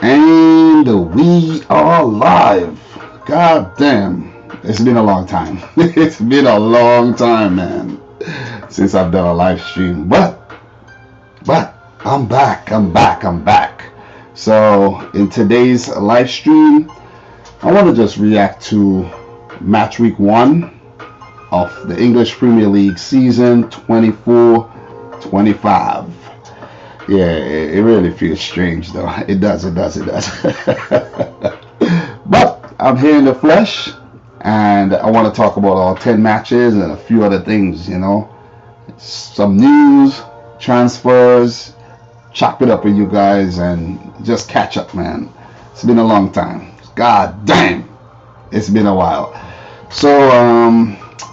And we are live. God damn. It's been a long time. It's been a long time, man, since I've done a live stream. But I'm back. I'm back. So in today's live stream, I want to just react to match week 1 of the English Premier League season 24-25. Yeah, it really feels strange though. It does. But I'm here in the flesh, and I want to talk about all 10 matches and a few other things, some news, transfers, chop it up with you guys, and just catch up, man. It's been a long time. God damn, it's been a while. So,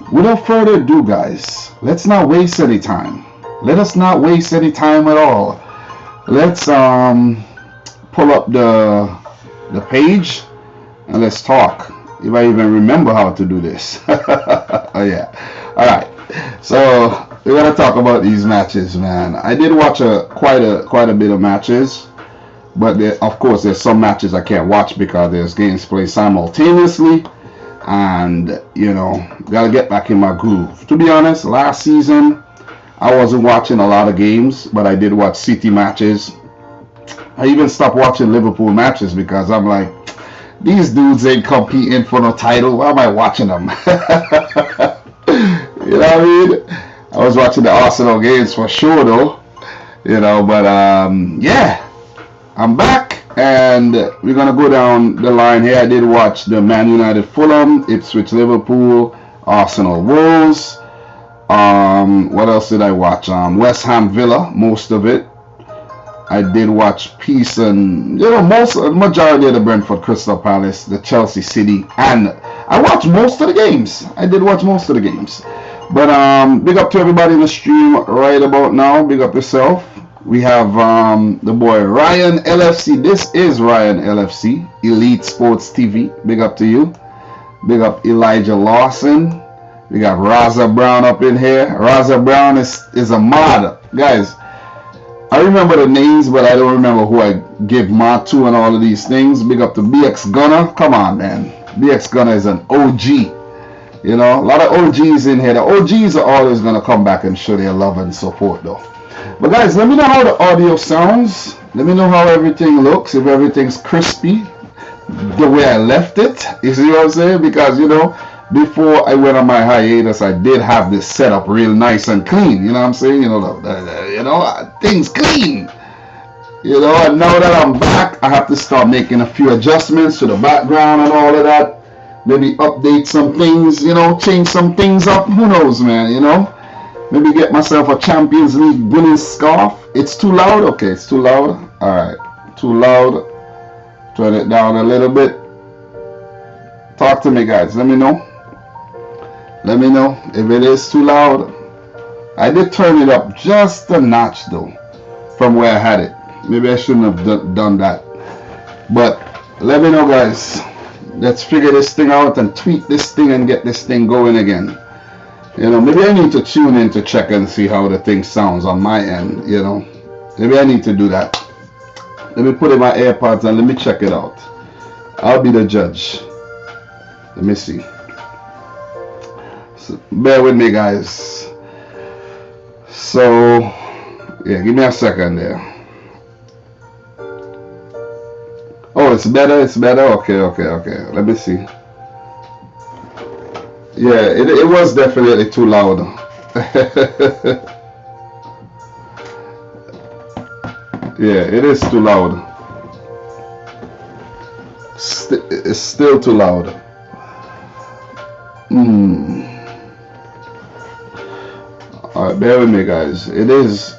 without further ado, guys, let's not waste any time. Let us not waste any time at all. Let's pull up the page and let's talk. If I even remember how to do this. Oh yeah. All right. So we're gonna talk about these matches, man. I did watch quite a bit of matches, but of course there's some matches I can't watch because there's games played simultaneously, and gotta get back in my groove. To be honest, last season I wasn't watching a lot of games, but I did watch City matches. I even stopped watching Liverpool matches because I'm like, these dudes ain't competing for no title. Why am I watching them? You know what I mean? I was watching the Arsenal games for sure though. But yeah, I'm back, and we're gonna go down the line here. I did watch the Man United Fulham, Ipswich Liverpool, Arsenal Wolves. What else did I watch? West Ham Villa, most of it. I did watch Peace and majority of the Brentford Crystal Palace, the Chelsea City, and I watched most of the games. I did watch most of the games. But big up to everybody in the stream right about now. Big up yourself. We have the boy Ryan LFC. This is Ryan LFC, Elite Sports TV. Big up to you. Big up Elijah Lawson. We got Raza Brown up in here. Raza Brown is a mod. Guys, I remember the names, but I don't remember who I give mod to and all of these things. Big up to BX Gunner. Come on, man. BX Gunner is an OG. A lot of OGs in here. The OGs are always going to come back and show their love and support, though. But guys, let me know how the audio sounds. Let me know how everything looks, if everything's crispy the way I left it. You see what I'm saying? Because, before I went on my hiatus, I did have this setup real nice and clean. You know what I'm saying? Things clean. And now that I'm back, I have to start making a few adjustments to the background and all of that. Maybe update some things, change some things up. Who knows, man, Maybe get myself a Champions League winning scarf. It's too loud? Okay, it's too loud. All right, too loud. Turn it down a little bit. Talk to me, guys. Let me know. Let me know if it is too loud. I did turn it up just a notch though, from where I had it. Maybe I shouldn't have done that. But let me know, guys. Let's figure this thing out and tweak this thing and get this thing going again. Maybe I need to tune in to check and see how the thing sounds on my end. Maybe I need to do that. Let me put in my AirPods and let me check it out. I'll be the judge. Let me see. So, bear with me, guys. So, yeah, give me a second there. Oh, it's better. Okay. Let me see. Yeah, it was definitely too loud. Yeah, it is too loud. It's still too loud. Alright, bear with me, guys. It is.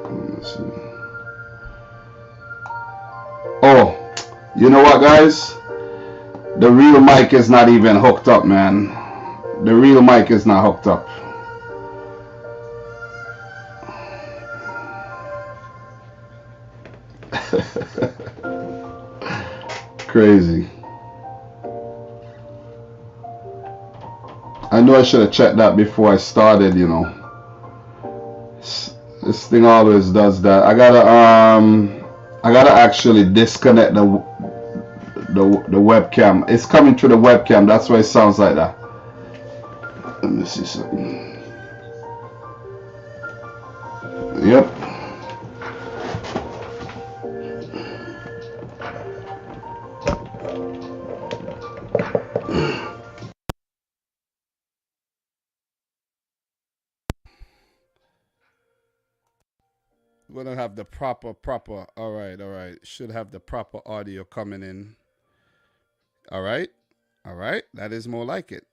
Let's see. Oh, you know what, guys? The real mic is not even hooked up, man. The real mic is not hooked up. Crazy. I know I should have checked that before I started, you know. This thing always does that. I gotta actually disconnect the webcam. It's coming through the webcam. That's why it sounds like that. Let me see something. Yep. We're gonna have the proper. All right. Should have the proper audio coming in. All right. That is more like it.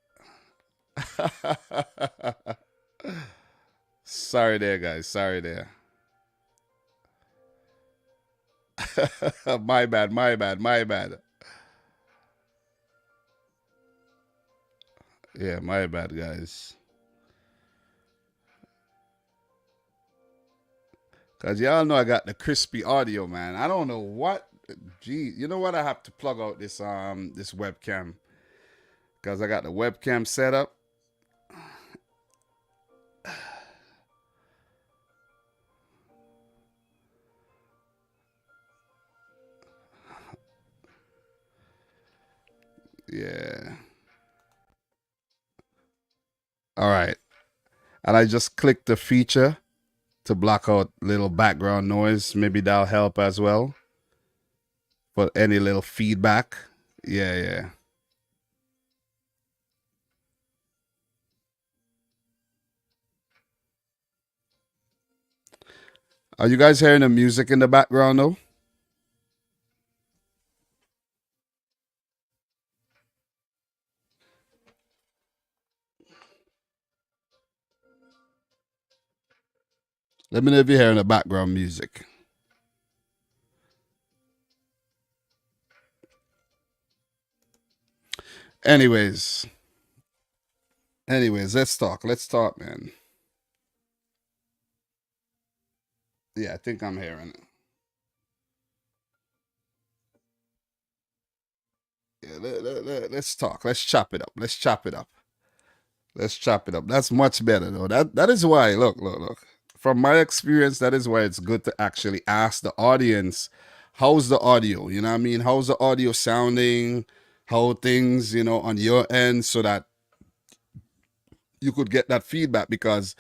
Sorry there, guys. Sorry there. My bad. Yeah, my bad, guys. Cause y'all know I got the crispy audio, man. I don't know what. Gee, you know what? I have to plug out this webcam. Cause I got the webcam set up. Yeah. All right. And I just clicked the feature to block out little background noise. Maybe that'll help as well. For any little feedback. Yeah. Are you guys hearing the music in the background though? Let me know if you're hearing the background music. Anyways, let's talk. Man. Yeah, I think I'm hearing it. Yeah, let's talk. Let's chop it up. That's much better though. That is why. Look. From my experience, that is why it's good to actually ask the audience, how's the audio? You know what I mean? How's the audio sounding? How things, on your end, so that you could get that feedback. Because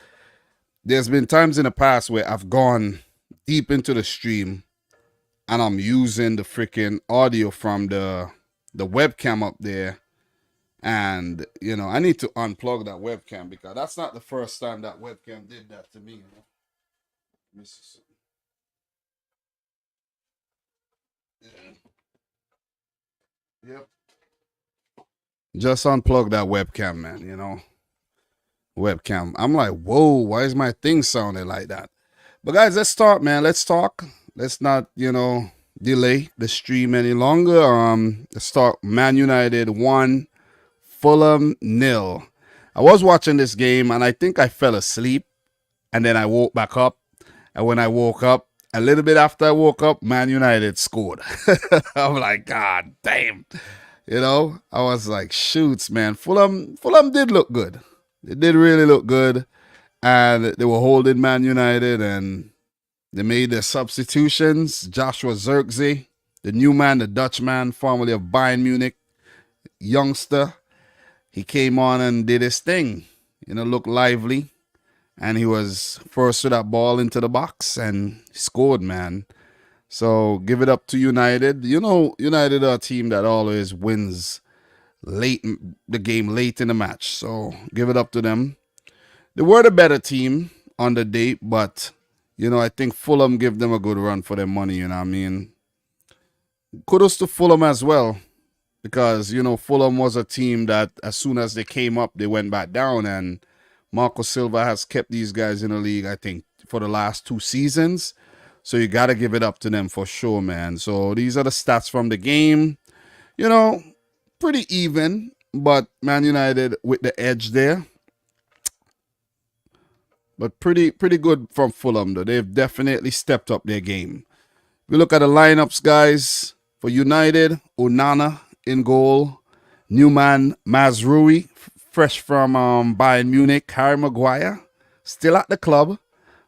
there's been times in the past where I've gone deep into the stream and I'm using the freaking audio from the webcam up there. And, I need to unplug that webcam because that's not the first time that webcam did that to me. Yeah. Yep. Just unplug that webcam, man, Webcam. I'm like, whoa, why is my thing sounding like that? But guys, let's start, man. Let's talk. Let's not, delay the stream any longer. Let's start. Man United 1, Fulham 0. I was watching this game and I think I fell asleep and then I woke back up. And when I woke up, a little bit after I woke up, Man United scored. I'm like, God damn. I was like, shoots, man. Fulham did look good. They did really look good. And they were holding Man United and they made their substitutions. Joshua Zirkzee, the new man, the Dutch man, formerly of Bayern Munich, youngster. He came on and did his thing. Looked lively. And he was first to that ball into the box and scored, man. So give it up to United. United are a team that always wins the game late in the match. So give it up to them. They were the better team on the day, but, I think Fulham gave them a good run for their money, you know what I mean? Kudos to Fulham as well, because, Fulham was a team that as soon as they came up, they went back down, and Marco Silva has kept these guys in the league, I think, for the last 2 seasons. So you got to give it up to them for sure, man. So these are the stats from the game. Pretty even, but Man United with the edge there. But pretty good from Fulham, though. They've definitely stepped up their game. We look at the lineups, guys. For United, Onana in goal. Newman Mazrui fresh from Bayern Munich, Harry Maguire, still at the club.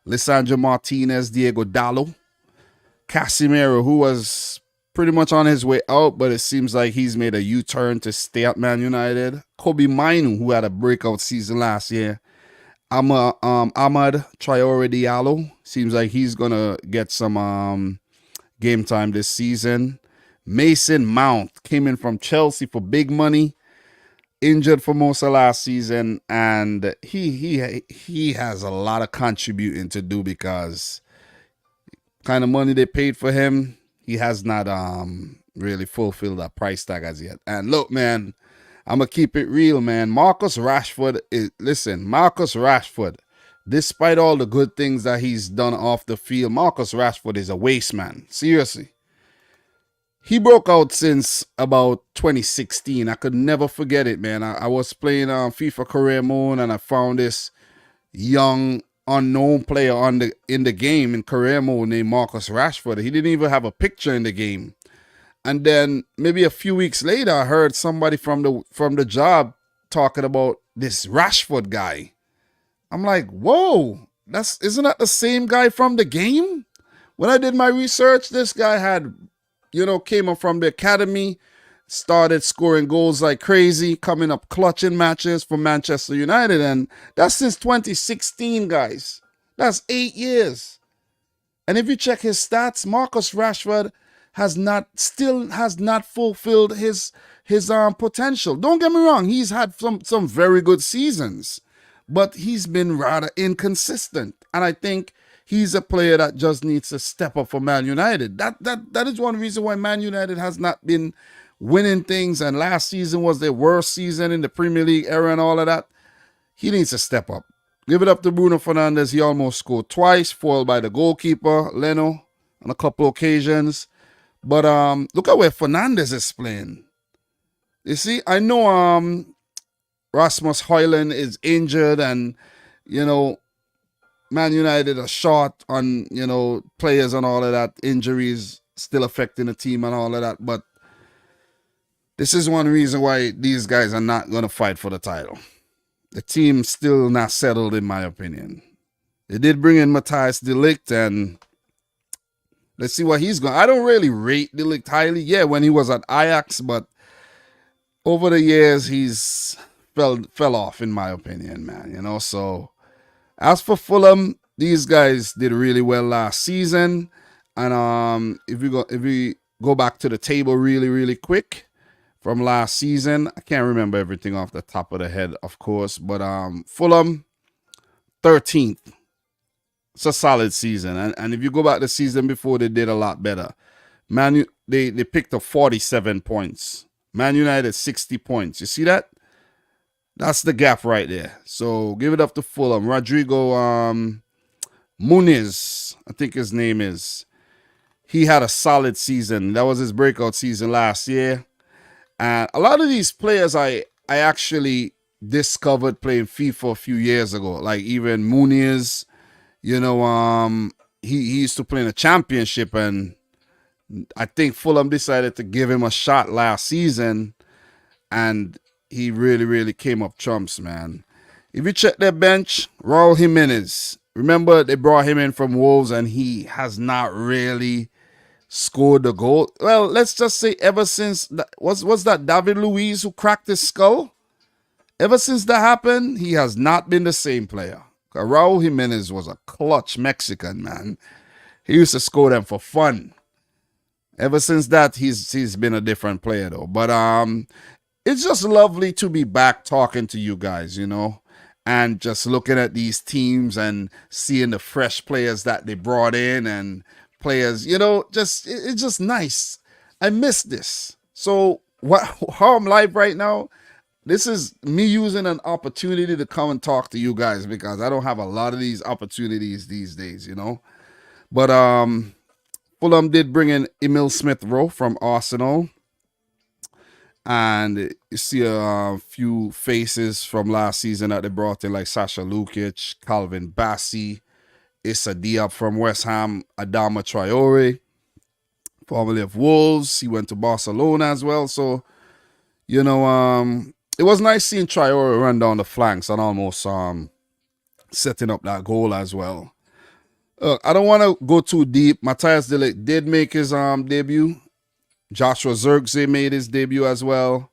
Lisandro Martinez, Diego Dallo, Casemiro, who was pretty much on his way out, but it seems like he's made a U-turn to stay at Man United. Kobe Mainu, who had a breakout season last year. Ahmad Traore Diallo, seems like he's gonna get some game time this season. Mason Mount came in from Chelsea for big money, injured for most of last season, and he has a lot of contributing to do because kind of money they paid for him, he has not really fulfilled that price tag as yet. And look, man, I'm gonna keep it real, man. Marcus Rashford, despite all the good things that he's done off the field, Marcus Rashford is a waste man. Seriously. He broke out since about 2016. I could never forget it, man. I was playing FIFA Career Mode and I found this young, unknown player in the game in Career Mode named Marcus Rashford. He didn't even have a picture in the game. And then maybe a few weeks later, I heard somebody from the job talking about this Rashford guy. I'm like, whoa, isn't that the same guy from the game? When I did my research, this guy had, came up from the academy, started scoring goals like crazy, coming up clutching matches for Manchester United. And that's since 2016, guys. That's 8 years. And if you check his stats, Marcus Rashford still has not fulfilled his potential. Don't get me wrong, he's had some very good seasons, but he's been rather inconsistent. And I think he's a player that just needs to step up for Man United. That is one reason why Man United has not been winning things, and last season was their worst season in the Premier League era and all of that. He needs to step up. Give it up to Bruno Fernandes. He almost scored twice, foiled by the goalkeeper, Leno, on a couple occasions. But look at where Fernandes is playing. You see, I know Rasmus Højlund is injured and, Man United are short on, players and all of that. Injuries still affecting the team and all of that. But this is one reason why these guys are not going to fight for the title. The team's still not settled, in my opinion. They did bring in Matthias de Ligt, and let's see what he's going. I don't really rate de Ligt highly. Yeah, when he was at Ajax, but over the years, he's fell off, in my opinion, man. So as for Fulham, these guys did really well last season. And if we go back to the table really, really quick from last season, I can't remember everything off the top of the head, of course, but Fulham 13th. It's a solid season. And if you go back the season before, they did a lot better. They picked up 47 points. Man United 60 points. You see that? That's the gap right there. So give it up to Fulham. Rodrigo Muniz, I think his name is. He had a solid season. That was his breakout season last year. And a lot of these players I actually discovered playing FIFA a few years ago. Like even Muniz, he used to play in a championship, and I think Fulham decided to give him a shot last season, and he really, really came up trumps, man. If you check their bench, Raul Jimenez. Remember, they brought him in from Wolves, and he has not really scored the goal. Well, let's just say ever since, was that David Luiz who cracked his skull? Ever since that happened, he has not been the same player. Raul Jimenez was a clutch Mexican, man. He used to score them for fun. Ever since that, he's been a different player, though. But it's just lovely to be back talking to you guys, and just looking at these teams and seeing the fresh players that they brought in and players, it's just nice. I miss this. So how I'm live right now, this is me using an opportunity to come and talk to you guys because I don't have a lot of these opportunities these days, But Fulham did bring in Emil Smith-Rowe from Arsenal. And you see a few faces from last season that they brought in, like Sasha Lukic, Calvin Bassey, Issa Diop from West Ham, Adama Traore, formerly of Wolves. He went to Barcelona as well. So, it was nice seeing Traore run down the flanks and almost setting up that goal as well. I don't want to go too deep. Matthias de Ligt did make his debut. Joshua Zirkzee made his debut as well.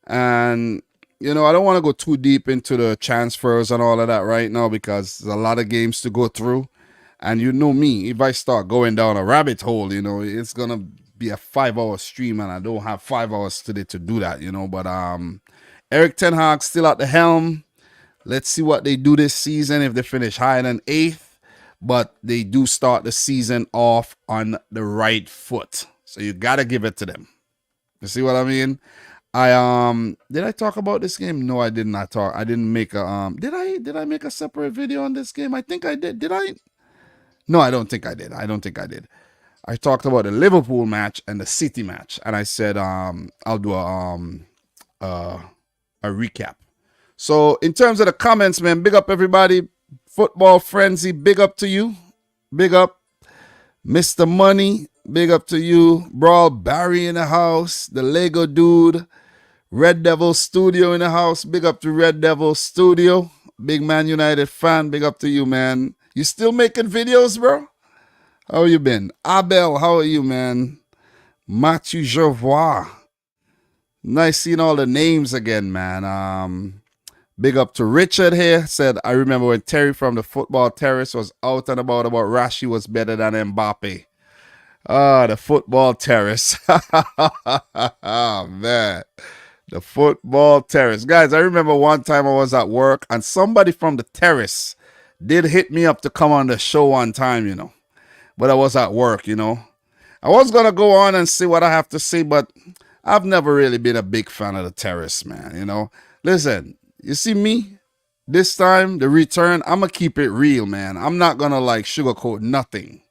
And, I don't want to go too deep into the transfers and all of that right now because there's a lot of games to go through. And you know me, if I start going down a rabbit hole, it's going to be a 5-hour stream and I don't have 5 hours today to do that, But Erik ten Hag still at the helm. Let's see what they do this season if they finish higher than 8th. But they do start the season off on the right foot. So you got to give it to them. You see what I mean? Did I talk about this game? No, I did not talk. I didn't make a did I make a separate video on this game? I think I did. Did I? No, I don't think I did. I talked about the Liverpool match and the City match, and I said I'll do a recap. So in terms of the comments, man, big up everybody. Football Frenzy, big up to you. Big up Mr. Money, big up to you. Brawl Barry in the house, the Lego Dude, Red Devil Studio in the house. Big up to Red Devil Studio. Big Man United fan, big up to you, man. You still making videos, bro? How you been? Abel, how are you, man? Matthew Jovois. Nice seeing all the names again, man. Big up to Richard here. Said, I remember when Terry from the Football Terrace was out and about Rashi was better than Mbappe. The Football Terrace. Oh, man. The Football Terrace. Guys, I remember one time I was at work and somebody from the terrace did hit me up to come on the show one time, But I was at work, I was going to go on and see what I have to say, but I've never really been a big fan of the terrace, man, Listen. You see me, this time, the return, I'm going to keep it real, man. I'm not going to sugarcoat nothing.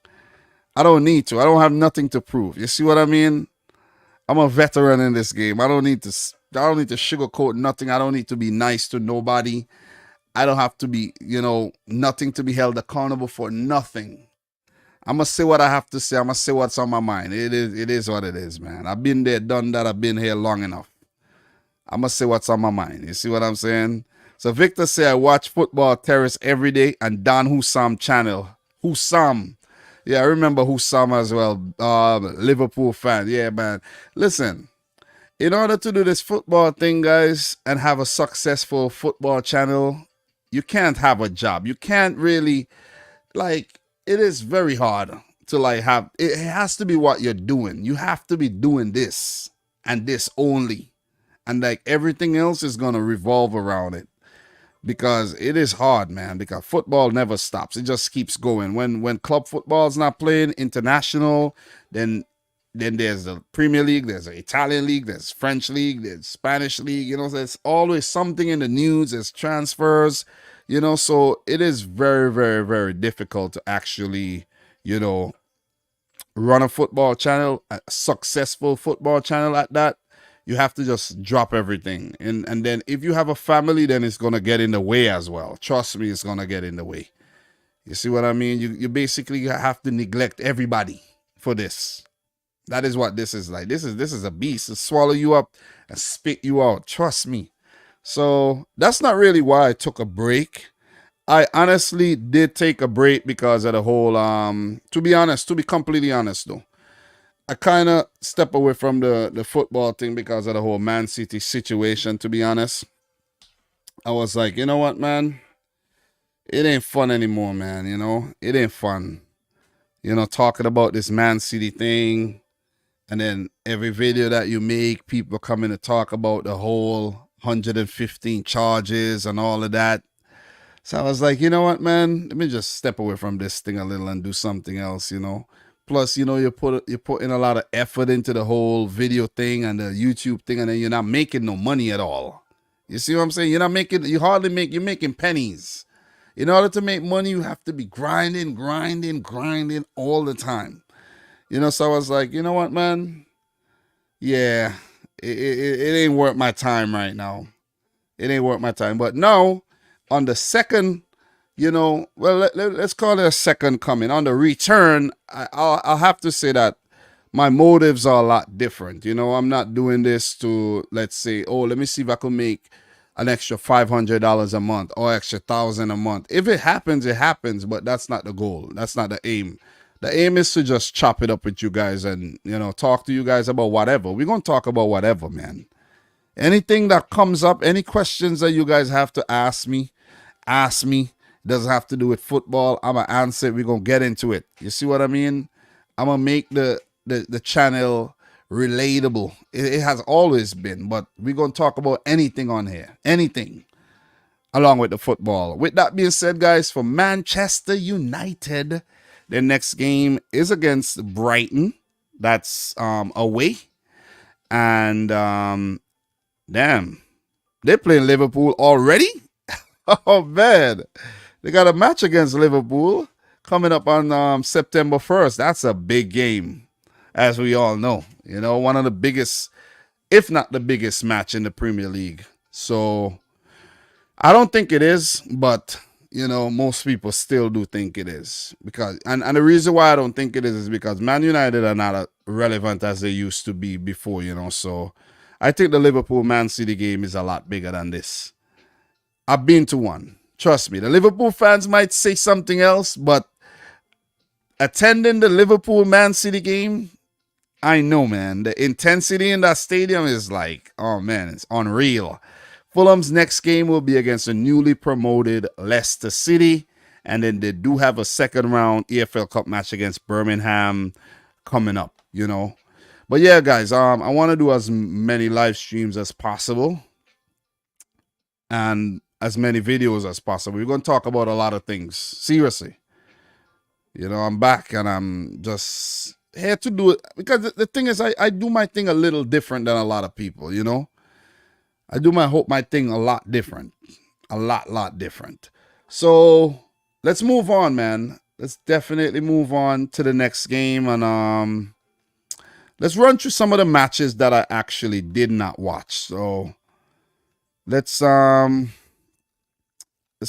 I don't need to. I don't have nothing to prove. You see what I mean? I'm a veteran in this game. I don't need to sugarcoat nothing. I don't need to be nice to nobody. I don't have to be, nothing to be held accountable for nothing. I'm going to say what I have to say. I'm going to say what's on my mind. It is what it is, man. I've been there, done that. I've been here long enough. I'm going to say what's on my mind. You see what I'm saying? So Victor say, I watch Football Terrace every day and Dan Hussam channel. Hussam. Yeah, I remember Hussam as well. Liverpool fan. Yeah, man. Listen, in order to do this football thing, guys, and have a successful football channel, you can't have a job. You can't really, it is very hard to have, it has to be what you're doing. You have to be doing this and this only. And everything else is going to revolve around it because it is hard, man, because football never stops. It just keeps going. When club football is not playing international, then there's the Premier League, there's the Italian League, there's French League, there's Spanish League, there's always something in the news, there's transfers, so it is very, very, very difficult to actually, run a football channel, a successful football channel at that. You have to just drop everything. And then if you have a family, then it's going to get in the way as well. Trust me, it's going to get in the way. You see what I mean? You basically have to neglect everybody for this. That is what this is like. This is a beast. It'll swallow you up and spit you out. Trust me. So that's not really why I took a break. I honestly did take a break because of the whole, to be completely honest though. I kind of step away from the football thing because of the whole Man City situation, to be honest. I was like, you know what, man? It ain't fun anymore, man, It ain't fun. Talking about this Man City thing. And then every video that you make, people coming to talk about the whole 115 charges and all of that. So I was like, you know what, man? Let me just step away from this thing a little and do something else, Plus, you're putting a lot of effort into the whole video thing and the YouTube thing, and then you're not making no money at all. You see what I'm saying? You're making pennies. In order to make money, you have to be grinding all the time. So I was like, you know what, man? Yeah, it ain't worth my time right now. It ain't worth my time. But now, on the second, let's call it a second coming. On the return, I'll have to say that my motives are a lot different. I'm not doing this to, let's say, oh, let me see if I can make an extra $500 a month or extra 1,000 a month. If it happens, it happens, but that's not the goal. That's not the aim. The aim is to just chop it up with you guys and, talk to you guys about whatever. We're going to talk about whatever, man. Anything that comes up, any questions that you guys have to ask me. Doesn't have to do with football. I'm going to answer it. We're going to get into it. You see what I mean? I'm going to make the channel relatable. It has always been, but we're going to talk about anything on here. Anything. Along with the football. With that being said, guys, for Manchester United, their next game is against Brighton. That's away. And, damn. They're playing Liverpool already? Oh, man. They got a match against Liverpool coming up on September 1st. That's a big game, as we all know. One of the biggest, if not the biggest match in the Premier League. So, I don't think it is, but, most people still do think it is. And the reason why I don't think it is because Man United are not as relevant as they used to be before, So, I think the Liverpool-Man City game is a lot bigger than this. I've been to one. Trust me. The Liverpool fans might say something else, but attending the Liverpool-Man City game, I know, man. The intensity in that stadium is like, oh, man, it's unreal. Fulham's next game will be against the newly promoted Leicester City. And then they do have a second round EFL Cup match against Birmingham coming up, But yeah, guys, I want to do as many live streams as possible. And as many videos as possible. We're going to talk about a lot of things. Seriously. I'm back and I'm just here to do it. Because the thing is, I do my thing a little different than a lot of people, I do my thing a lot different. A lot different. So, let's move on, man. Let's definitely move on to the next game. And let's run through some of the matches that I actually did not watch. So, let's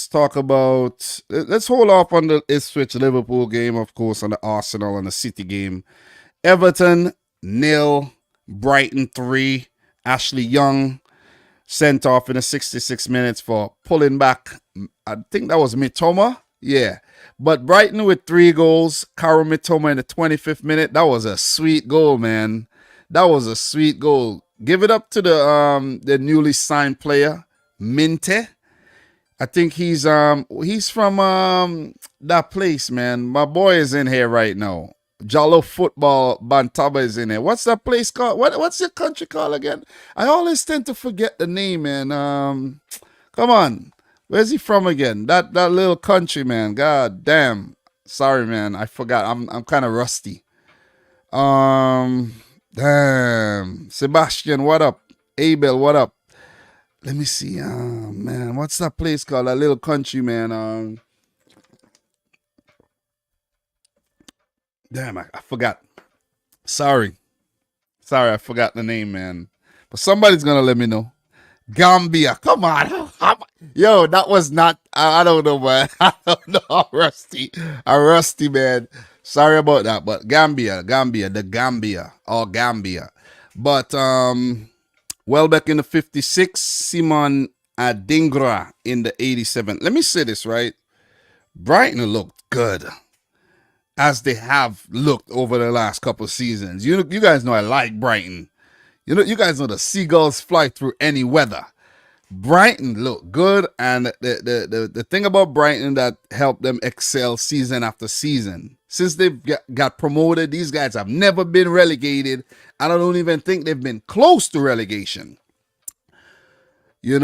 talk about, let's hold off on the Ipswich Liverpool game, of course, on the Arsenal and the City game. Everton 0, Brighton 3. Ashley Young sent off in the 66 minutes for pulling back. I think that was Mitoma. Yeah. But Brighton with 3 goals. Karo Mitoma in the 25th minute. That was a sweet goal, man. That was a sweet goal. Give it up to the newly signed player, Minte. I think he's from that place, man. My boy is in here right now. Jalo Football Bantaba is in here. What's that place called? What's your country called again? I always tend to forget the name, man. Come on. Where's he from again? That little country, man. God damn. Sorry, man. I forgot. I'm kind of rusty. Damn. Sebastian, what up? Abel, what up? Let me see. Man, what's that place called? That little country, man. Damn, I forgot. Sorry, I forgot the name, man. But somebody's gonna let me know. Gambia. Come on. Yo, that was not. I don't know, man. I don't know. I'm rusty, man. Sorry about that. But Gambia. Or Gambia. But Welbeck in the 56, Simon Adingra in the 87. Let me say this, right? Brighton looked good, as they have looked over the last couple of seasons. You guys know I like Brighton. You guys know the seagulls fly through any weather. Brighton looked good, and the thing about Brighton that helped them excel season after season, since they've got promoted, these guys have never been relegated, and I don't even think they've been close to relegation. Their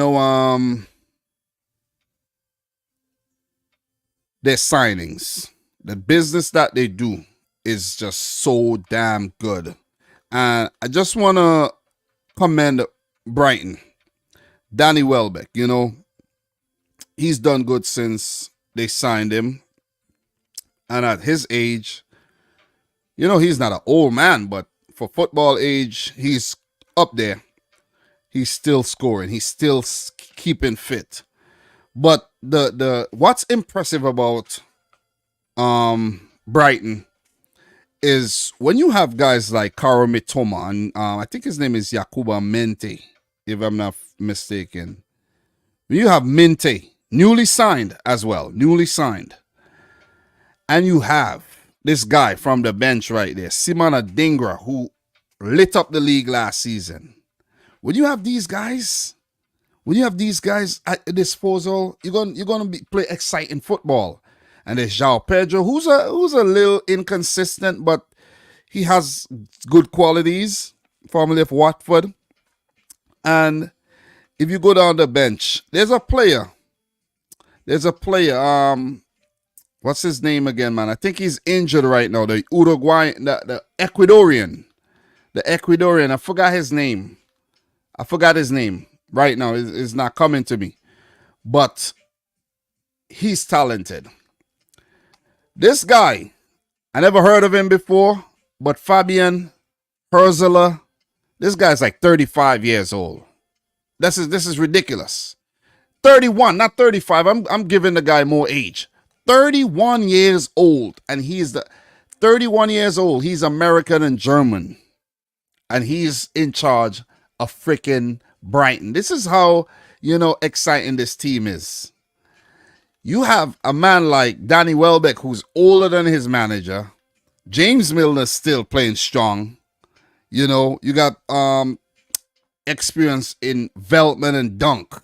signings, the business that they do is just so damn good. And I just want to commend Brighton. Danny Welbeck, he's done good since they signed him. And at his age, he's not an old man, but for football age, he's up there. He's still scoring. He's still keeping fit. But what's impressive about Brighton is when you have guys like Karo Mitoma and I think his name is Yakuba Mente, if I'm not mistaken. When you have Mente, newly signed as well, newly signed, and you have this guy from the bench right there, Simona Dingra, who lit up the league last season. When you have these guys, at your disposal, you're gonna play exciting football. And there's João Pedro, who's a little inconsistent, but he has good qualities, formerly of Watford. And if you go down the bench, there's a player. What's his name again, man? I think he's injured right now. The Uruguayan, the Ecuadorian. The Ecuadorian. I forgot his name right now. It's not coming to me. But he's talented. This guy, I never heard of him before, but Fabian Herzler, this guy's like 35 years old. This is ridiculous. 31, not 35. I'm giving the guy more age. 31 years old, and he's 31 years old. He's American and German, and he's in charge of freaking Brighton. This is how, exciting this team is. You have a man like Danny Welbeck, who's older than his manager. James Milner's still playing strong. You got experience in Veltman and Dunk.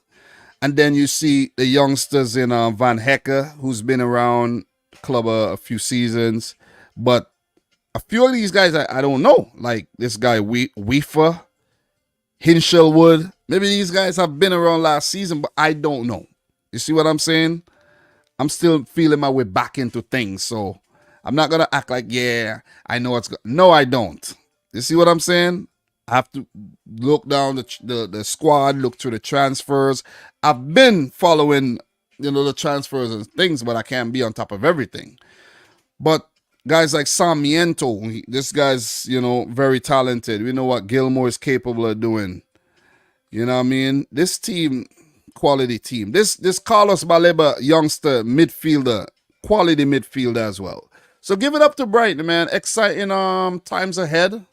And then you see the youngsters in Van Hecker, who's been around the club a few seasons. But a few of these guys, I don't know. Like this guy, Weaver, Hinshelwood. Maybe these guys have been around last season, but I don't know. You see what I'm saying? I'm still feeling my way back into things. So I'm not going to act like, yeah, I know what's going on. No, I don't. You see what I'm saying? I have to look down the squad, look through the transfers. I've been following, the transfers and things, but I can't be on top of everything. But guys like Sarmiento, this guy's, very talented. We know what Gilmore is capable of doing. You know what I mean? This team, quality team. This Carlos Baleba youngster midfielder, quality midfielder as well. So give it up to Brighton, man. Exciting times ahead.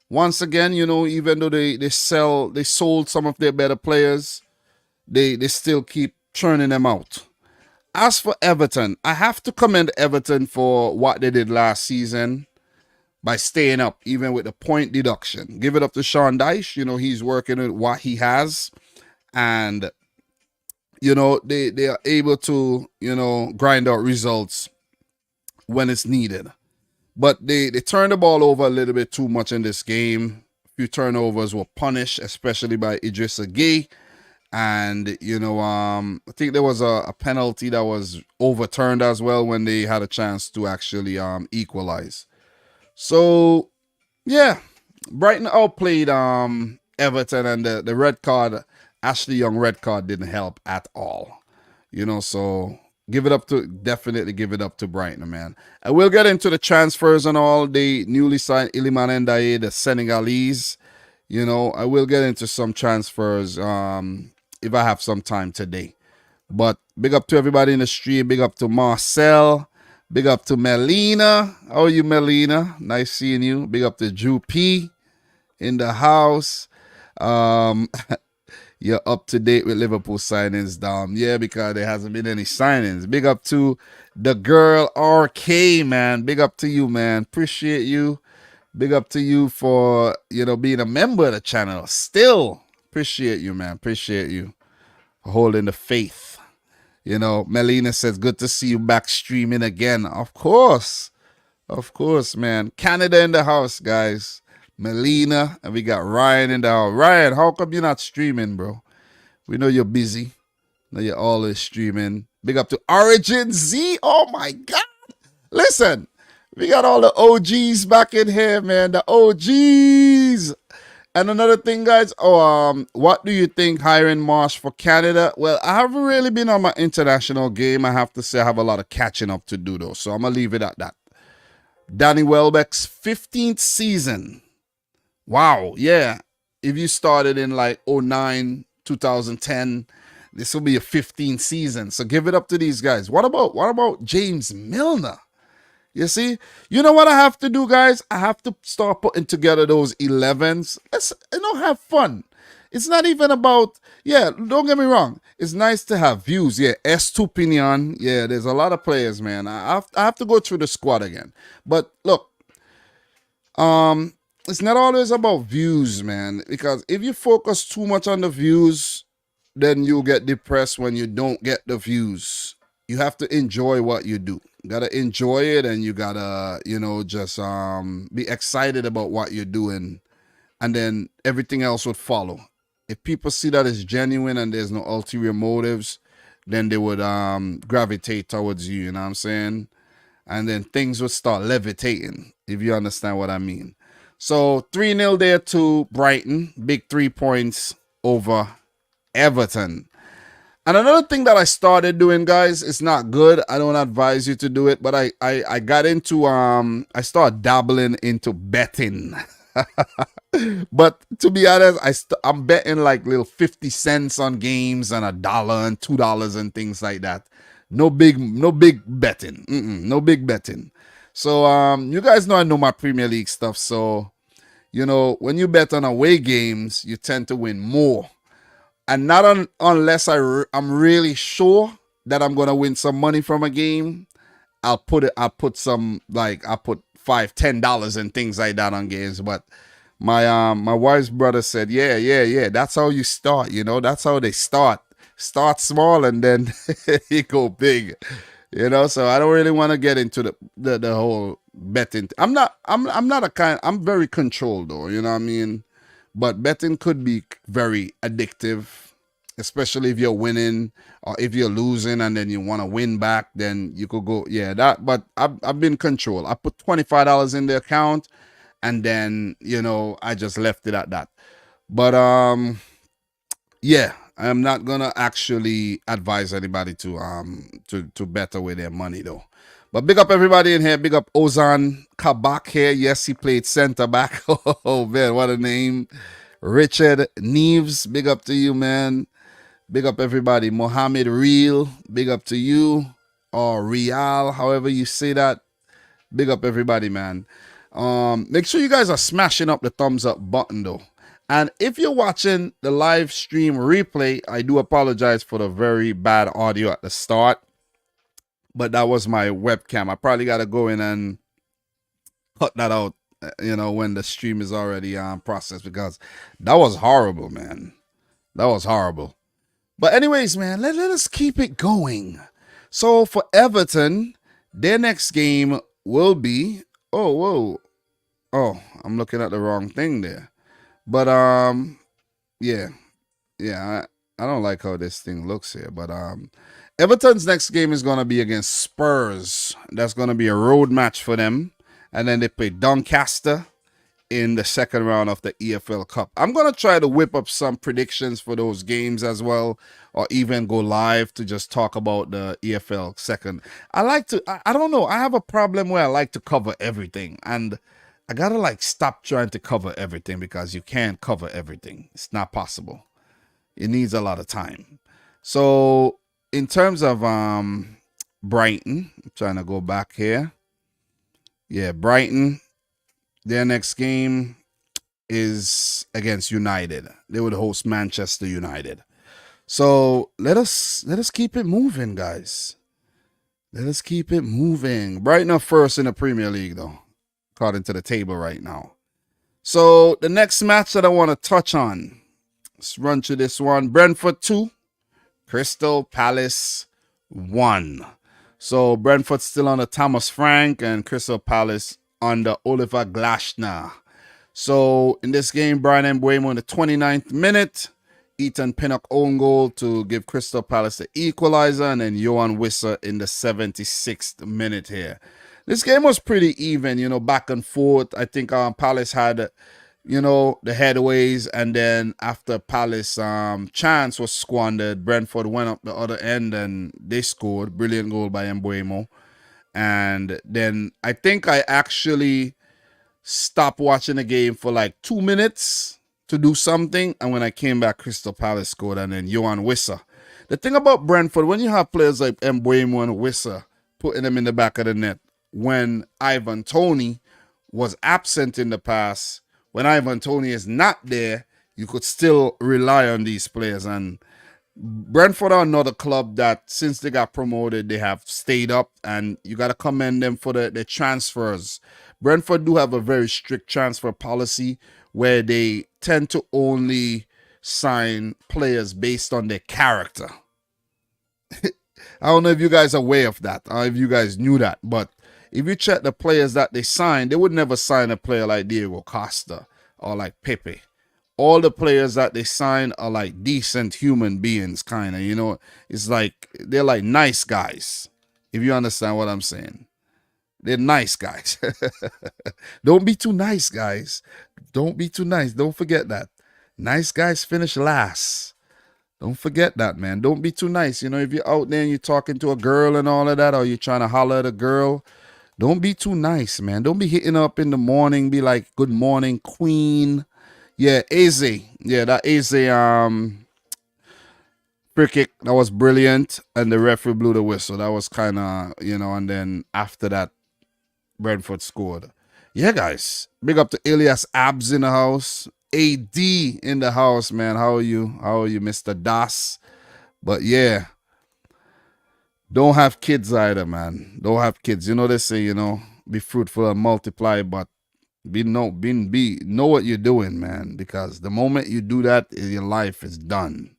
Once again, even though they sold some of their better players, they still keep churning them out. As for Everton, I have to commend Everton for what they did last season by staying up, even with the point deduction. Give it up to Sean Dyche. He's working with what he has. And, they are able to, grind out results when it's needed. But they turned the ball over a little bit too much in this game. A few turnovers were punished, especially by Idrissa Gueye. And, I think there was a penalty that was overturned as well when they had a chance to actually equalize. So, yeah, Brighton outplayed Everton, and the red card, Ashley Young red card, didn't help at all. So definitely give it up to Brighton, man. And we'll get into the transfers and all. The newly signed Iliman Ndiaye, the Senegalese. I will get into some transfers if I have some time today. But big up to everybody in the stream. Big up to Marcel. Big up to Melina. How are you, Melina? Nice seeing you. Big up to Drew P in the house. You're up to date with Liverpool signings, Dom. Yeah, because there hasn't been any signings. Big up to the girl RK, man. Big up to you, man. Appreciate you. Big up to you for, being a member of the channel. Still, appreciate you, man. Appreciate you for holding the faith. Melina says, good to see you back streaming again. Of course, man. Canada in the house, guys. Melina, and we got Ryan in the house. Ryan, how come you're not streaming, bro? We know you're busy. Know you're always streaming. Big up to Origin Z. Oh my God. Listen, we got all the OGs back in here, man. The OGs. And another thing, guys. What do you think hiring Marsh for Canada? Well, I haven't really been on my international game. I have to say I have a lot of catching up to do, though. So I'm going to leave it at that. Danny Welbeck's 15th season. Wow, yeah. If you started in like 09, 2010, this will be a 15th season. So give it up to these guys. What about James Milner? You see? You know what I have to do, guys? I have to start putting together those 11s. Let's, have fun. It's not even about, yeah, don't get me wrong. It's nice to have views. Yeah, Estupinian. Yeah, there's a lot of players, man. I have to go through the squad again. But look, it's not always about views, man. Because if you focus too much on the views, then you'll get depressed when you don't get the views. You have to enjoy what you do. You gotta enjoy it, and you gotta, just be excited about what you're doing, and then everything else would follow. If people see that it's genuine and there's no ulterior motives, then they would gravitate towards you, you know what I'm saying? And then things would start levitating, if you understand what I mean. So 3-0 there to Brighton. Big 3 points over Everton. And another thing that I started doing, guys, it's not good. I don't advise you to do it, but I got into I started dabbling into betting. But to be honest, I'm betting like little 50 cents on games and $1 and $2 and things like that. No big betting. No big betting. So you guys know I know my Premier League stuff. So when you bet on away games, you tend to win more. And not unless I'm really sure that I'm gonna win some money from a game. I'll put $5, $10 and things like that on games. But my wife's brother said, yeah, that's how you start. That's how they start. Start small and then you go big. So I don't really want to get into the whole betting. I'm very controlled though. You know what I mean? But betting could be very addictive, especially if you're winning or if you're losing and then you want to win back, then you could go, but I've been controlled. I put $25 in the account and then, I just left it at that. But, I'm not going to actually advise anybody to bet away their money though. But big up everybody in here. Big up Ozan Kabak here. Yes, he played center back. Oh, man, what a name. Richard Neves, big up to you, man. Big up everybody. Mohammed Real, big up to you. Or Real, however you say that. Big up everybody, man. Make sure you guys are smashing up the thumbs up button, though. And if you're watching the live stream replay, I do apologize for the very bad audio at the start. But that was my webcam. I probably got to go in and cut that out, when the stream is already processed, because that was horrible, man. That was horrible. But anyways, man, let us keep it going. So for Everton, their next game will be, I'm looking at the wrong thing there. But I don't like how this thing looks here. But Everton's next game is going to be against Spurs. That's going to be a road match for them. And then they play Doncaster in the second round of the EFL Cup. I'm going to try to whip up some predictions for those games as well, or even go live to just talk about the EFL second. I don't know. I have a problem where I like to cover everything. And I got to stop trying to cover everything, because you can't cover everything. It's not possible. It needs a lot of time. So in terms of Brighton, I'm trying to go back here. Yeah, Brighton, their next game is against United. They would host Manchester United. So let us keep it moving, guys. Let us keep it moving. Brighton are first in the Premier League, though, according to the table right now. So the next match that I want to touch on, let's run through this one. Brentford 2, Crystal Palace 1. So Brentford still under Thomas Frank and Crystal Palace under Oliver Glasner. So in this game, Brian Mbeumo in the 29th minute, Ethan Pinnock own goal to give Crystal Palace the equalizer, and then Johan Wissa in the 76th minute here. This game was pretty even, back and forth. I think Palace had, the headways, and then after Palace chance was squandered, Brentford went up the other end and they scored. Brilliant goal by Mbeumo. And then I think I actually stopped watching the game for 2 minutes to do something. And when I came back, Crystal Palace scored, and then Johan Wissa. The thing about Brentford, when you have players like Mbeumo and Wissa, putting them in the back of the net, when Ivan Toney was absent in the past. When Ivan Toney is not there, you could still rely on these players. And Brentford are another club that, since they got promoted, they have stayed up, and you got to commend them for the transfers. Brentford do have a very strict transfer policy where they tend to only sign players based on their character. I don't know if you guys are aware of that, or if you guys knew that, but if you check the players that they signed, they would never sign a player like Diego Costa or like Pepe. All the players that they sign are like decent human beings, kind of, you know. It's like they're like nice guys, if you understand what I'm saying. They're nice guys. Don't be too nice, guys. Don't be too nice. Don't forget that. Nice guys finish last. Don't forget that, man. Don't be too nice. You know, if you're out there and you're talking to a girl and all of that, or you're trying to holler at a girl, don't be too nice, man. Don't be hitting up in the morning, be like, good morning, queen. Yeah, Eze. Yeah, that Eze free kick, that was brilliant. And the referee blew the whistle. That was kind of, you know, and then after that, Brentford scored. Yeah, guys. Big up to Elias Abs in the house. AD in the house, man. How are you? How are you, Mr. Das? But yeah, don't have kids either, man. Don't have kids. You know they say, you know, be fruitful and multiply, but know what you're doing, man. Because the moment you do that, your life is done.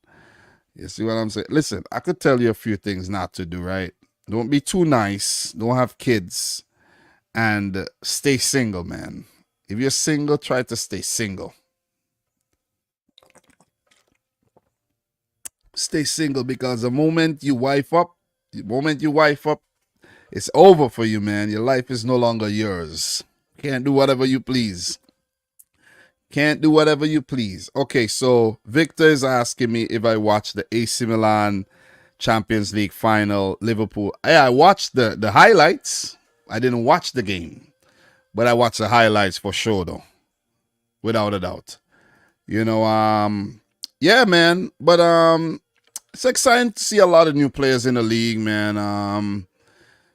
You see what I'm saying? Listen, I could tell you a few things not to do, right? Don't be too nice. Don't have kids. And stay single, man. If you're single, try to stay single. Stay single, because the moment you wife up, it's over for you, man. Your life is no longer yours. Can't do whatever you please. Can't do whatever you please. Okay, so Victor is asking me if I watched the AC Milan Champions League final, Liverpool. Yeah, I watched the highlights. I didn't watch the game, but I watched the highlights for sure, though, without a doubt. You know, yeah, man. But it's exciting to see a lot of new players in the league, man.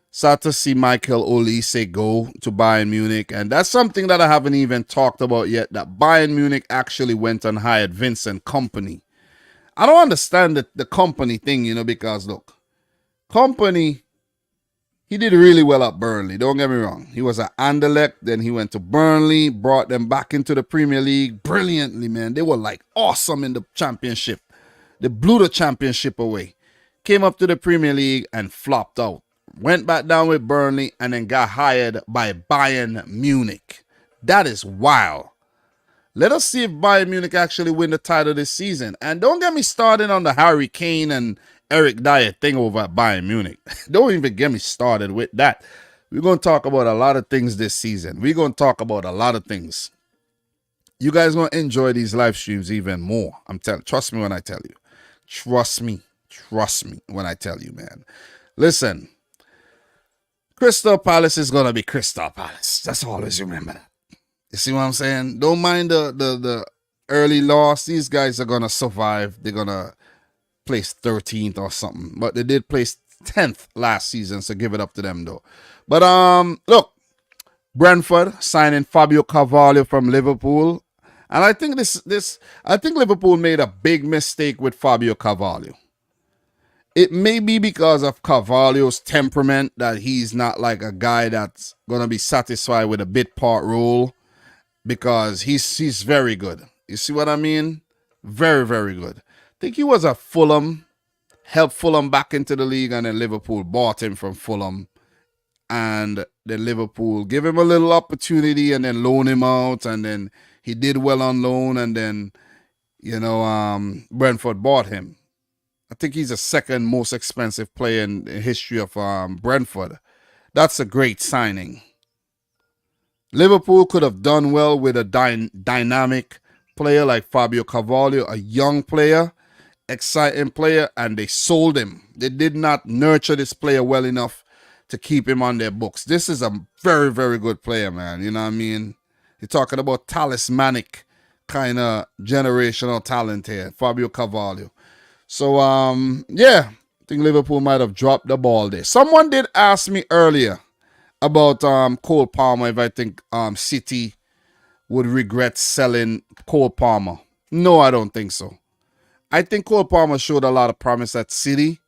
Sad to see Michael Olise go to Bayern Munich, and that's something that I haven't even talked about yet. That Bayern Munich actually went and hired Vincent Kompany. I don't understand the Kompany thing, you know, because look, Kompany, he did really well at Burnley. Don't get me wrong. He was at Anderlecht, then he went to Burnley, brought them back into the Premier League brilliantly, man. They were like awesome in the championship. They blew the championship away. Came up to the Premier League and flopped out. Went back down with Burnley and then got hired by Bayern Munich. That is wild. Let us see if Bayern Munich actually win the title this season. And don't get me started on the Harry Kane and Eric Dyer thing over at Bayern Munich. Don't even get me started with that. We're going to talk about a lot of things this season. We're going to talk about a lot of things. You guys going to enjoy these live streams even more. Trust me when I tell you. Trust me when I tell you, man. Listen, Crystal Palace is going to be Crystal Palace. Just always remember that. You see what I'm saying? Don't mind the early loss. These guys are going to survive. They're going to place 13th or something. But they did place 10th last season, so give it up to them, though. But, look, Brentford signing Fabio Carvalho from Liverpool. And I think I think Liverpool made a big mistake with Fabio Carvalho. It may be because of Carvalho's temperament that he's not like a guy that's going to be satisfied with a bit part role, because he's very good. You see what I mean? Very, very good. I think he was at Fulham, helped Fulham back into the league, and then Liverpool bought him from Fulham. And then Liverpool gave him a little opportunity and then loan him out, and then he did well on loan, and then, you know, Brentford bought him. I think he's the second most expensive player in the history of Brentford. That's a great signing. Liverpool could have done well with a dynamic player like Fabio Carvalho, a young player, exciting player, and they sold him. They did not nurture this player well enough to keep him on their books. This is a very, very good player, man. You know what I mean? You're talking about talismanic kind of generational talent here, Fabio Carvalho. So, yeah, I think Liverpool might have dropped the ball there. Someone did ask me earlier about Cole Palmer if I think City would regret selling Cole Palmer. No, I don't think so. I think Cole Palmer showed a lot of promise at City,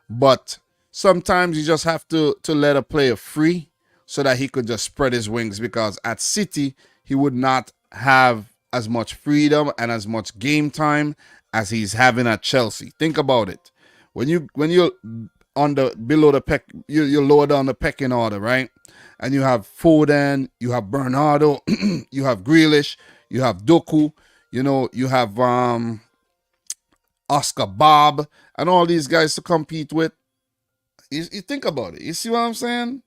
but sometimes you just have to let a player free so that he could just spread his wings, because at City he would not have as much freedom and as much game time as he's having at Chelsea. Think about it. When you're on the below the peck, you're lower down the pecking order, right? And you have Foden, you have Bernardo, you have Grealish, you have Doku, you have Oscar Bob, and all these guys to compete with. You think about it. You see what I'm saying?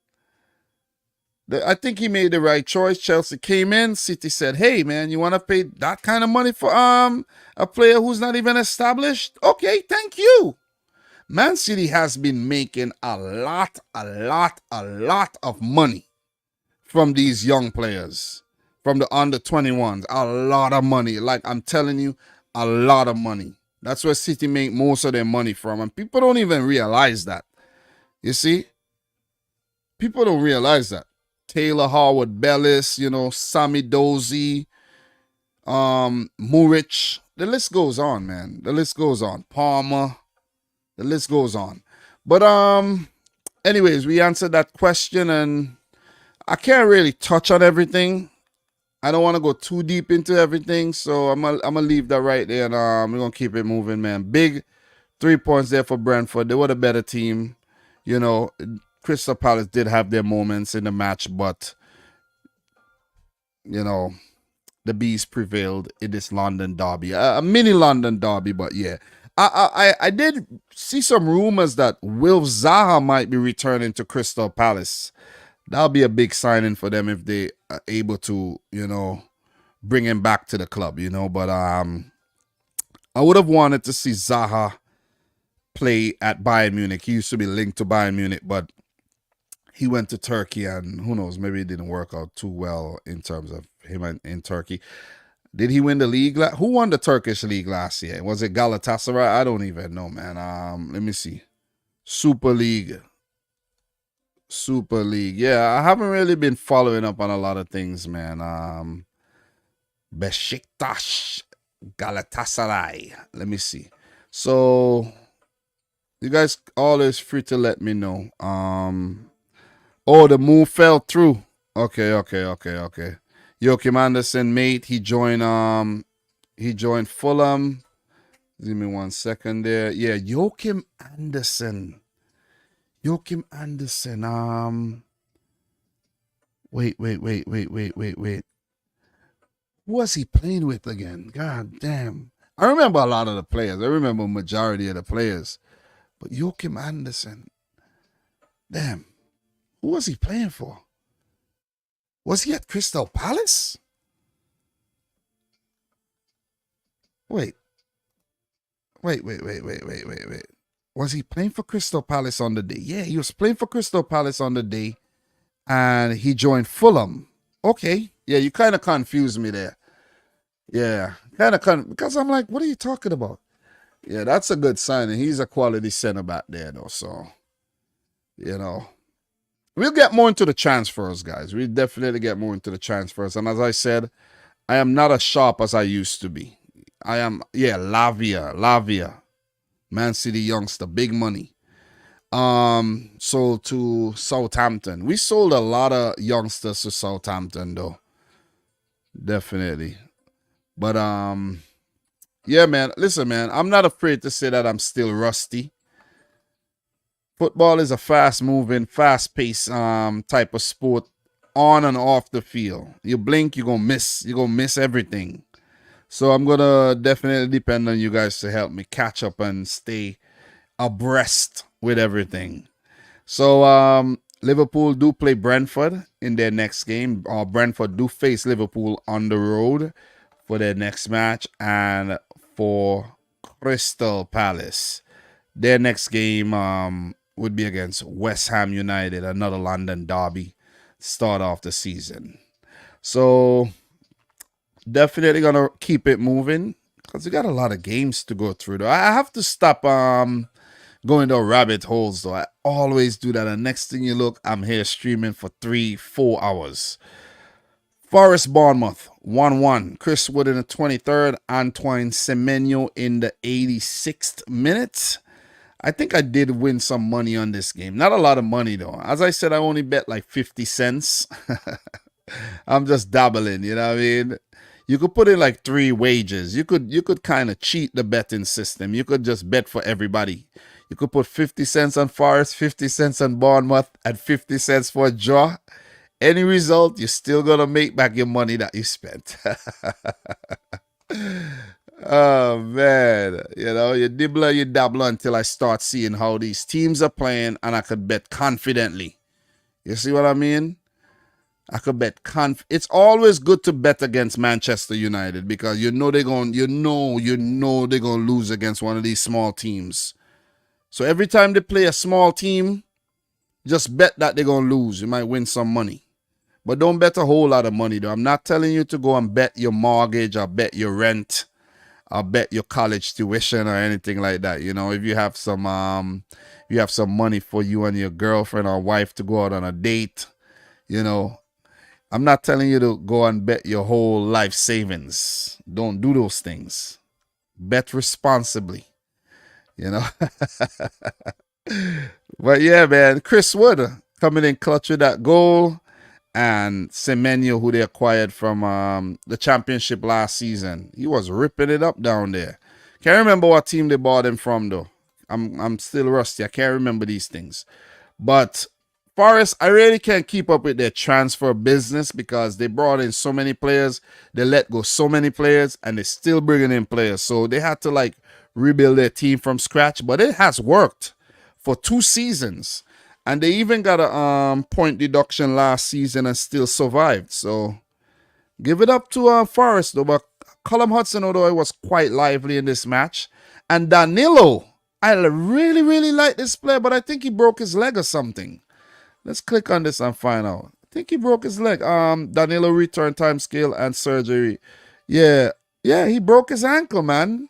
I think he made the right choice. Chelsea came in. City said, "Hey, man, you want to pay that kind of money for a player who's not even established? Okay, thank you." Man City has been making a lot of money from these young players, from the under 21s. A lot of money. Like I'm telling you, a lot of money. That's where City make most of their money from. And people don't even realize that. You see? People don't realize that. Taylor Howard-Bellis, Sammy Dozie, Muric. The list goes on, man. The list goes on. Palmer. The list goes on. But anyways, we answered that question, and I can't really touch on everything. I don't want to go too deep into everything, so I'm gonna leave that right there, and we're gonna keep it moving, man. Big 3 points there for Brentford. They were the better team. Crystal Palace did have their moments in the match, but the Bees prevailed in this London derby, a mini London derby. But yeah, I did see some rumors that Will Zaha might be returning to Crystal Palace. That'll be a big signing for them if they are able to, bring him back to the club, But I would have wanted to see Zaha play at Bayern Munich. He used to be linked to Bayern Munich, but he went to Turkey, and who knows, maybe it didn't work out too well in terms of him in Turkey. Did he win the league? Who won the Turkish league last year? Was it Galatasaray? I don't even know, man. Let me see. Super League. Yeah, I haven't really been following up on a lot of things, man. Besiktas, Galatasaray. Let me see. So you guys always free to let me know. Oh, the move fell through. Okay. Joachim Anderson, mate. He joined Fulham. Give me 1 second there. Yeah, Joachim Anderson. Wait. Who was he playing with again? God damn. I remember a lot of the players. I remember majority of the players. But Joachim Anderson. Damn. Who was he playing for? Was he at Crystal Palace? Wait. Was he playing for Crystal Palace on the day? Yeah, he was playing for Crystal Palace on the day, and he joined Fulham. Okay. Yeah, you kind of confused me there. Yeah, because I'm like, what are you talking about? Yeah, that's a good sign, and he's a quality center back there, though. So, we'll get more into the transfers, guys. We'll definitely get more into the transfers. And as I said, I am not as sharp as I used to be. Lavia. Man City youngster, big money. Sold to Southampton. We sold a lot of youngsters to Southampton, though. Definitely. But yeah, man. Listen, man. I'm not afraid to say that I'm still rusty. Football is a fast-moving, fast-paced type of sport, on and off the field. You blink, you're gonna miss. You're gonna miss everything. So I'm gonna definitely depend on you guys to help me catch up and stay abreast with everything. So Liverpool do play Brentford in their next game. Brentford do face Liverpool on the road for their next match, and for Crystal Palace, their next game would be against West Ham United, another London derby, start off the season. So definitely gonna keep it moving because we got a lot of games to go through. Though I have to stop go into rabbit holes though. I always do that. And next thing you look, I'm here streaming for 3-4 hours. Forest Bournemouth 1-1. Chris Wood in the 23rd. Antoine Semenyo in the 86th minute. I think I did win some money on this game. Not a lot of money though. As I said, I only bet like 50 cents. I'm just dabbling, you know what I mean? You could put in like 3 wagers. You could kind of cheat the betting system. You could just bet for everybody. You could put 50 cents on Forest, 50 cents on Bournemouth, and 50 cents for a draw. Any result, you're still going to make back your money that you spent. Oh, man. You know, you dibble, you dabble until I start seeing how these teams are playing and I could bet confidently. You see what I mean? I could bet it's always good to bet against Manchester United because you know they're going they're going to lose against one of these small teams. So every time they play a small team, just bet that they're going to lose. You might win some money. But don't bet a whole lot of money though. I'm not telling you to go and bet your mortgage or bet your rent or bet your college tuition or anything like that. You know, if you have some money for you and your girlfriend or wife to go out on a date, you know, I'm not telling you to go and bet your whole life savings. Don't do those things. Bet responsibly, you know. But yeah, man, Chris Wood coming in clutch with that goal. And Semenyo, who they acquired from the championship last season. He was ripping it up down there. Can't remember what team they bought him from, though. I'm still rusty. I can't remember these things. But Forest, I really can't keep up with their transfer business because they brought in so many players. They let go so many players, and they're still bringing in players. So they had to, like, rebuild their team from scratch. But it has worked for 2 seasons. And they even got a point deduction last season and still survived. So give it up to Forest, though. But Callum Hudson, although it was quite lively in this match. And Danilo, I really, really like this player, but I think he broke his leg or something. Let's click on this and find out. I think he broke his leg. Danilo return time scale and surgery. Yeah, he broke his ankle, man.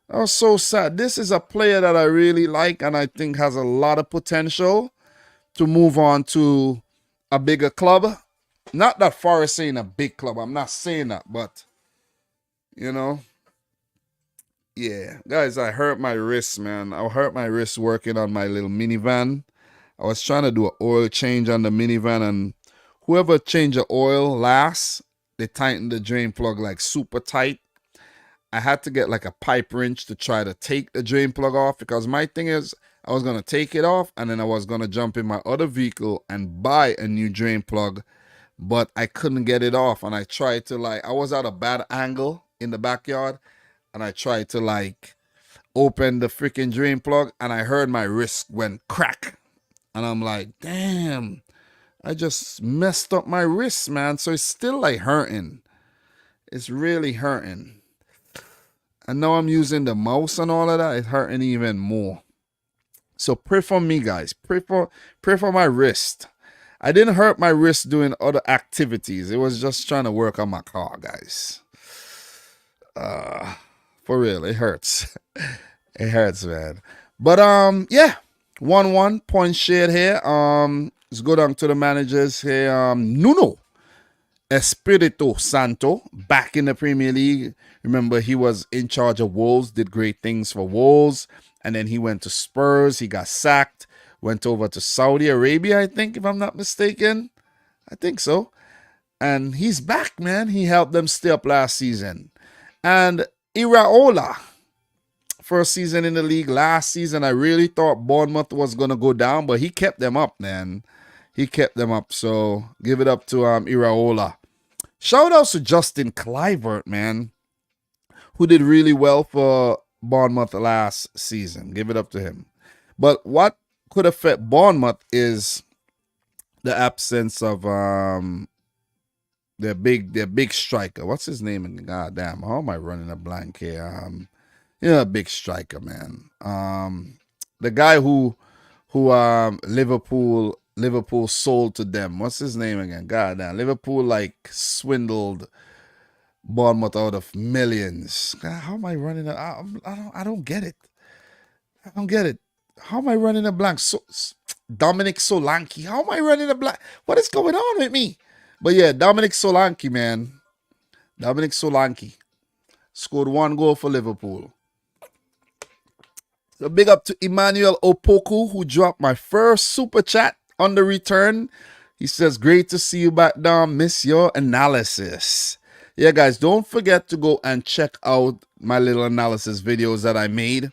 That was so sad. This is a player that I really like and I think has a lot of potential to move on to a bigger club. Not that Forest ain't a big club. I'm not saying that, but, you know. Yeah, guys, I hurt my wrist, man. I hurt my wrist working on my little minivan. I was trying to do an oil change on the minivan, and whoever changed the oil last, they tightened the drain plug like super tight. I had to get like a pipe wrench to try to take the drain plug off because my thing is I was going to take it off and then I was going to jump in my other vehicle and buy a new drain plug, but I couldn't get it off. And I tried to I was at a bad angle in the backyard and I tried to open the freaking drain plug and I heard my wrist went crack. And I'm like, damn, I just messed up my wrist, man. So it's still hurting. It's really hurting. And now I'm using the mouse and all of that. It's hurting even more. So pray for me, guys. Pray for my wrist. I didn't hurt my wrist doing other activities. It was just trying to work on my car, guys. For real, it hurts. It hurts, man. But yeah, 1-1 point shared here. Let's go down to the managers here. Nuno Espirito Santo back in the Premier League. Remember, he was in charge of Wolves, did great things for Wolves, and then he went to Spurs. He got sacked, went over to Saudi Arabia, I think, if I'm not mistaken. I think so. And he's back, man. He helped them stay up last season. And Iraola, first season in the league. Last season, I really thought Bournemouth was going to go down, but he kept them up, man. He kept them up. So give it up to Iraola. Shout out to Justin Kluivert, man, who did really well for Bournemouth last season. Give it up to him. But what could affect Bournemouth is the absence of their big striker. What's his name? God damn, how am I running a blank here? Big striker, man. The guy who Liverpool sold to them. What's his name again? God damn, Liverpool swindled Bournemouth out of millions. God, how am I running? I don't get it. I don't get it. how am I running a blank? Dominic Solanke. How am I running a blank? What is going on with me? But yeah, Dominic Solanke, man. Dominic Solanke scored 1 goal for Liverpool. So big up to Emmanuel Opoku, who dropped my first super chat on the return. He says, great to see you back, Dom. Miss your analysis. Yeah, guys, don't forget to go and check out my little analysis videos that I made.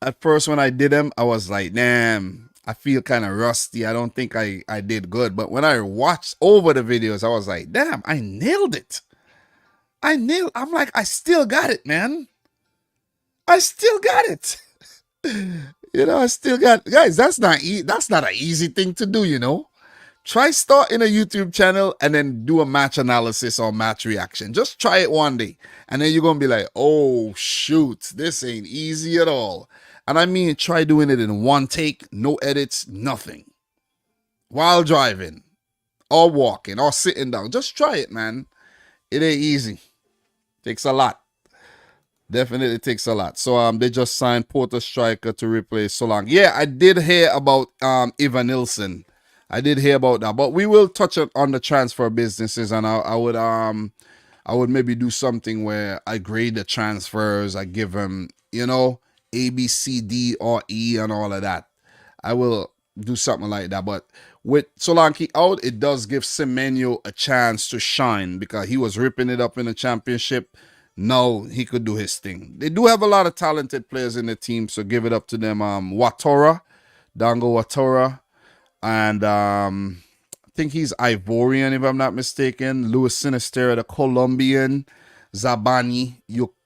At first, when I did them, I was like, damn, I feel kind of rusty. I don't think I did good. But when I watched over the videos, I was like, damn, I nailed it. I'm like, I still got it, man. I still got it. I still got, guys, that's not an easy thing to do, Try starting a YouTube channel and then do a match analysis or match reaction. Just try it one day. And then you're going to be like, oh, shoot, this ain't easy at all. And I mean, try doing it in one take, no edits, nothing. While driving or walking or sitting down. Just try it, man. It ain't easy. Takes a lot. Definitely takes a lot. So they just signed Porter striker to replace Solanke. Yeah, I did hear about Ivan Nilsson. I did hear about that, but we will touch on the transfer businesses, and I would maybe do something where I grade the transfers. I give them, A, B, C, D, or E, and all of that. I will do something like that. But with Solanke out, it does give Semenyo a chance to shine because he was ripping it up in the championship. Now he could do his thing. They do have a lot of talented players in the team, so give it up to them. Dango Watora. And I think he's Ivorian, if I'm not mistaken. Luis Sinistera, the Colombian. Zabani,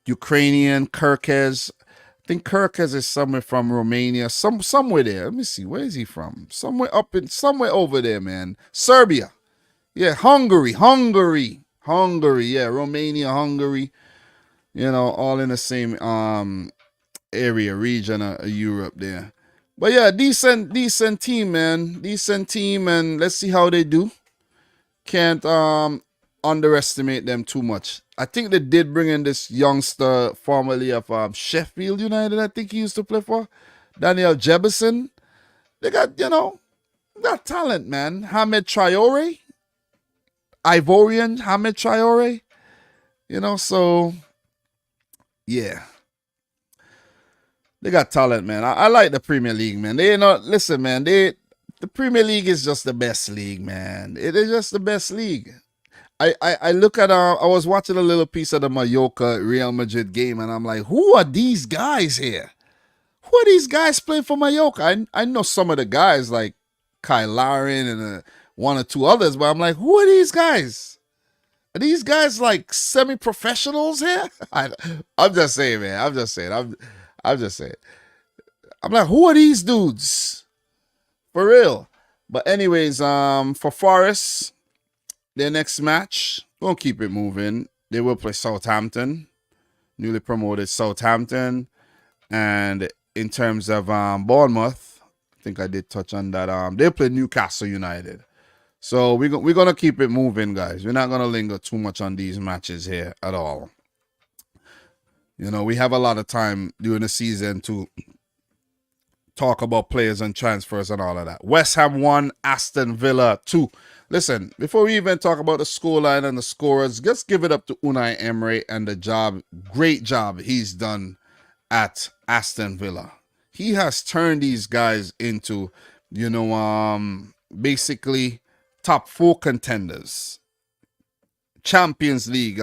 Ukrainian. Kirkez. I think Kirkez is somewhere from Romania. Somewhere there. Let me see. Where is he from? Somewhere over there, man. Serbia. Yeah, Hungary. Yeah, Romania, Hungary. All in the same region of Europe there. But yeah, decent team, man. Decent team, and let's see how they do. Can't underestimate them too much. I think they did bring in this youngster formerly of Sheffield United, I think he used to play for. Daniel Jebison. They got, got talent, man. Hamed Traore. Ivorian Hamed Traore. So yeah. They got talent, man. I like the Premier League, man. Listen, man. The Premier League is just the best league, man. It is just the best league. I look at I was watching a little piece of the Mallorca Real Madrid game, and I'm like, who are these guys here? Who are these guys playing for Mallorca? I know some of the guys like Kyle Larin and one or two others, but I'm like, who are these guys? Are these guys like semi-professionals here? I'm just saying, man. I'm just saying. I'm like, who are these dudes? For real. But anyways, for Forest, their next match, we'll keep it moving. They will play Southampton, newly promoted Southampton. And in terms of Bournemouth, I think I did touch on that. They play Newcastle United. So we're going to keep it moving, guys. We're not going to linger too much on these matches here at all. We have a lot of time during the season to talk about players and transfers and all of that. West Ham 1, Aston Villa 2. Listen, before we even talk about the scoreline and the scorers, just give it up to Unai Emery and the great job he's done at Aston Villa. He has turned these guys into, basically top 4 contenders. Champions League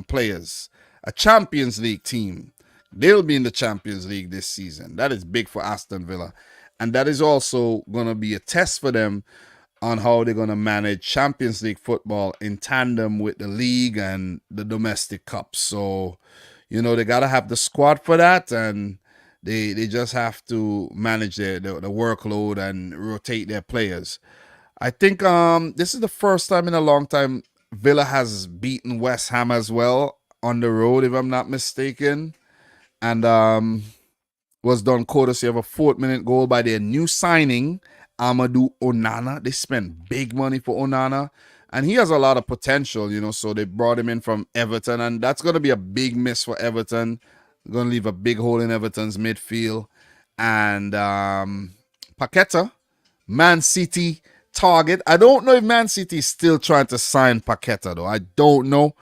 players. A Champions League team. They'll be in the Champions League this season. That is big for Aston Villa. And that is also going to be a test for them on how they're going to manage Champions League football in tandem with the league and the domestic cups. So, they got to have the squad for that. And they just have to manage the workload and rotate their players. I think this is the first time in a long time Villa has beaten West Ham as well on the road, if I'm not mistaken. And was done courtesy of a 4th-minute goal by their new signing, Amadou Onana. They spent big money for Onana. And he has a lot of potential, so they brought him in from Everton. And that's going to be a big miss for Everton. Going to leave a big hole in Everton's midfield. and Paqueta, Man City target. I don't know if Man City is still trying to sign Paqueta though. I don't know,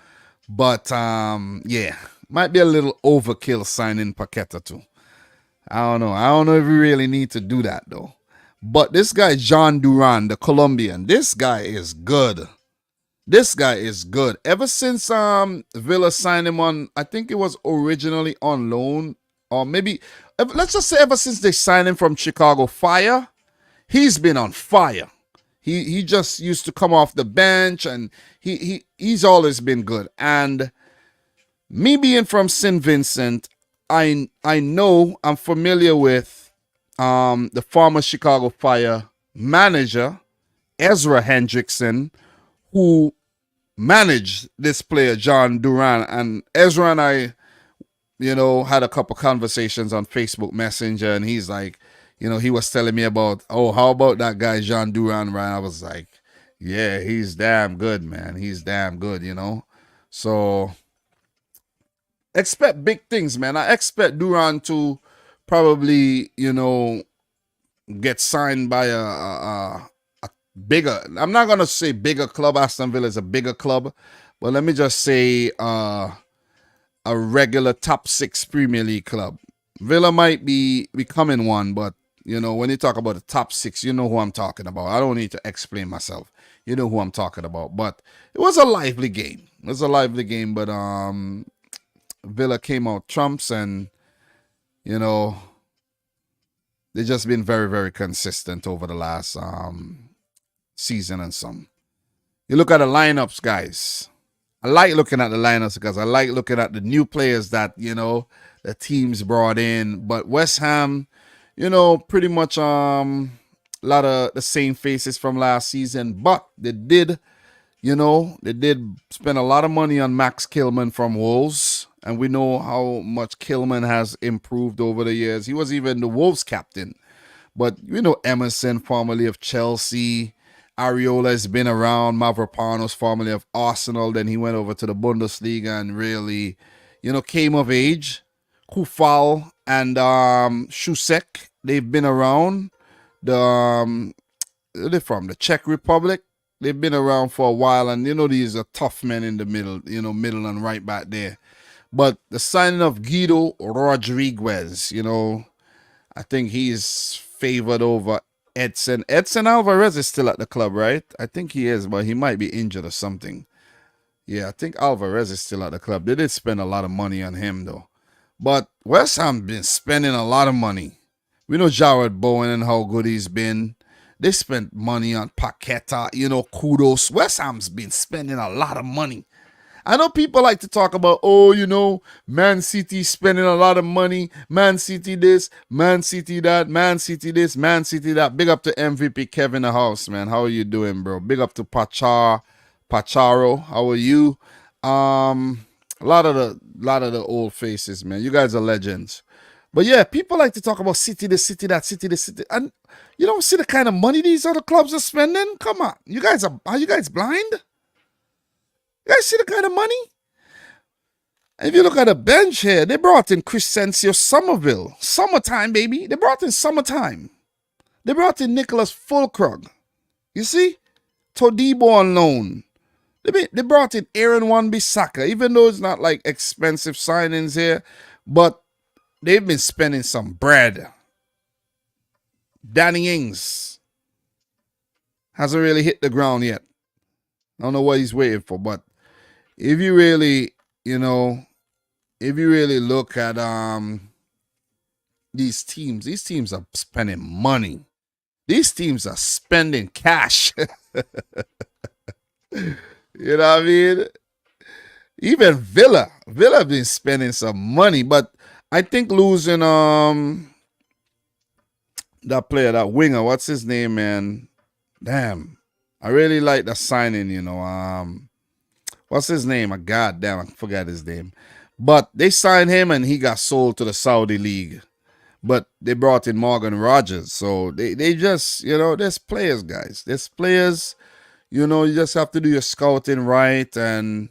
but yeah, might be a little overkill signing Paqueta too. I don't know. I don't know if we really need to do that though. But this guy John Duran, the Colombian, this guy is good. This guy is good. Ever since Villa signed him on, I think it was originally on loan, or maybe let's just say ever since they signed him from Chicago Fire, he's been on fire. He just used to come off the bench, and he's always been good. And me being from St. Vincent, I know I'm familiar with the former Chicago Fire manager, Ezra Hendrickson, who managed this player, John Duran. And Ezra and I, had a couple conversations on Facebook Messenger, and he's like, he was telling me about, how about that guy, John Duran, right? I was like, yeah, he's damn good, man. He's damn good, So expect big things, man. I expect Duran to probably, get signed by a bigger, I'm not going to say bigger club. Aston Villa is a bigger club, but let me just say a regular top 6 Premier League club. Villa might be becoming one, but when you talk about the top 6, you know who I'm talking about. I don't need to explain myself. You know who I'm talking about. But it was a lively game. But Villa came out trumps, and they just been very, very consistent over the last season and some. You look at the lineups, guys. I like looking at the lineups because I like looking at the new players that the teams brought in. But West Ham, pretty much a lot of the same faces from last season. But they did spend a lot of money on Max Kilman from Wolves, and we know how much Kilman has improved over the years. He was even the Wolves captain. But Emerson, formerly of Chelsea. Areola has been around. Mavropanos, formerly of Arsenal. Then he went over to the Bundesliga and really, came of age. Kufal and Shusek, they've been around. They're from the Czech Republic. They've been around for a while, and these are tough men in the middle, middle and right back there. But the signing of Guido Rodriguez, I think he's favored over Edson. Edson Alvarez is still at the club, right? I think he is, but he might be injured or something. Yeah, I think Alvarez is still at the club. They did spend a lot of money on him, though. But West Ham been spending a lot of money. We know Jared Bowen and how good he's been. They spent money on Paqueta, kudos. West Ham's been spending a lot of money. I know people like to talk about, Man City spending a lot of money. Man City this, Man City that, Man City this, Man City that. Big up to MVP Kevin the House, man. How are you doing, bro? Big up to Pacharo. How are you? A lot of the old faces, man. You guys are legends. But yeah, people like to talk about City this, City that, City this, City. And you don't see the kind of money these other clubs are spending? Come on. Are you guys blind? You guys see the kind of money? And if you look at the bench here, they brought in Crescencio Somerville. Summertime, baby. They brought in Summertime. They brought in Nicholas Fulkrug. You see? Todibo on loan. They brought in Aaron Wan-Bissaka, even though it's not like expensive signings here, but they've been spending some bread. Danny Ings hasn't really hit the ground yet. I don't know what he's waiting for, but if you really, look at these teams are spending money. These teams are spending cash. You know what I mean? Even Villa been spending some money, but I think losing that player, that winger, what's his name, man? Damn. I really like the signing, what's his name? God damn, I forgot his name. But they signed him and he got sold to the Saudi League. But they brought in Morgan Rogers. So they just, there's players, guys. There's players, you just have to do your scouting right. And,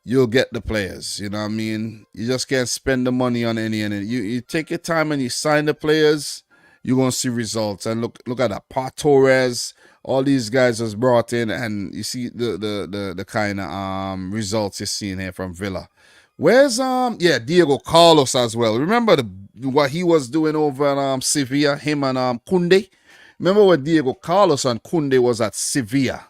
you'll get the players. You know what I mean? You just can't spend the money on any. You take your time and you sign the players, you're gonna see results. And look at that. Pa Torres, all these guys was brought in, and you see the kind of results you're seeing here from Villa. Where's Diego Carlos as well? Remember what he was doing over at Sevilla, him and Kunde? Remember when Diego Carlos and Kunde was at Sevilla?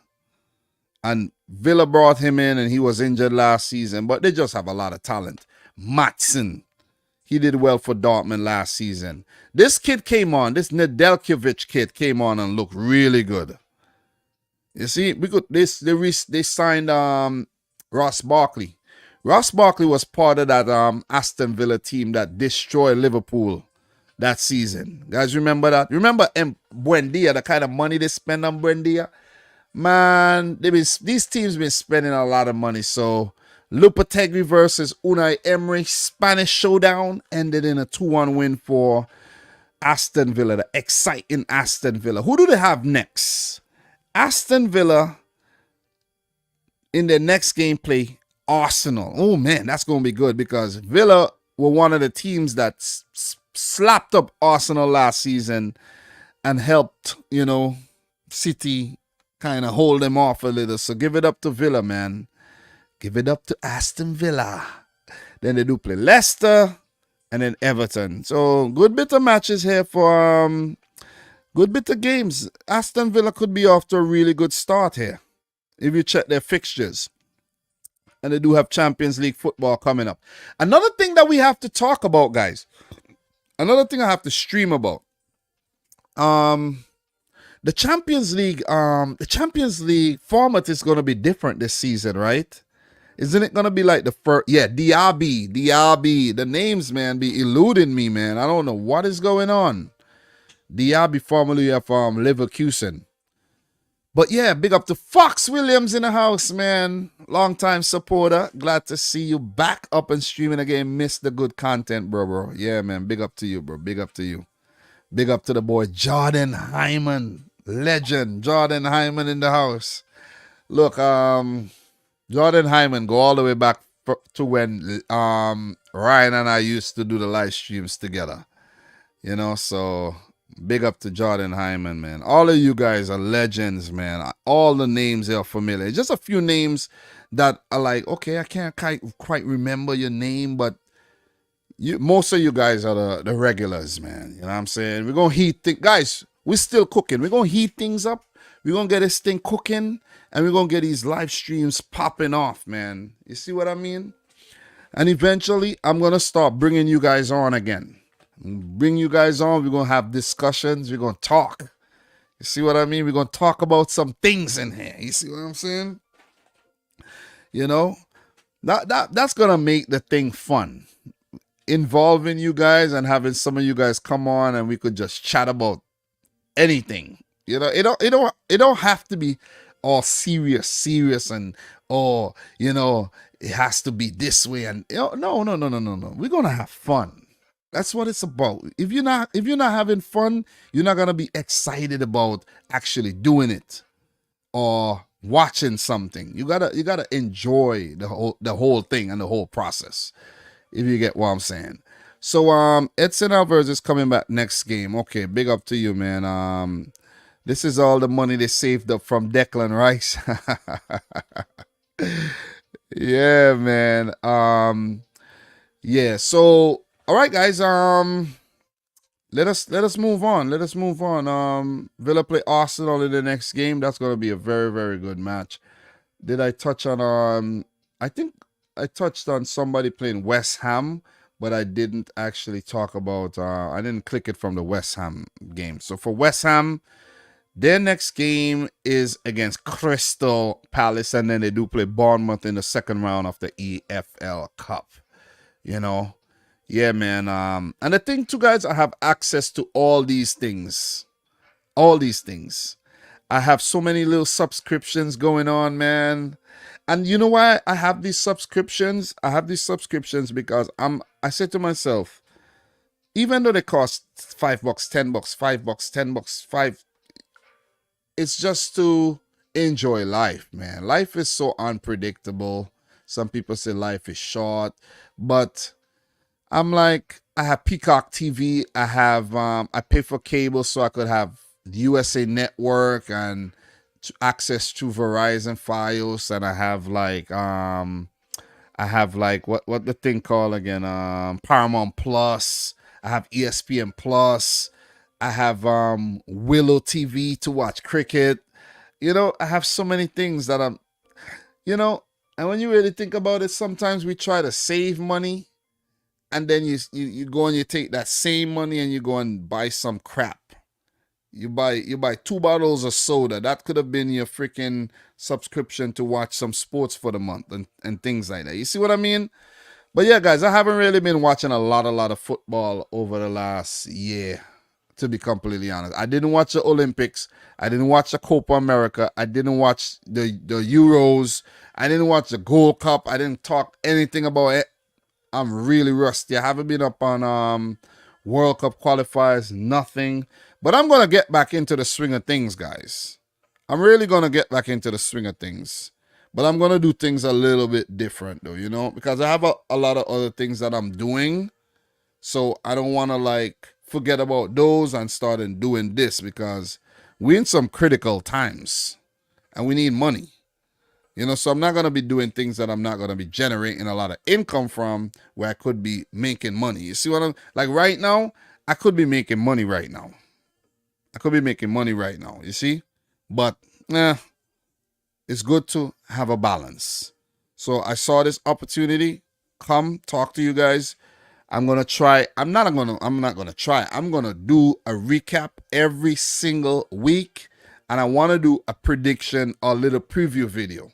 And Villa brought him in and he was injured last season, but they just have a lot of talent. Matson, he did well for Dortmund last season. This kid came on, this Nedeljkovic kid came on and looked really good. You see, they signed Ross Barkley. Ross Barkley was part of that Aston Villa team that destroyed Liverpool that season. Guys, remember that? Remember Buendia, the kind of money they spend on Buendia? Man, these teams been spending a lot of money. So Lopetegui versus Unai Emery Spanish showdown ended in a 2-1 win for Aston Villa, the exciting Aston Villa. Who do they have next? Aston Villa in their next game play Arsenal. Oh man, that's going to be good because Villa were one of the teams that slapped up Arsenal last season and helped, City kind of hold them off a little. So give it up to Villa, man. Give it up to Aston Villa. Then they do play Leicester and then Everton. So good bit of matches here for good bit of games. Aston Villa could be off to a really good start here if you check their fixtures. And they do have Champions League football coming up. Another thing that we have to talk about, guys. Another thing I have to stream about. The Champions League format is going to be different this season, right? Isn't it going to be like the first? Yeah, Diaby. The names, man, be eluding me, man. I don't know what is going on. Diaby, formerly of Leverkusen. But yeah, big up to Fox Williams in the house, man. Long-time supporter. Glad to see you back up and streaming again. Missed the good content, bro. Yeah, man. Big up to you, bro. Big up to you. Big up to the boy Jordan Hyman. Legend. Jordan Hyman in the house. Look, Jordan Hyman go all the way back to when Ryan and I used to do the live streams together. So big up to Jordan Hyman, man. All of you guys are legends, man. All the names are familiar. Just a few names that are like, okay, I can't quite remember your name, but most of you guys are the regulars, man. You know what I'm saying? We're going to heat things. Guys, we're still cooking. We're going to heat things up. We're going to get this thing cooking, and we're going to get these live streams popping off, man. You see what I mean? And eventually, I'm going to start bringing you guys on again. Bring you guys on. We're going to have discussions. We're going to talk. You see what I mean? We're going to talk about some things in here. You see what I'm saying? That's going to make the thing fun. Involving you guys and having some of you guys come on and we could just chat about anything. It don't have to be all serious and it has to be this way and no. We're gonna have fun. That's what it's about. If you're not having fun, you're not gonna be excited about actually doing it or watching something. You gotta enjoy the whole thing and the whole process. If you get what I'm saying. So Edson Alvarez is coming back next game. Okay, big up to you, man. This is all the money they saved up from Declan Rice. Yeah, man. Yeah, so all right, guys. Let us move on. Villa play Arsenal in the next game. That's gonna be a very, very good match. Did I touch on I think I touched on somebody playing West Ham, but I didn't actually talk about I didn't click it from the West Ham game. So for West Ham, their next game is against Crystal Palace, and then they do play Bournemouth in the second round of the EFL Cup. Yeah, man. And the thing too, guys, I have access to all these things. I have so many little subscriptions going on, man. And you know why I have these subscriptions? I have these subscriptions because I said to myself, even though they cost $5, $10, $5, $10, $5, it's just to enjoy life, man. Life is so unpredictable. Some people say life is short, but I'm like, I have Peacock TV. I pay for cable so I could have the USA Network and access to Verizon Fios, and I have like what the thing called again? Paramount Plus. I have ESPN Plus. I have Willow TV to watch cricket. I have so many things that you know, and when you really think about it, sometimes we try to save money, and then you go and you take that same money and you go and buy some crap. You buy 2 bottles of soda. That could have been your freaking subscription to watch some sports for the month and things like that. You see what I mean? But yeah, guys, I haven't really been watching a lot of football over the last year, to be completely honest. I didn't watch the Olympics. I didn't watch the Copa America. I didn't watch the Euros. I didn't watch the Gold Cup. I didn't talk anything about it. I'm really rusty. I haven't been up on World Cup qualifiers, nothing. But I'm going to get back into the swing of things, guys. I'm really going to get back into the swing of things. But I'm going to do things a little bit different, though, because I have a lot of other things that I'm doing. So I don't want to, forget about those and start doing this, because we're in some critical times and we need money. So I'm not going to be doing things that I'm not going to be generating a lot of income from, where I could be making money. You see what I'm, like right now, I could be making money right now. You see? But, it's good to have a balance. So I saw this opportunity, come talk to you guys. I'm going to try. I'm not going to try. I'm going to do a recap every single week. And I want to do a prediction or a little preview video.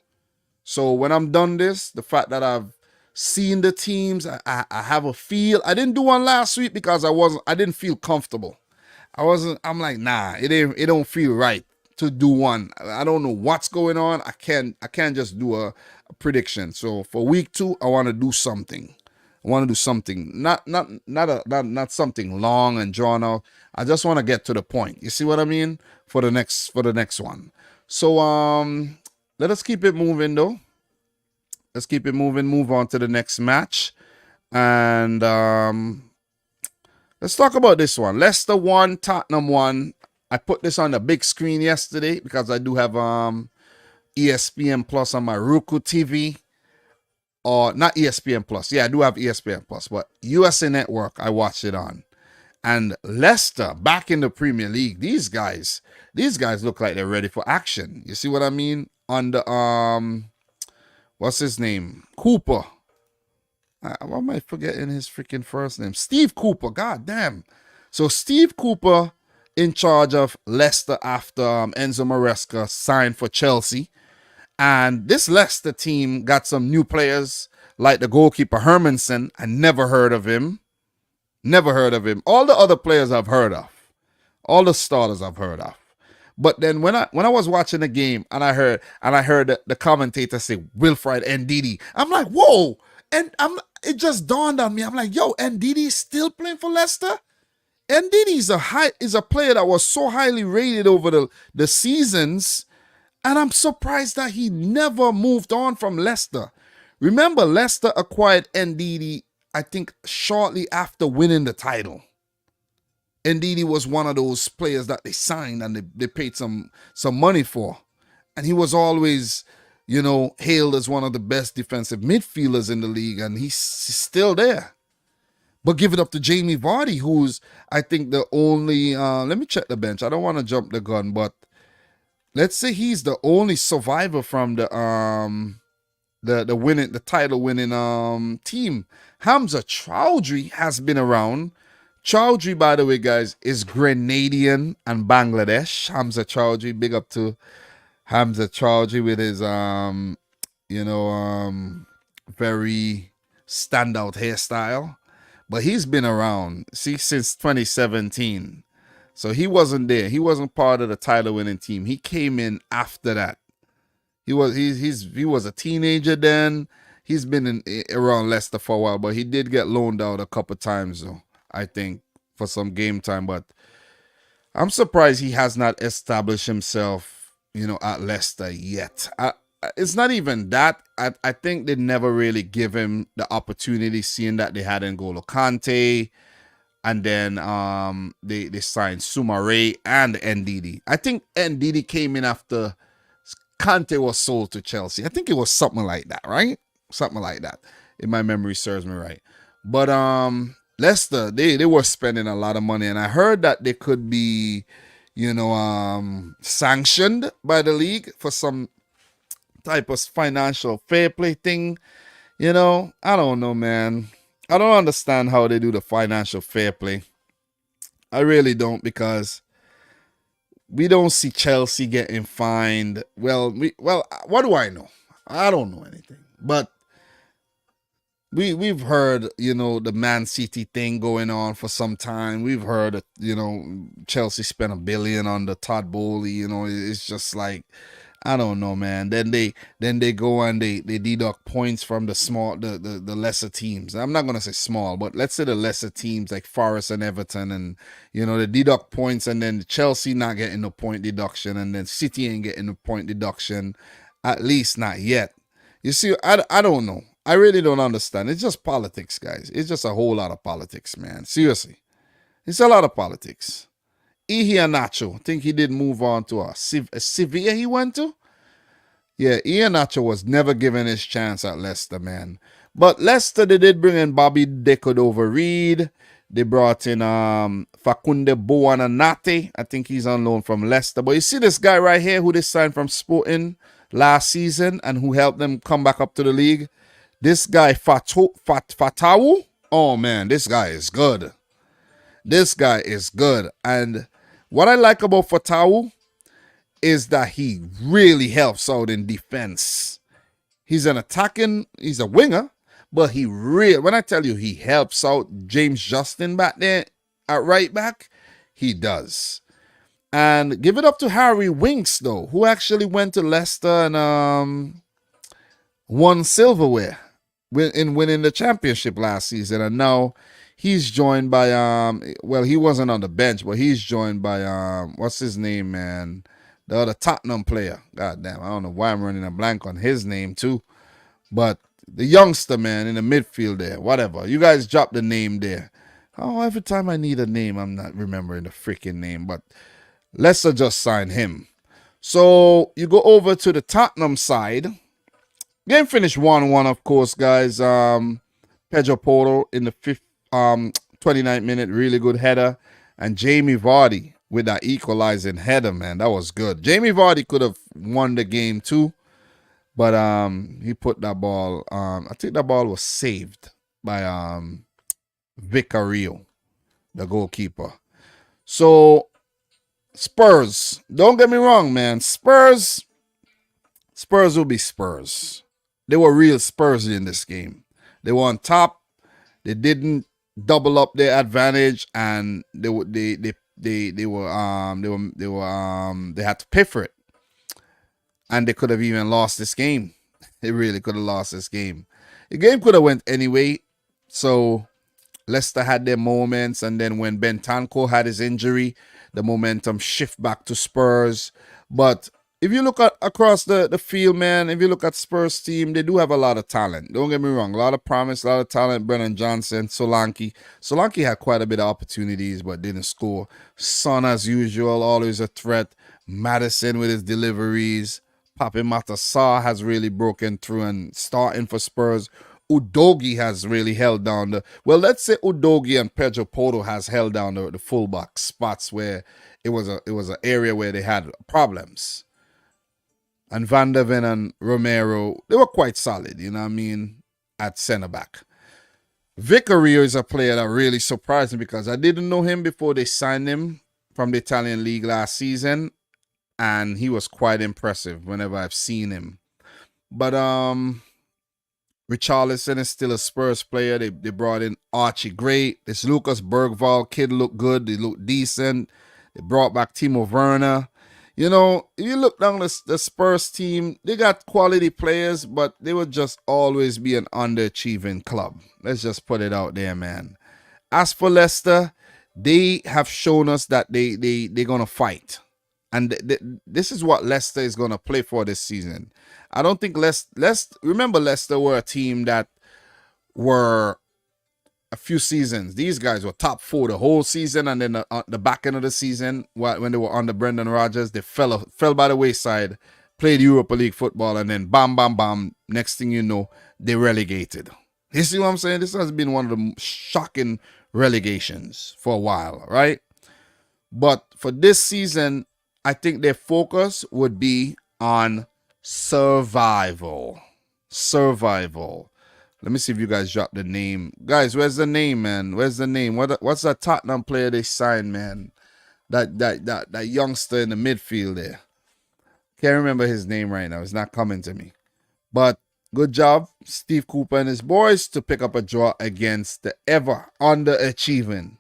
So when I'm done this, the fact that I've seen the teams, I have a feel. I didn't do one last week because I didn't feel comfortable. I'm like, nah, it don't feel right to do one. I don't know what's going on. I can't just do a prediction. So for week 2, I want to do something. Not something long and drawn out. I just want to get to the point. You see what I mean? For the next one. So let us keep it moving, though. Let's keep it moving. Move on to the next match. And let's talk about this one. Leicester 1, Tottenham 1. I put this on the big screen yesterday because I do have ESPN Plus on my Roku TV. Or not ESPN Plus. Yeah, I do have ESPN Plus. But USA Network, I watched it on. And Leicester back in the Premier League. These guys look like they're ready for action. You see what I mean? On the what's his name? Cooper. Why am I forgetting his freaking first name? Steve Cooper. God damn. So Steve Cooper in charge of Leicester after Enzo Maresca signed for Chelsea. And this Leicester team got some new players like the goalkeeper Hermansen. I never heard of him. All the other players I've heard of. All the starters I've heard of. But then when I was watching the game and I heard the commentator say Wilfred Ndidi, I'm like, whoa! And it just dawned on me. I'm like, yo, Ndidi is still playing for Leicester? Ndidi is a player that was so highly rated over the seasons, and I'm surprised that he never moved on from Leicester. Remember, Leicester acquired Ndidi, I think, shortly after winning the title. Ndidi was one of those players that they signed and they paid some money for. And he was always, hailed as one of the best defensive midfielders in the league, and he's still there. But give it up to Jamie Vardy, who's, I think, the only, let me check the bench. I don't want to jump the gun, but let's say he's the only survivor from the title winning team. Hamza Chowdhury has been around. Chowdhury, by the way, guys, is Grenadian and Bangladesh. Hamza Chowdhury, big up to Hamza Chowdhury with his very standout hairstyle. But he's been around, since 2017. So he wasn't there. He wasn't part of the title winning team. He came in after that. He was a teenager then. He's been around Leicester for a while, but he did get loaned out a couple times, though, I think, for some game time. But I'm surprised he has not established himself, at Leicester yet. it's not even that. I think they never really give him the opportunity, seeing that they had N'Golo Kante, and then they signed Sumare and Ndidi. I think Ndidi came in after Kante was sold to Chelsea. I think it was something like that, right? Something like that, if my memory serves me right. But Leicester, they were spending a lot of money, and I heard that they could be, sanctioned by the league for some type of financial fair play thing. I don't know, man. I don't understand how they do the financial fair play. I really don't, because we don't see Chelsea getting fined. Well, what do I know? I don't know anything. But we've heard, the Man City thing going on for some time. We've heard that, Chelsea spent $1 billion on the Todd Bowley. It's just like, I don't know, man. Then they go and they deduct points from the lesser teams. I'm not gonna say small, but let's say the lesser teams like Forest and Everton, and they deduct points, and then Chelsea not getting no point deduction, and then City ain't getting no point deduction, at least not yet. You see, I don't know. I really don't understand. It's just politics, guys. It's just a whole lot of politics, man. Seriously, it's a lot of politics. Iheanacho, I think he did move on to Sevilla he went to. Yeah, Iheanacho was never given his chance at Leicester, man. But Leicester, they did bring in Bobby Decordova-Reid. They brought in Facunde Boananate. I think he's on loan from Leicester. But you see this guy right here who they signed from Sporting last season and who helped them come back up to the league? This guy, Fatawu. Oh, man, this guy is good. This guy is good. And what I like about Fatawu is that he really helps out in defense. He's a winger, but when I tell you he helps out James Justin back there at right back, he does. And give it up to Harry Winks, though, who actually went to Leicester and won silverware in winning the championship last season. And now he's joined by he wasn't on the bench, but he's joined by what's his name, man? The other Tottenham player. God damn, I don't know why I'm running a blank on his name too. But the youngster, man, in the midfield there. Whatever. You guys drop the name there. Oh, every time I need a name, I'm not remembering the freaking name. But Leicester just signed him. So you go over to the Tottenham side. Game finished 1-1, of course, guys. Pedro Porro in the 29th minute, really good header. And Jamie Vardy with that equalizing header, man. That was good. Jamie Vardy could have won the game too. But he put that ball, I think that ball was saved by Vicario, the goalkeeper. So Spurs, don't get me wrong, man. Spurs will be Spurs. They were real Spurs in this game. They were on top. They didn't double up their advantage, and they had to pay for it. And they could have even lost this game. They really could have lost this game. The game could have went anyway. So Leicester had their moments, and then when Bentancur had his injury, the momentum shift back to Spurs. But if you look across the field, man, if you look at Spurs team, they do have a lot of talent. Don't get me wrong. A lot of promise, a lot of talent. Brennan Johnson, Solanke. Solanke had quite a bit of opportunities, but didn't score. Son, as usual, always a threat. Madison with his deliveries. Pape Matar has really broken through and starting for Spurs. Udogie has really held down let's say Udogie and Pedro Porro has held down the fullback spots where it was an area where they had problems. And Van der Ven and Romero, they were quite solid, you know what I mean, at center back. Vicario is a player that really surprised me because I didn't know him before they signed him from the Italian league last season, and he was quite impressive whenever I've seen him. But Richarlison is still a Spurs player. They brought in Archie Gray. This Lucas Bergvall kid looked good. They looked decent. They brought back Timo Werner. You know, if you look down the Spurs team, they got quality players, but they would just always be an underachieving club. Let's just put it out there, man. As for Leicester, they have shown us that they're going to fight. And this is what Leicester is going to play for this season. I don't think remember Leicester were a team that were a few seasons. These guys were top 4 the whole season, and then the back end of the season, when they were under Brendan Rodgers, they fell by the wayside, played Europa League football, and then bam, bam, bam. Next thing you know, they relegated. You see what I'm saying? This has been one of the shocking relegations for a while, right? But for this season, I think their focus would be on survival. Survival. Let me see if you guys drop the name. Guys, where's the name, man? Where's the name? What's that Tottenham player they signed, man? That youngster in the midfield there. Can't remember his name right now. It's not coming to me. But good job, Steve Cooper and his boys, to pick up a draw against the ever underachieving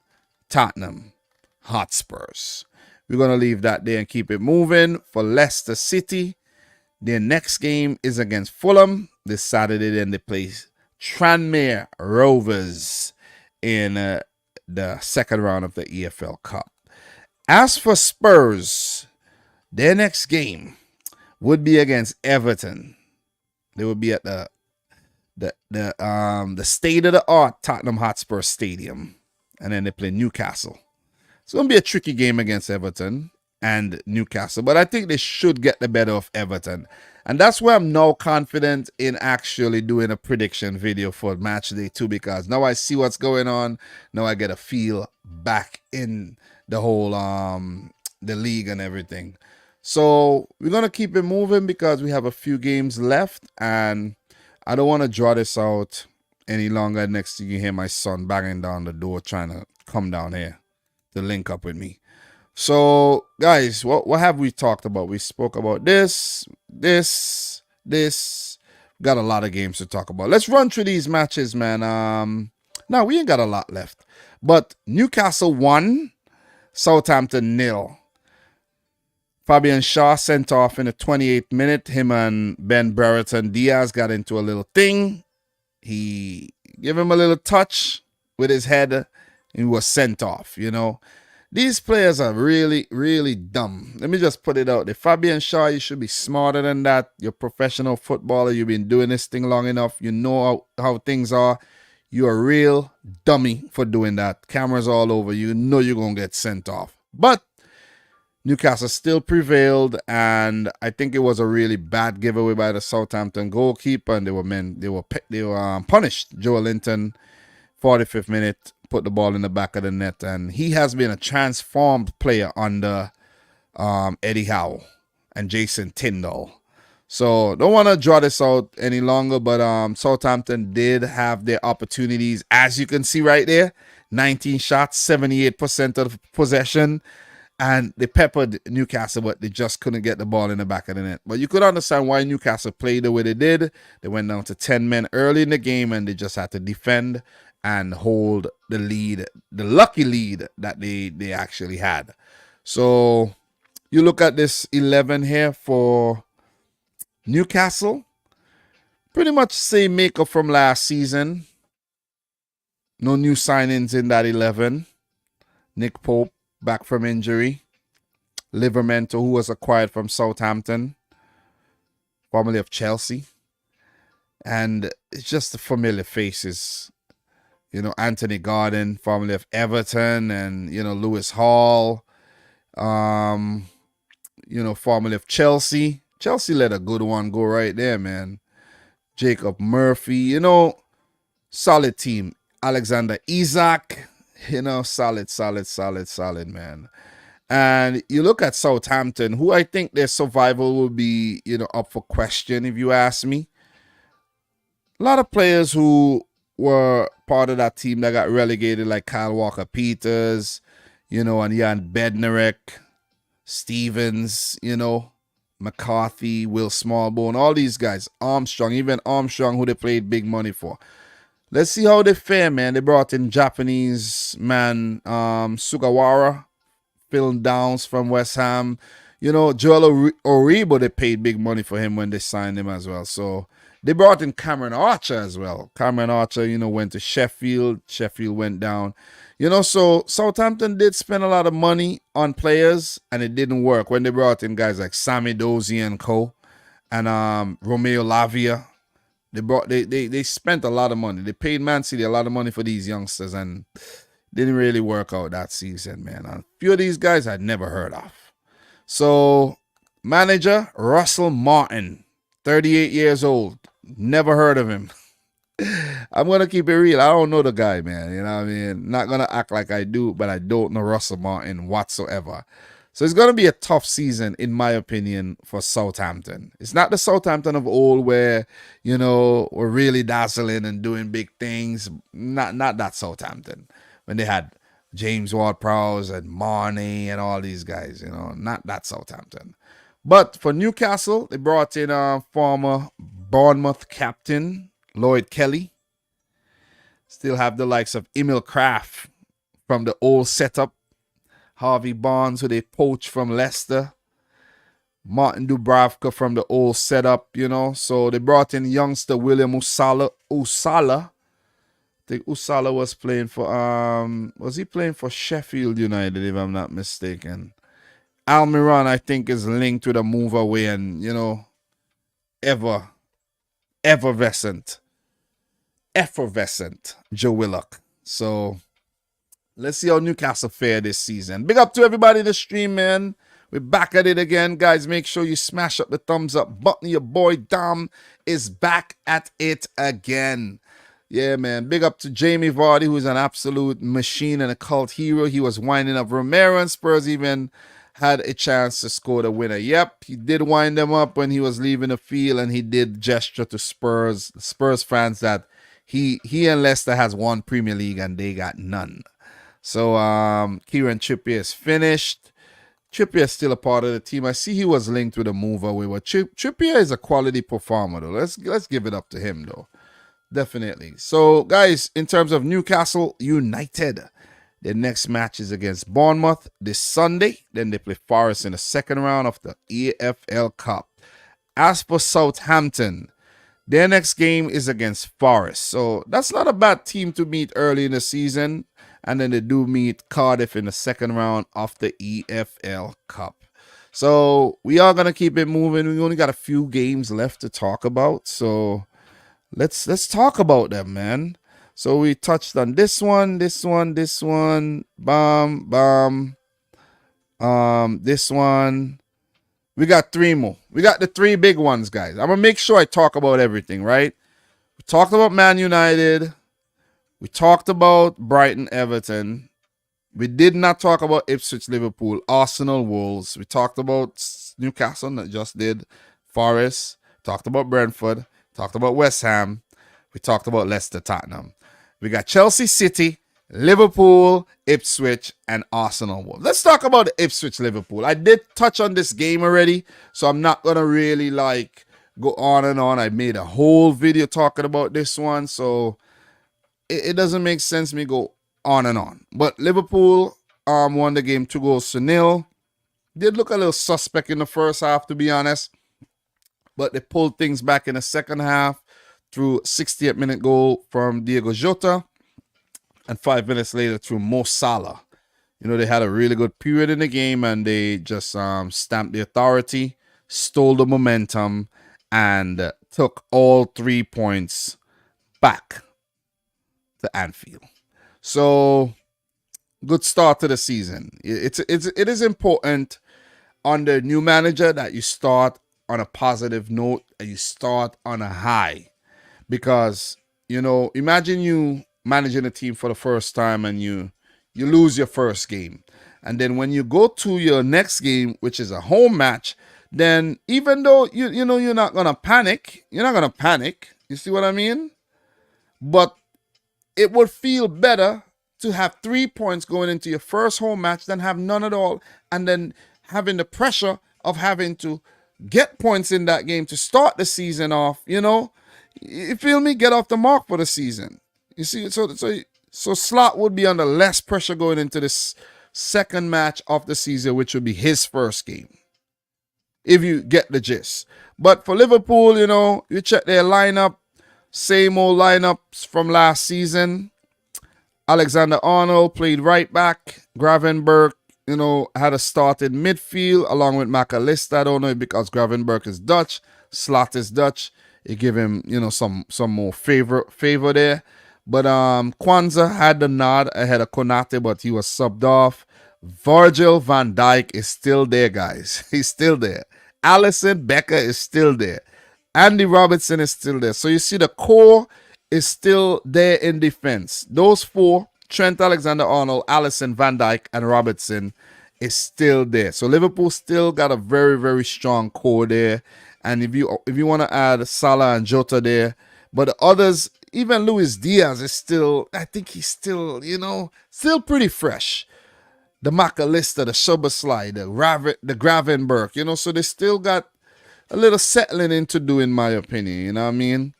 Tottenham Hotspurs. We're going to leave that there and keep it moving. For Leicester City, their next game is against Fulham this Saturday. Then they play Tranmere Rovers in the second round of the EFL Cup. As for Spurs, their next game would be against Everton. They would be at the state-of-the-art Tottenham Hotspur Stadium, and then they play Newcastle. It's going to be a tricky game against Everton and Newcastle, but I think they should get the better of Everton. And that's why I'm now confident in actually doing a prediction video for match day 2, because now I see what's going on. Now I get a feel back in the whole the league and everything. So we're going to keep it moving because we have a few games left, and I don't want to draw this out any longer. Next thing you hear my son banging down the door trying to come down here to link up with me. So guys, what have we talked about? We spoke about this. Got a lot of games to talk about. Let's run through these matches, man. No, we ain't got a lot left. But Newcastle 1, Southampton 0. Fabian Shaw sent off in the 28th minute. Him and Ben Brereton Diaz got into a little thing. He gave him a little touch with his head and he was sent off, you know. These players are really, really dumb. Let me just put it out there. Fabian Shaw, you should be smarter than that. You're a professional footballer. You've been doing this thing long enough. You know how things are. You're a real dummy for doing that. Cameras all over. You know you're going to get sent off. But Newcastle still prevailed, and I think it was a really bad giveaway by the Southampton goalkeeper, and they were punished. Joe Linton, 45th minute, put the ball in the back of the net, and he has been a transformed player under Eddie Howe and Jason Tyndall. So don't want to draw this out any longer, but Southampton did have their opportunities, as you can see right there. 19 shots, 78% of possession. And they peppered Newcastle, but they just couldn't get the ball in the back of the net. But you could understand why Newcastle played the way they did. They went down to 10 men early in the game, and they just had to defend and hold the lead, the lucky lead that they actually had. So you look at this 11 here for Newcastle. Pretty much same makeup from last season. No new signings in that 11. Nick Pope, back from injury. Livermento, who was acquired from Southampton, formerly of Chelsea. And it's just the familiar faces. You know, Anthony Gordon, formerly of Everton, and, you know, Lewis Hall, formerly of Chelsea. Chelsea let a good one go right there, man. Jacob Murphy, solid team. Alexander Isak, solid, man. And you look at Southampton, who I think their survival will be, up for question, if you ask me. A lot of players who were part of that team that got relegated, like Kyle Walker-Peters, and Jan Bednarek, Stevens, McCarthy, Will Smallbone, all these guys, Armstrong, even Armstrong, who they paid big money for. Let's see how they fare, man. They brought in Japanese man Sugawara, Phil Downs from West Ham. Joel Oribo, they paid big money for him when they signed him as well. So they brought in Cameron Archer as well. Cameron Archer, went to Sheffield. Sheffield went down. So Southampton did spend a lot of money on players, and it didn't work when they brought in guys like Sammy Dozie and co. and Romeo Lavia. They spent a lot of money. They paid Man City a lot of money for these youngsters, and didn't really work out that season, man. A few of these guys I'd never heard of. So, manager Russell Martin, 38 years old. Never heard of him. I'm going to keep it real. I don't know the guy, man. You know what I mean? Not going to act like I do, but I don't know Russell Martin whatsoever. So it's going to be a tough season, in my opinion, for Southampton. It's not the Southampton of old where, we're really dazzling and doing big things. Not that Southampton. When they had James Ward-Prowse and Marnie and all these guys, not that Southampton. But for Newcastle, they brought in former Bournemouth captain Lloyd Kelly. Still have the likes of Emil Kraft from the old setup. Harvey Barnes, who they poached from Leicester. Martin Dubravka from the old setup, So they brought in youngster William Usala. I think Usala was playing for, was he playing for Sheffield United, if I'm not mistaken? Almiron, I think, is linked with a move away and, effervescent Joe Willock. So let's see how Newcastle fare this season. Big up to everybody in the stream, man. We're back at it again. Guys, make sure you smash up the thumbs up button. Your boy Dom is back at it again. Yeah, man. Big up to Jamie Vardy, who's an absolute machine and a cult hero. He was winding up Romero, and Spurs even had a chance to score the winner. Yep, he did wind them up when he was leaving the field, and he did gesture to Spurs fans that he and Leicester has won Premier League and they got none. So Kieran Trippier is finished. Trippier is still a part of the team. I see he was linked with a move away. But Trippier is a quality performer, though. Let's give it up to him, though. Definitely. So, guys, in terms of Newcastle United, their next match is against Bournemouth this Sunday. Then they play Forest in the second round of the EFL Cup. As for Southampton, their next game is against Forest. So that's not a bad team to meet early in the season. And then they do meet Cardiff in the second round of the EFL Cup. So we are going to keep it moving. We only got a few games left to talk about. So let's talk about them, man. So we touched on this one, this one, this one, this one. We got three more. We got the three big ones, guys. I'm going to make sure I talk about everything, right? We talked about Man United. We talked about Brighton, Everton. We did not talk about Ipswich, Liverpool, Arsenal, Wolves. We talked about Newcastle, that just did, Forest. Talked about Brentford. Talked about West Ham. We talked about Leicester, Tottenham. We got Chelsea City, Liverpool, Ipswich, and Arsenal, Wolves. Let's talk about the Ipswich, Liverpool. I did touch on this game already, so I'm not going to really go on and on. I made a whole video talking about this one, so it doesn't make sense me go on and on. But Liverpool won the game 2-0. Did look a little suspect in the first half, to be honest. But they pulled things back in the second half through 68th minute goal from Diego Jota. And 5 minutes later through Mo Salah. They had a really good period in the game and they just stamped the authority, stole the momentum, and took all 3 points back to Anfield. So, good start to the season. It is important under new manager that you start on a positive note and you start on a high. Because, imagine you managing a team for the first time and you lose your first game. And then when you go to your next game, which is a home match, then even though you're not going to panic, You see what I mean? But it would feel better to have 3 points going into your first home match than have none at all. And then having the pressure of having to get points in that game to start the season off, You feel me? Get off the mark for the season. You see, so Slot would be under less pressure going into this second match of the season, which would be his first game, if you get the gist. But for Liverpool, you check their lineup, same old lineups from last season. Alexander-Arnold played right back. Gravenberch, had a start in midfield along with McAllister. I don't know if because Gravenberch is Dutch, Slot is Dutch. It give him, some more favor there. But Kwanzaa had the nod ahead of Konate, but he was subbed off. Virgil van Dijk is still there, guys. He's still there. Alisson Becker is still there. Andy Robertson is still there. So you see the core is still there in defense. Those four, Trent Alexander-Arnold, Alisson, Van Dijk, and Robertson, is still there. So Liverpool still got a very, very strong core there. And if you want to add Salah and Jota there, but the others, even Luis Diaz is still, I think he's still, still pretty fresh. The McAllister, the Szoboszlai, the Gravenberch, so they still got a little settling in to do, in my opinion, you know what I mean?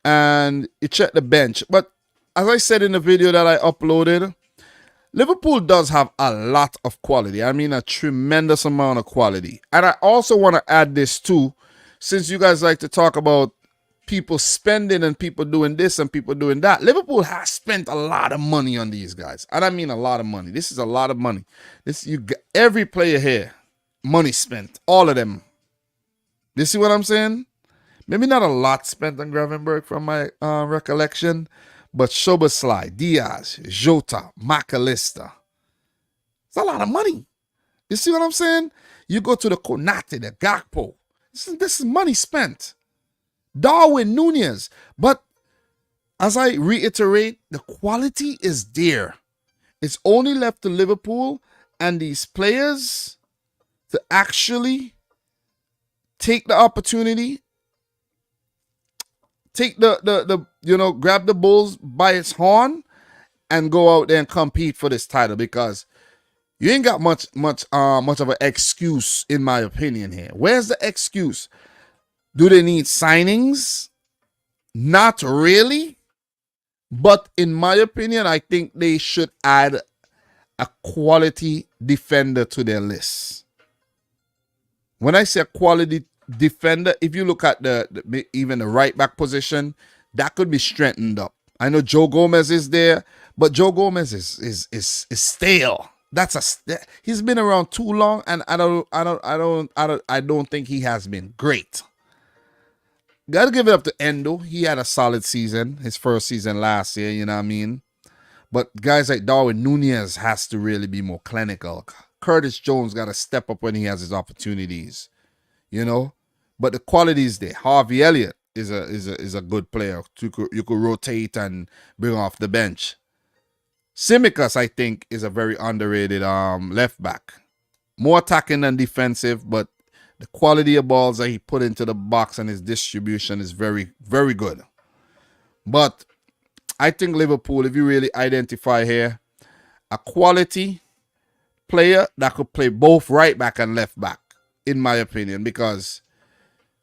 And you check the bench. But as I said in the video that I uploaded, Liverpool does have a lot of quality. I mean, a tremendous amount of quality. And I also want to add this too, since you guys like to talk about people spending and people doing this and people doing that. Liverpool has spent a lot of money on these guys. And I mean a lot of money. This is a lot of money. Every player here, money spent. All of them. You see what I'm saying? Maybe not a lot spent on Gravenberch from my recollection, but Szoboszlai, Diaz, Jota, McAllister. It's a lot of money. You see what I'm saying? You go to the Konate, the Gakpo. This is money spent. Darwin Núñez. But as I reiterate, the quality is there. It's only left to Liverpool and these players to actually take the opportunity, take grab the bulls by its horn and go out there and compete for this title, because you ain't got much of an excuse, in my opinion, here. Where's the excuse? Do they need signings? Not really. But in my opinion, I think they should add a quality defender to their list. When I say a quality defender, if you look at even the right back position, that could be strengthened up. I know Joe Gomez is there, but Joe Gomez is stale. He's been around too long, and I don't think he has been great. Gotta give it up to Endo. He had a solid season, his first season last year, you know what I mean? But guys like Darwin Núñez has to really be more clinical. Curtis Jones got to step up when he has his opportunities, But the quality is there. Harvey Elliott is a good player. You could rotate and bring off the bench. Tsimikas, I think, is a very underrated left back. More attacking than defensive, but the quality of balls that he put into the box and his distribution is very, very good. But I think Liverpool, if you really identify here, a quality player that could play both right back and left back, in my opinion, because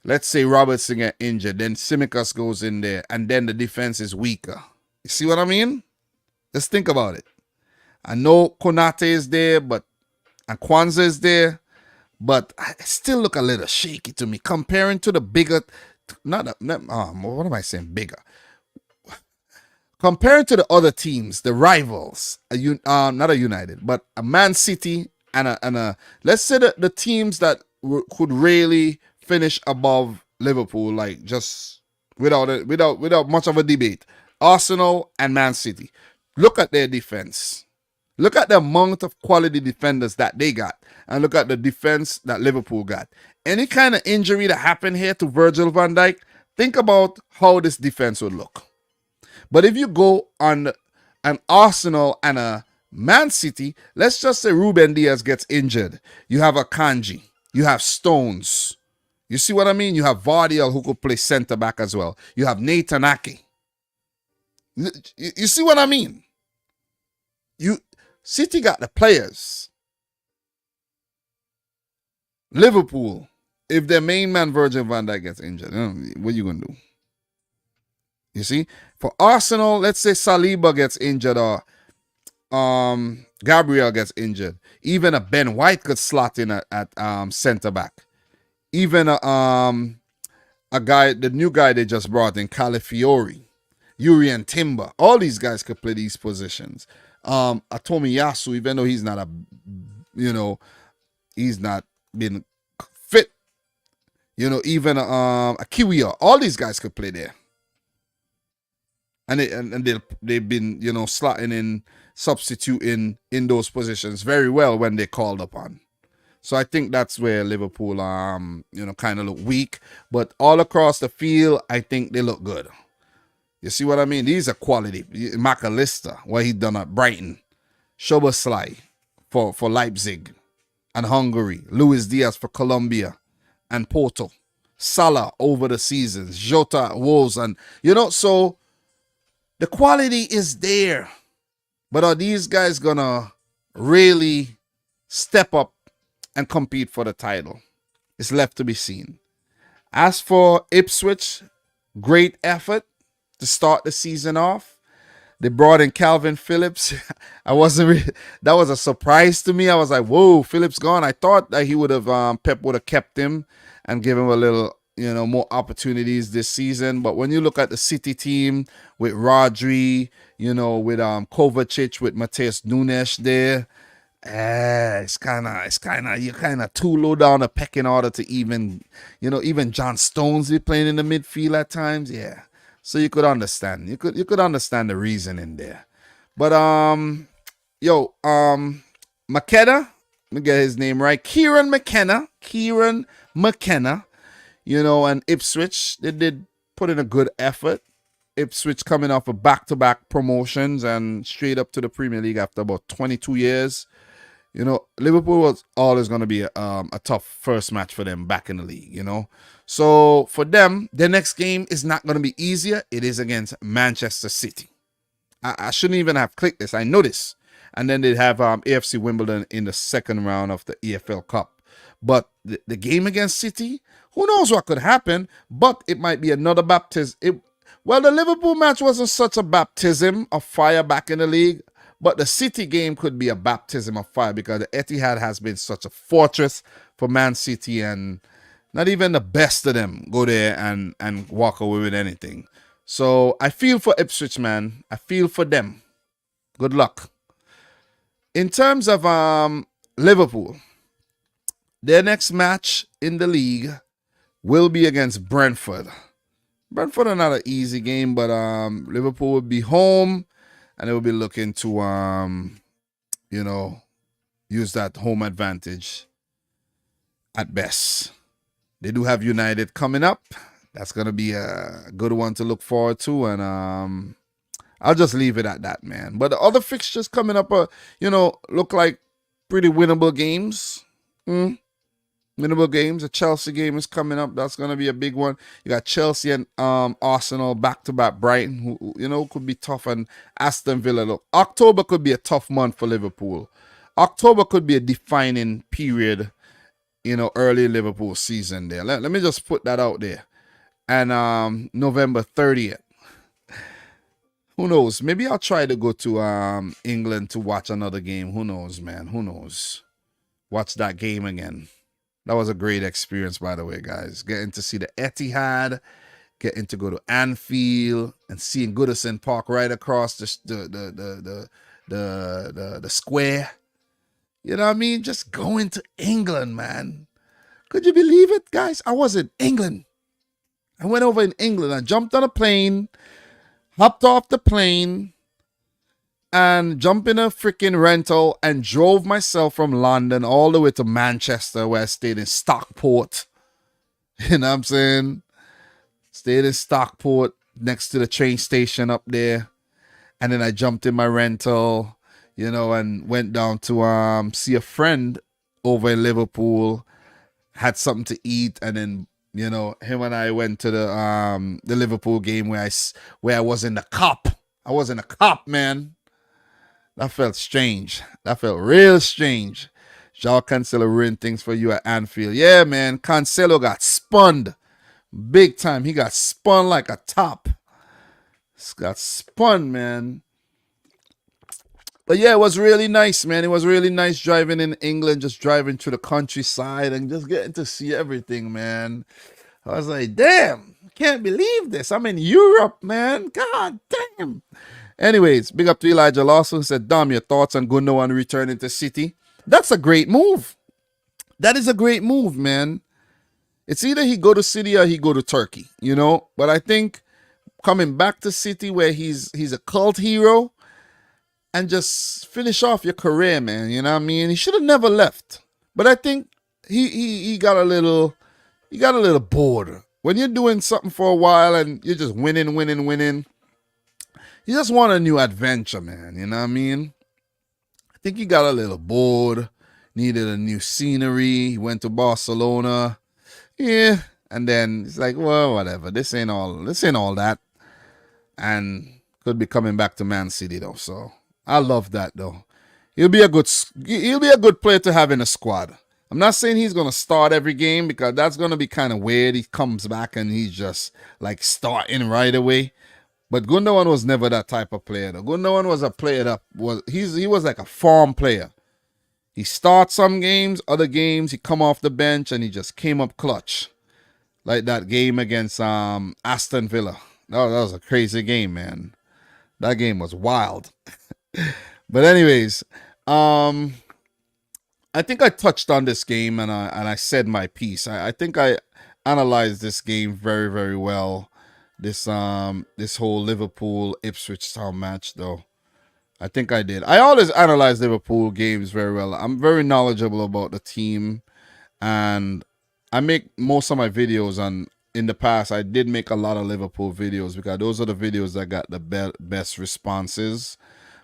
let's say Robertson get injured, then Tsimikas goes in there, and then the defense is weaker. You see what I mean? Let's think about it. I know Konate is there, and Kwanzaa is there, but I still look a little shaky to me comparing to the bigger, what am I saying, bigger? Compared to the other teams, the rivals, not a United, but a Man City and a let's say the teams that could really finish above Liverpool, like just without much of a debate, Arsenal and Man City. Look at their defense. Look at the amount of quality defenders that they got, and look at the defense that Liverpool got. Any kind of injury that happened here to Virgil van Dijk, think about how this defense would look. But if you go on an Arsenal and a Man City, let's just say Ruben Diaz gets injured. You have Akanji. You have Stones. You see what I mean? You have Vardiel, who could play center back as well. You have Nathan Ake. You see what I mean? City got the players. Liverpool, if their main man Virgil van Dijk gets injured, what are you going to do? You see? For Arsenal, let's say Saliba gets injured or Gabriel gets injured. Even a Ben White could slot in at center back. Even a guy, the new guy they just brought in, Calafiori. Yuri and Timber. All these guys could play these positions. Atomiyasu, even though he's not he's not been fit. Even Akiwiya, all these guys could play there. And they've been, slotting in, substituting in those positions very well when they're called upon. So I think that's where Liverpool, kind of look weak. But all across the field, I think they look good. You see what I mean? These are quality. McAllister, what he done at Brighton. Szoboszlai for Leipzig and Hungary. Luis Diaz for Colombia and Porto. Salah over the seasons. Jota, Wolves, and, so the quality is there. But are these guys going to really step up and compete for the title? It's left to be seen. As for Ipswich, great effort to start the season off. They brought in Calvin Phillips. That was a surprise to me. I was like, whoa, Phillips gone. I thought that he would have, Pep would have kept him and give him a little, more opportunities this season. But when you look at the City team with Rodri, with Kovacic, with Mateus Nunes there, it's kind of you're kind of too low down the pecking order to even John Stones be playing in the midfield at times. Yeah, so you could understand. You could understand the reason in there. But McKenna, let me get his name right. Kieran McKenna, and Ipswich, they did put in a good effort. Ipswich coming off of back-to-back promotions and straight up to the Premier League after about 22 years. Liverpool was always going to be a tough first match for them back in the league, So for them, their next game is not going to be easier. It is against Manchester City. I shouldn't even have clicked this. I know this. And then they have AFC Wimbledon in the second round of the EFL Cup. But the game against City, who knows what could happen, but it might be another baptism. The Liverpool match wasn't such a baptism of fire back in the league, but the City game could be a baptism of fire because the Etihad has been such a fortress for Man City, and not even the best of them go there and walk away with anything. So I feel for Ipswich, man. I feel for them. Good luck. In terms of Liverpool, their next match in the league will be against Brentford. Brentford are not an easy game, but Liverpool will be home, and they will be looking to, use that home advantage at best. They do have United coming up. That's going to be a good one to look forward to, and I'll just leave it at that, man. But the other fixtures coming up, look like pretty winnable games. Winnable games. The Chelsea game is coming up. That's going to be a big one. You got Chelsea and Arsenal back-to-back. Brighton, who could be tough. And Aston Villa. Look, October could be a tough month for Liverpool. October could be a defining period, early Liverpool season there. Let me just put that out there. And November 30th. Who knows? Maybe I'll try to go to England to watch another game. Who knows, man? Who knows? Watch that game again. That was a great experience, by the way, guys. Getting to see the Etihad, getting to go to Anfield, and seeing Goodison Park right across the square. You know what I mean? Just going to England, man. Could you believe it, guys? I was in England. I went over in England. I jumped on a plane, hopped off the plane, and jumped in a freaking rental and drove myself from London all the way to Manchester, where I stayed in Stockport. You know what I'm saying? Stayed in Stockport next to the train station up there. And then I jumped in my rental, and went down to see a friend over in Liverpool. Had something to eat, and then him and I went to the Liverpool game where I was in the cup. I was in the cup, man. That felt strange. That felt real strange. João Cancelo ruined things for you at Anfield. Yeah, man. Cancelo got spun big time. He got spun like a top. Got spun, man. But yeah, it was really nice, man. It was really nice driving in England, just driving through the countryside and just getting to see everything, man. I was like, damn, can't believe this. I'm in Europe, man. God damn. Anyways, big up to Elijah Lawson, who said, Dom, your thoughts on Gundogan returning to City? That's a great move. That is a great move, man. It's either he go to City or he go to Turkey, you know? But I think coming back to City where he's a cult hero and just finish off your career, man, you know what I mean? He should have never left. But I think he got a little bored. When you're doing something for a while and you're just winning, you just want a new adventure, man, you know what I mean? I think he got a little bored, needed a new scenery. He went to Barcelona. Yeah, and then it's like, well, whatever. This ain't all that, and could be coming back to Man City though. So I love that though. He'll be a good player to have in a squad. I'm not saying he's gonna start every game because that's gonna be kind of weird. He comes back and he's just like starting right away. But Gundogan was never that type of player though. Gundogan was a player that he was like a form player. He starts some games, other games he come off the bench and he just came up clutch. Like that game against Aston Villa. That was a crazy game, man. That game was wild. But anyways, I think I touched on this game and I said my piece. I think I analyzed this game very, very well. This whole Liverpool Ipswich Town match though. I think I did. I always analyze Liverpool games very well. I'm very knowledgeable about the team, and I make most of my videos on. In the past, I did make a lot of Liverpool videos because those are the videos that got the best responses.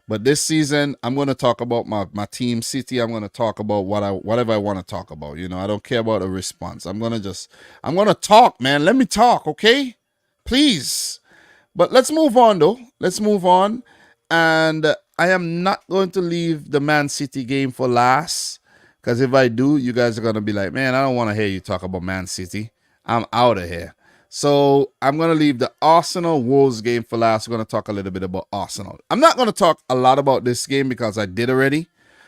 But this season, I'm going to talk about my team, City. I'm going to talk about whatever I want to talk about. You know, I don't care about a response. I'm going to talk, man. Let me talk, okay? Please. But let's move on, though. Let's move on. And I am not going to leave the Man City game for last. Because if I do, you guys are going to be like, man, I don't want to hear you talk about Man City. I'm out of here. So I'm going to leave the Arsenal Wolves game for last. We're going to talk a little bit about Arsenal. I'm not going to talk a lot about this game because I did already.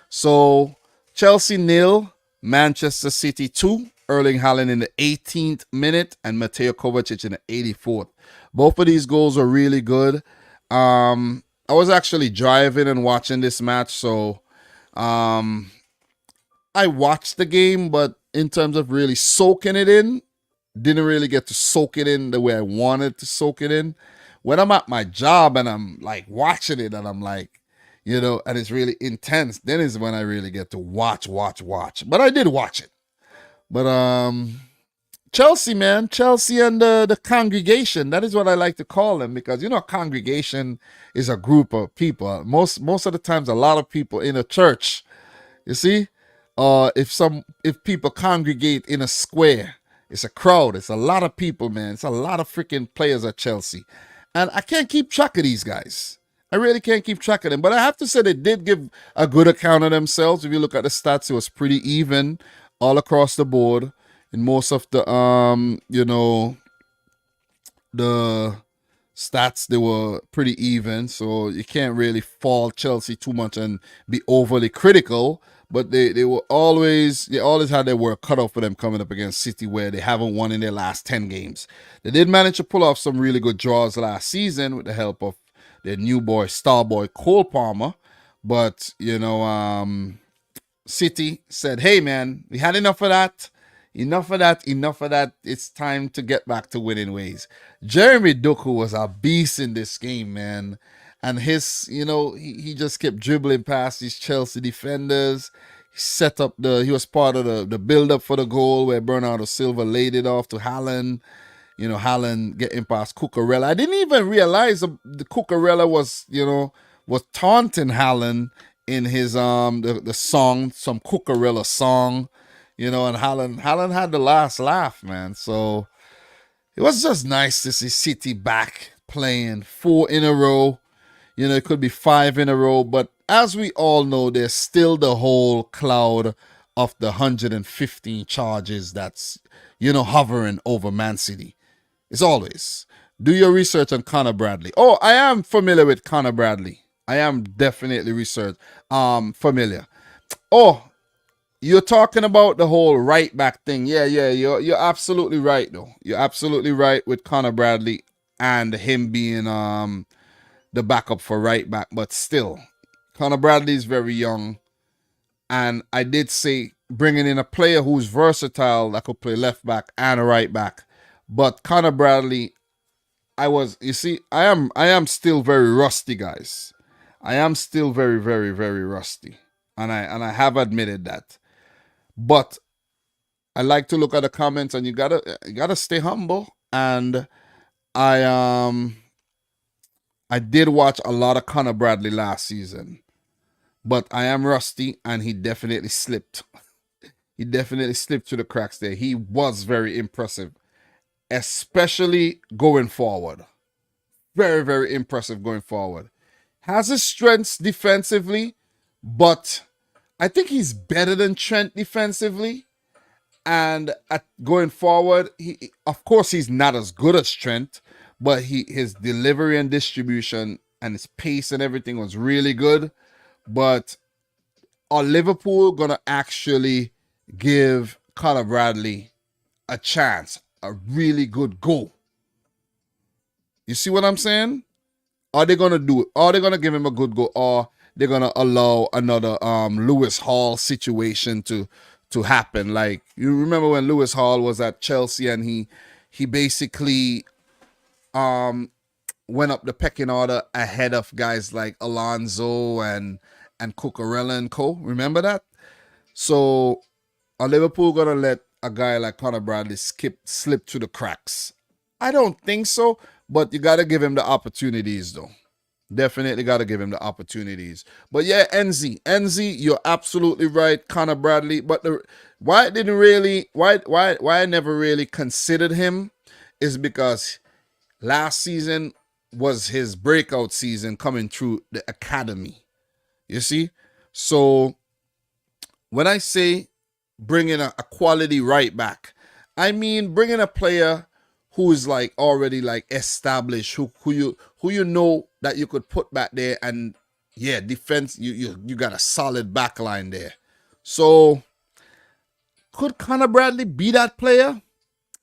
So Chelsea 0, Manchester City 2. Erling Haaland in the 18th minute and Mateo Kovacic in the 84th. Both of these goals are really good. I was actually driving and watching this match, so I watched the game, but in terms of really soaking it in, didn't really get to soak it in the way I wanted to soak it in. When I'm at my job and I'm like watching it and I'm like, you know, and it's really intense, then is when I really get to watch. But I did watch it. But Chelsea, man, Chelsea and the congregation, that is what I like to call them because, you know, congregation is a group of people. Most of the times, a lot of people in a church, you see, if people congregate in a square, it's a crowd. It's a lot of people, man. It's a lot of freaking players at Chelsea. And I can't keep track of these guys. I really can't keep track of them. But I have to say they did give a good account of themselves. If you look at the stats, it was pretty even all across the board. In most of the, you know, the stats, they were pretty even. So you can't really fault Chelsea too much and be overly critical. But they always had their work cut off for them coming up against City, where they haven't won in their last 10 games. They did manage to pull off some really good draws last season with the help of their new star boy Cole Palmer. But, you know, City said, hey, man, we had enough of that. Enough of that. It's time to get back to winning ways. Jeremy Doku was a beast in this game, man. And his, you know, he just kept dribbling past these Chelsea defenders. He was part of the build-up for the goal where Bernardo Silva laid it off to Haaland. You know, Haaland getting past Cucurella. I didn't even realize the Cucurella was taunting Haaland in his the song, some Cucurella song. You know, and Haaland had the last laugh, man. So it was just nice to see City back playing 4 in a row. You know, it could be 5 in a row. But as we all know, there's still the whole cloud of the 115 charges that's, you know, hovering over Man City. It's always. Do your research on Conor Bradley. Oh, I am familiar with Conor Bradley. I am definitely familiar. Oh, you're talking about the whole right back thing. Yeah, you're absolutely right though. You're absolutely right with Connor Bradley and him being the backup for right back, but still, Connor Bradley is very young, and I did say bringing in a player who's versatile that could play left back and right back. But Connor Bradley, I am still very rusty, guys. I am still very, very, very rusty, and I have admitted that. But I like to look at the comments, and you gotta stay humble. And I I did watch a lot of Connor Bradley last season, but I am rusty, and he definitely slipped. He definitely slipped through the cracks there. He was very impressive, especially going forward. Very, very impressive going forward. Has his strengths defensively, but I think he's better than Trent defensively. And going forward, he of course he's not as good as Trent, but his delivery and distribution and his pace and everything was really good. But are Liverpool gonna actually give Connor Bradley a chance, a really good go? You see what I'm saying? Are they gonna do it? Are they gonna give him a good go, or they're gonna allow another Lewis Hall situation to happen? Like, you remember when Lewis Hall was at Chelsea and he basically went up the pecking order ahead of guys like Alonso and Cucurella and co. Remember that? So are Liverpool gonna let a guy like Connor Bradley slip through the cracks? I don't think so, but you gotta give him the opportunities though. Definitely gotta give him the opportunities. But yeah, NZ, you're absolutely right, Connor Bradley. But why I never really considered him is because last season was his breakout season coming through the academy. You see? So when I say bringing a quality right back, I mean bringing a player who is like already like established, who you know that you could put back there, and yeah, defense, you got a solid back line there. So could Connor Bradley be that player?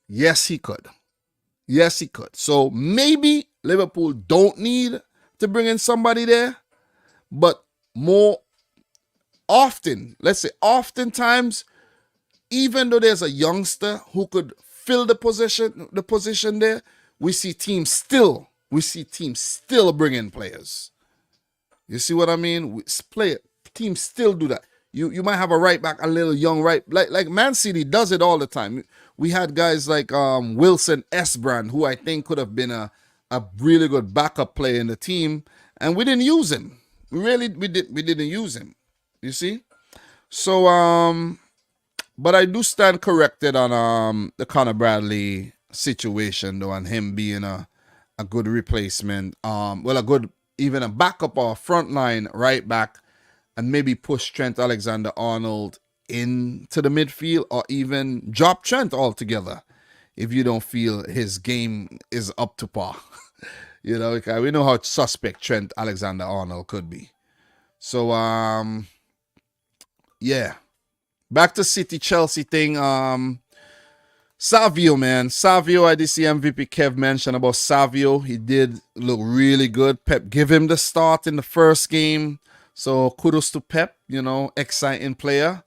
Yes, he could. Yes, he could. So maybe Liverpool don't need to bring in somebody there, but more often, let's say oftentimes, even though there's a youngster who could fill the position there, we see teams still bring in players. You see what I mean? Teams still do that. You might have a right back, a little young right, like Man City does it all the time. We had guys like Wilson Esbrand, who I think could have been a really good backup player in the team, and we didn't use him. We didn't use him. You see? So but I do stand corrected on the Connor Bradley situation though, and him being a good replacement. Even a backup or frontline right back, and maybe push Trent Alexander-Arnold into the midfield, or even drop Trent altogether if you don't feel his game is up to par. You know, because we know how suspect Trent Alexander-Arnold could be. So yeah. Back to City-Chelsea thing. Savio, man. Savio, I did see MVP Kev mention about Savio. He did look really good. Pep give him the start in the first game. So kudos to Pep, you know, exciting player.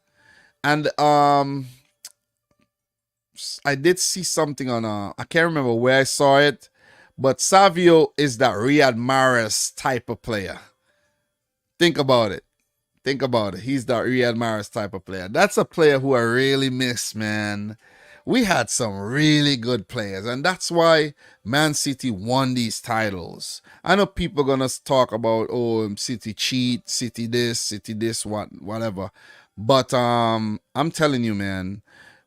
And I did see something on, I can't remember where I saw it, but Savio is that Riyad Mahrez type of player. Think about it. He's that Riyad Mahrez type of player. That's a player who I really miss, man. We had some really good players, and that's why Man City won these titles. I know people are going to talk about, City cheat, City this, whatever. But I'm telling you, man,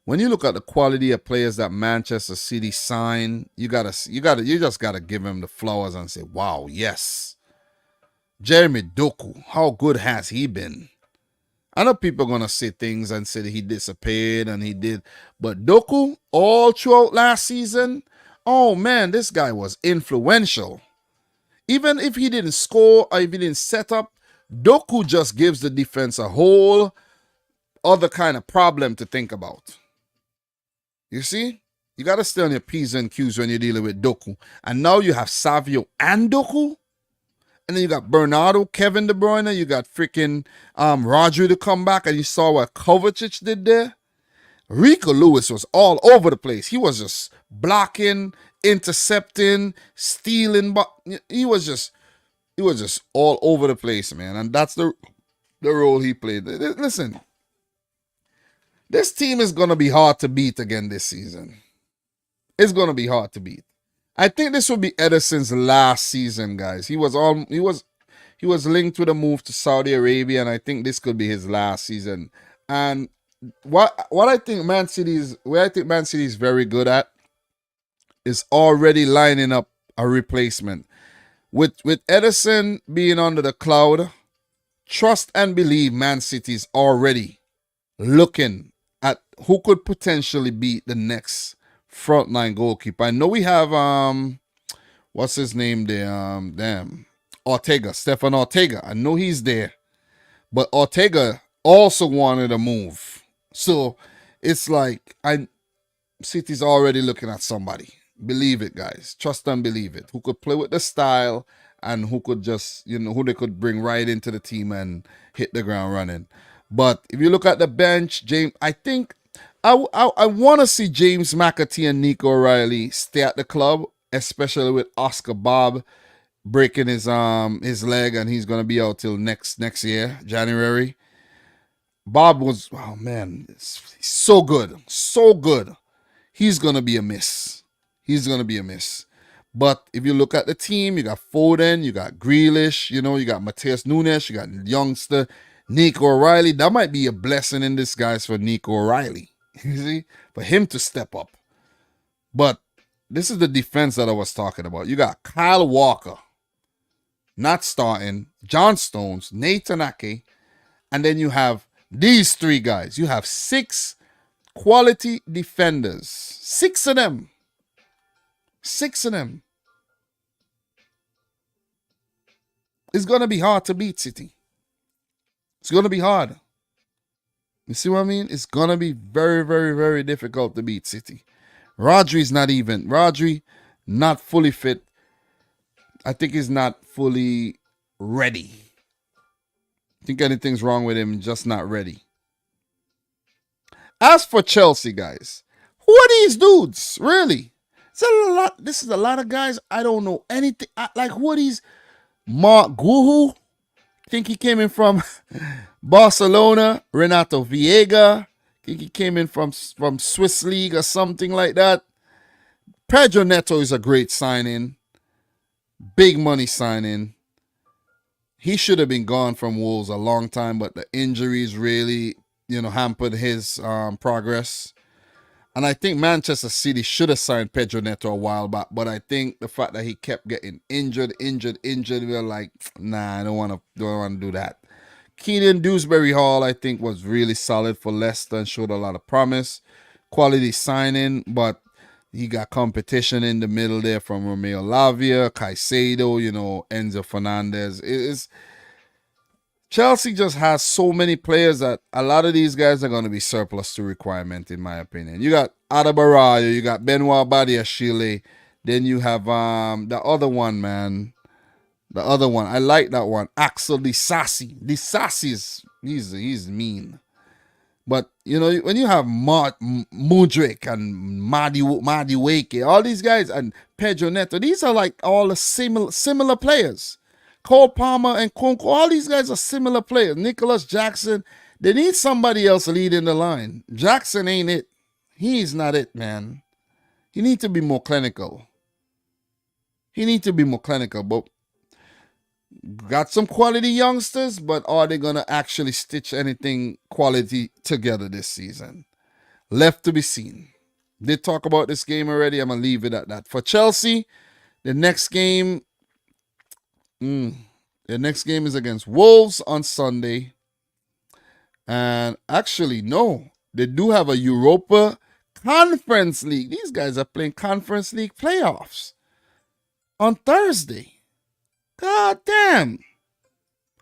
when you look at the quality of players that Manchester City signed, you just gotta give him the flowers and say, wow, yes. Jeremy Doku, how good has he been? I know people are going to say things and say that he disappeared and he did. But Doku, all throughout last season, oh man, this guy was influential. Even if he didn't score or if he didn't set up, Doku just gives the defense a whole other kind of problem to think about. You see? You got to stay on your P's and Q's when you're dealing with Doku. And now you have Savio and Doku. And then you got Bernardo, Kevin De Bruyne. You got freaking Rodri to come back. And you saw what Kovacic did there. Rico Lewis was all over the place. He was just blocking, intercepting, stealing. But he was just all over the place, man. And that's the role he played. Listen, this team is going to be hard to beat again this season. It's going to be hard to beat. I think this will be Ederson's last season, guys. He was linked with a move to Saudi Arabia, and I think this could be his last season. And what I think Man City is very good at is already lining up a replacement. With Ederson being under the cloud, trust and believe Man City is already looking at who could potentially be the next frontline goalkeeper. I know we have what's his name there? Ortega, Stefan Ortega. I know he's there. But Ortega also wanted a move. So it's like City's already looking at somebody. Believe it, guys. Trust and believe it. Who could play with the style and who could just, who they could bring right into the team and hit the ground running. But if you look at the bench, James, I think I want to see James McAtee and Nico O'Reilly stay at the club, especially with Oscar Bob breaking his leg and he's going to be out till next year, January. Bob was, oh man, he's so good. So good. He's going to be a miss. But if you look at the team, you got Foden, you got Grealish, you got Matheus Nunes, you got youngster Nico O'Reilly. That might be a blessing in disguise for Nico O'Reilly. You see? For him to step up. But this is the defense that I was talking about. You got Kyle Walker not starting, John Stones, Nathan Ake, and then you have these three guys. You have 6 quality defenders. 6 of them. 6 of them. It's going to be hard to beat City. It's going to be hard. You see what I mean? It's going to be very, very, very difficult to beat City. Rodri not fully fit. I think he's not fully ready. I think anything's wrong with him, just not ready. As for Chelsea, guys, who are these dudes? Really? This is a lot of guys. I don't know anything. Like, who are these? Mark Guhu? I think he came in from Barcelona. Renato Viega. I think he came in from Swiss League or something like that. Pedro Neto is a great signing. Big money signing. He should have been gone from Wolves a long time, but the injuries really, hampered his progress. And I think Manchester City should have signed Pedro Neto a while back, but I think the fact that he kept getting injured, we were like, nah, I don't want to do that. Keenan Dewsbury Hall, I think, was really solid for Leicester and showed a lot of promise. Quality signing, but he got competition in the middle there from Romeo Lavia, Caicedo, Enzo Fernandez. Chelsea just has so many players that a lot of these guys are going to be surplus to requirement, in my opinion. You got Adabarayo, you got Benoit Badiashile, then you have the other one, man. The other one, I like that one, Axel Disasi. Disasi he's mean. But, when you have Mudryk and Madi Wake, all these guys, and Pedro Neto, these are like all the similar players. Cole Palmer and Kunko, all these guys are similar players. Nicholas Jackson, they need somebody else leading the line. Jackson ain't it. He's not it, man. He needs to be more clinical. But got some quality youngsters, but are they going to actually stitch anything quality together this season? Left to be seen. Did talk about this game already. I'm going to leave it at that. For Chelsea, the next game is against Wolves on Sunday. And actually, no, they do have a Europa Conference League. These guys are playing Conference League playoffs on Thursday. God damn.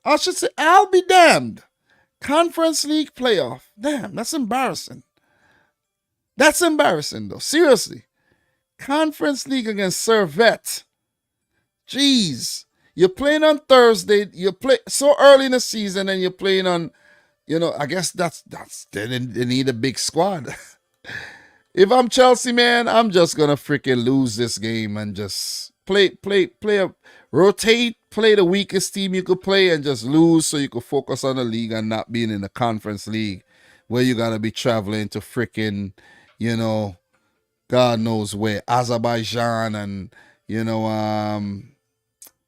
I should say, I'll be damned. Conference League playoff. Damn, that's embarrassing. That's embarrassing, though. Seriously. Conference League against Servette. Jeez. You're playing on Thursday. You play so early in the season, and you're playing on, I guess that's they need a big squad. If I'm Chelsea, man, I'm just gonna freaking lose this game and just rotate, play the weakest team you could play and just lose so you could focus on the league and not being in the Conference League where you gotta be traveling to freaking, God knows where, Azerbaijan and,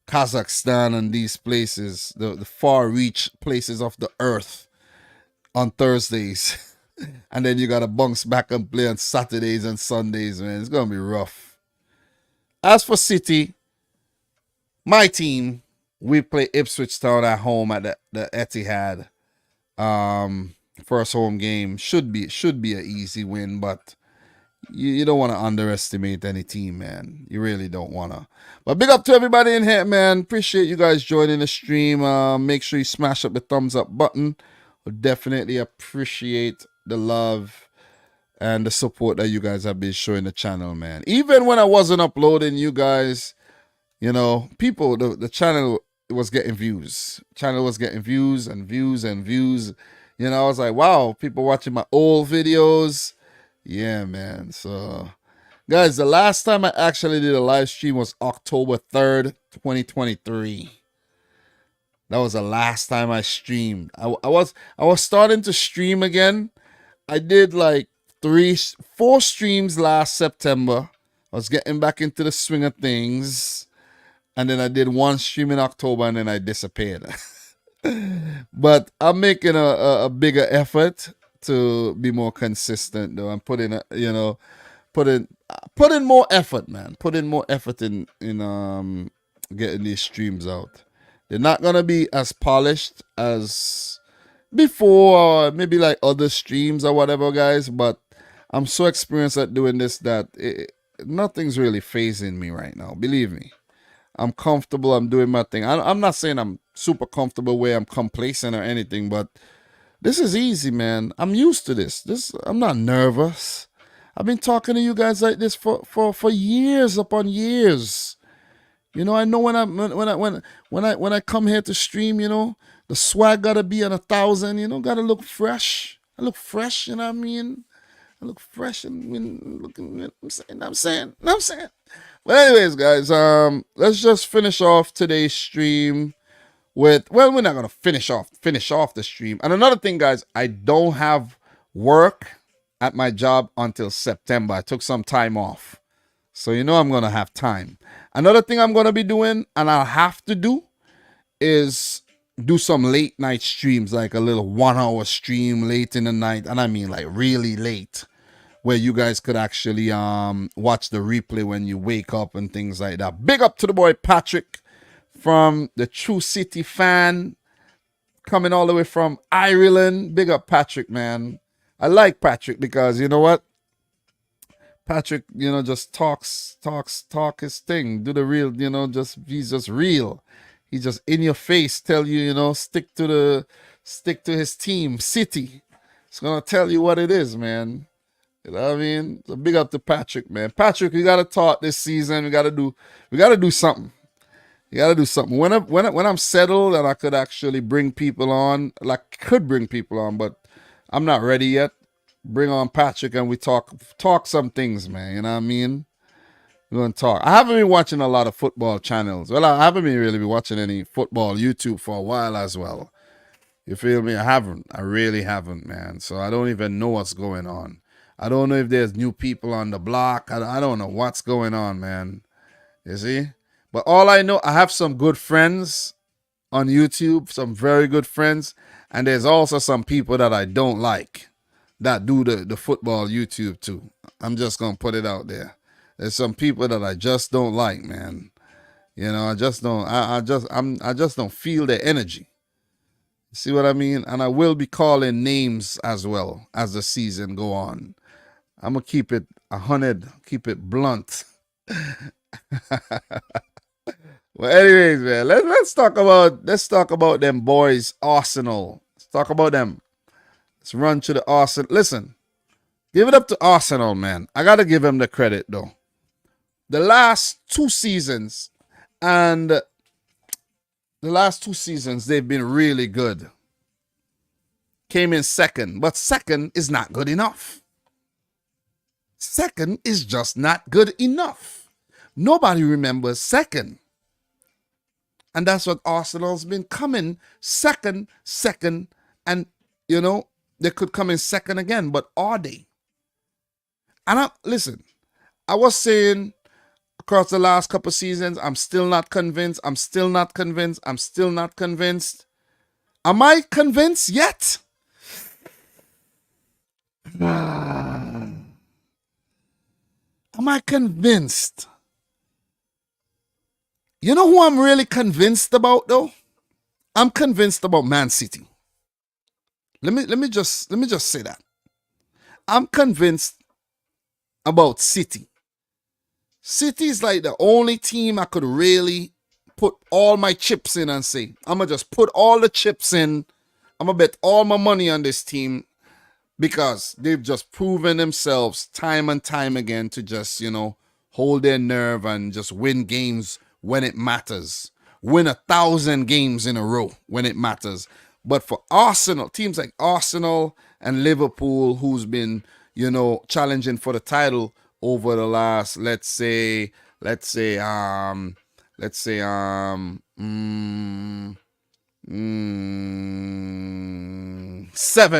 Kazakhstan and these places, the far reach places of the earth on Thursdays. And then you got to bounce back and play on Saturdays and Sundays, man. It's going to be rough. As for City, my team, we play Ipswich Town at home at the Etihad. First home game. Should be an easy win, but you don't want to underestimate any team, man. You really don't want to. But big up to everybody in here, man. Appreciate you guys joining the stream. Make sure you smash up the thumbs up button. We'll definitely appreciate the love and the support that you guys have been showing the channel, man. Even when I wasn't uploading, you guys, people, the channel was getting views. Channel was getting views and views and views. I was like, wow, people watching my old videos. Yeah, man. So, guys, the last time I actually did a live stream was October 3rd, 2023. That was the last time I streamed. I was starting to stream again. I did like 4 streams last September. I was getting back into the swing of things. And then I did 1 stream in October and then I disappeared. But I'm making a bigger effort to be more consistent, though. I'm putting more effort, man. Putting more effort in getting these streams out. They're not gonna be as polished as before, or maybe like other streams or whatever, guys. But I'm so experienced at doing this that nothing's really phasing me right now. Believe me, I'm comfortable. I'm doing my thing. I'm not saying I'm super comfortable where I'm complacent or anything, but this is easy, man. I'm used to this. I'm not nervous. I've been talking to you guys like this for years upon years. I know when I come here to stream, the swag gotta be on 1,000. Gotta look fresh. I look fresh. You know what I mean? I look fresh and looking. I'm saying. But anyways, guys, let's just finish off today's stream with. Well, we're not gonna finish off the stream. And another thing, guys, I don't have work at my job until September. I took some time off. So I'm going to have time. Another thing I'm going to be doing, and I'll have to do, is do some late night streams, like a little 1-hour stream late in the night. And I mean like really late, where you guys could actually watch the replay when you wake up and things like that. Big up to the boy Patrick from the True City fan, coming all the way from Ireland. Big up Patrick, man. I like Patrick because you know what? Patrick, just talk his thing, do the real, he's just real. He's just in your face, tell you, stick to his team, City. It's gonna tell you what it is, man. You know what I mean? So big up to Patrick, man. Patrick, we gotta talk this season. We gotta do something. You gotta do something. When I'm settled and I could actually bring people on, but I'm not ready yet. Bring on Patrick and we talk some things, man. You know what I mean? We're going to talk. I haven't been watching a lot of football channels. Well, I haven't really been watching any football YouTube for a while as well. You feel me? I haven't. I really haven't, man. So I don't even know what's going on. I don't know if there's new people on the block. I don't know what's going on, man. You see? But all I know, I have some good friends on YouTube, some very good friends. And there's also some people that I don't like that do the football YouTube too. I'm just gonna put it out there. There's some people that I just don't like, man. I just don't feel their energy. See what I mean? And I will be calling names as well as the season go on. I'm gonna keep it 100, keep it blunt. Well, anyways, man, let's talk about them boys, Arsenal. Let's talk about them. Let's run to the Arsenal. Listen, give it up to Arsenal, man. I got to give them the credit, though. The last 2 seasons, they've been really good. Came in second, but second is not good enough. Second is just not good enough. Nobody remembers second. And that's what Arsenal's been coming. Second, and, you know, they could come in second again, but are they? And listen, I was saying across the last couple seasons, I'm still not convinced. Am I convinced yet? Am I convinced? You know who I'm really convinced about, though? I'm convinced about Man City. Let me just say that. I'm convinced about City. City is like the only team I could really put all my chips in and say, I'm going to just put all the chips in. I'm going to bet all my money on this team because they've just proven themselves time and time again to just, you know, hold their nerve and just win games when it matters. Win 1,000 games in a row when it matters. But for Arsenal, teams like Arsenal and Liverpool, who's been, you know, challenging for the title over the last, let's say 7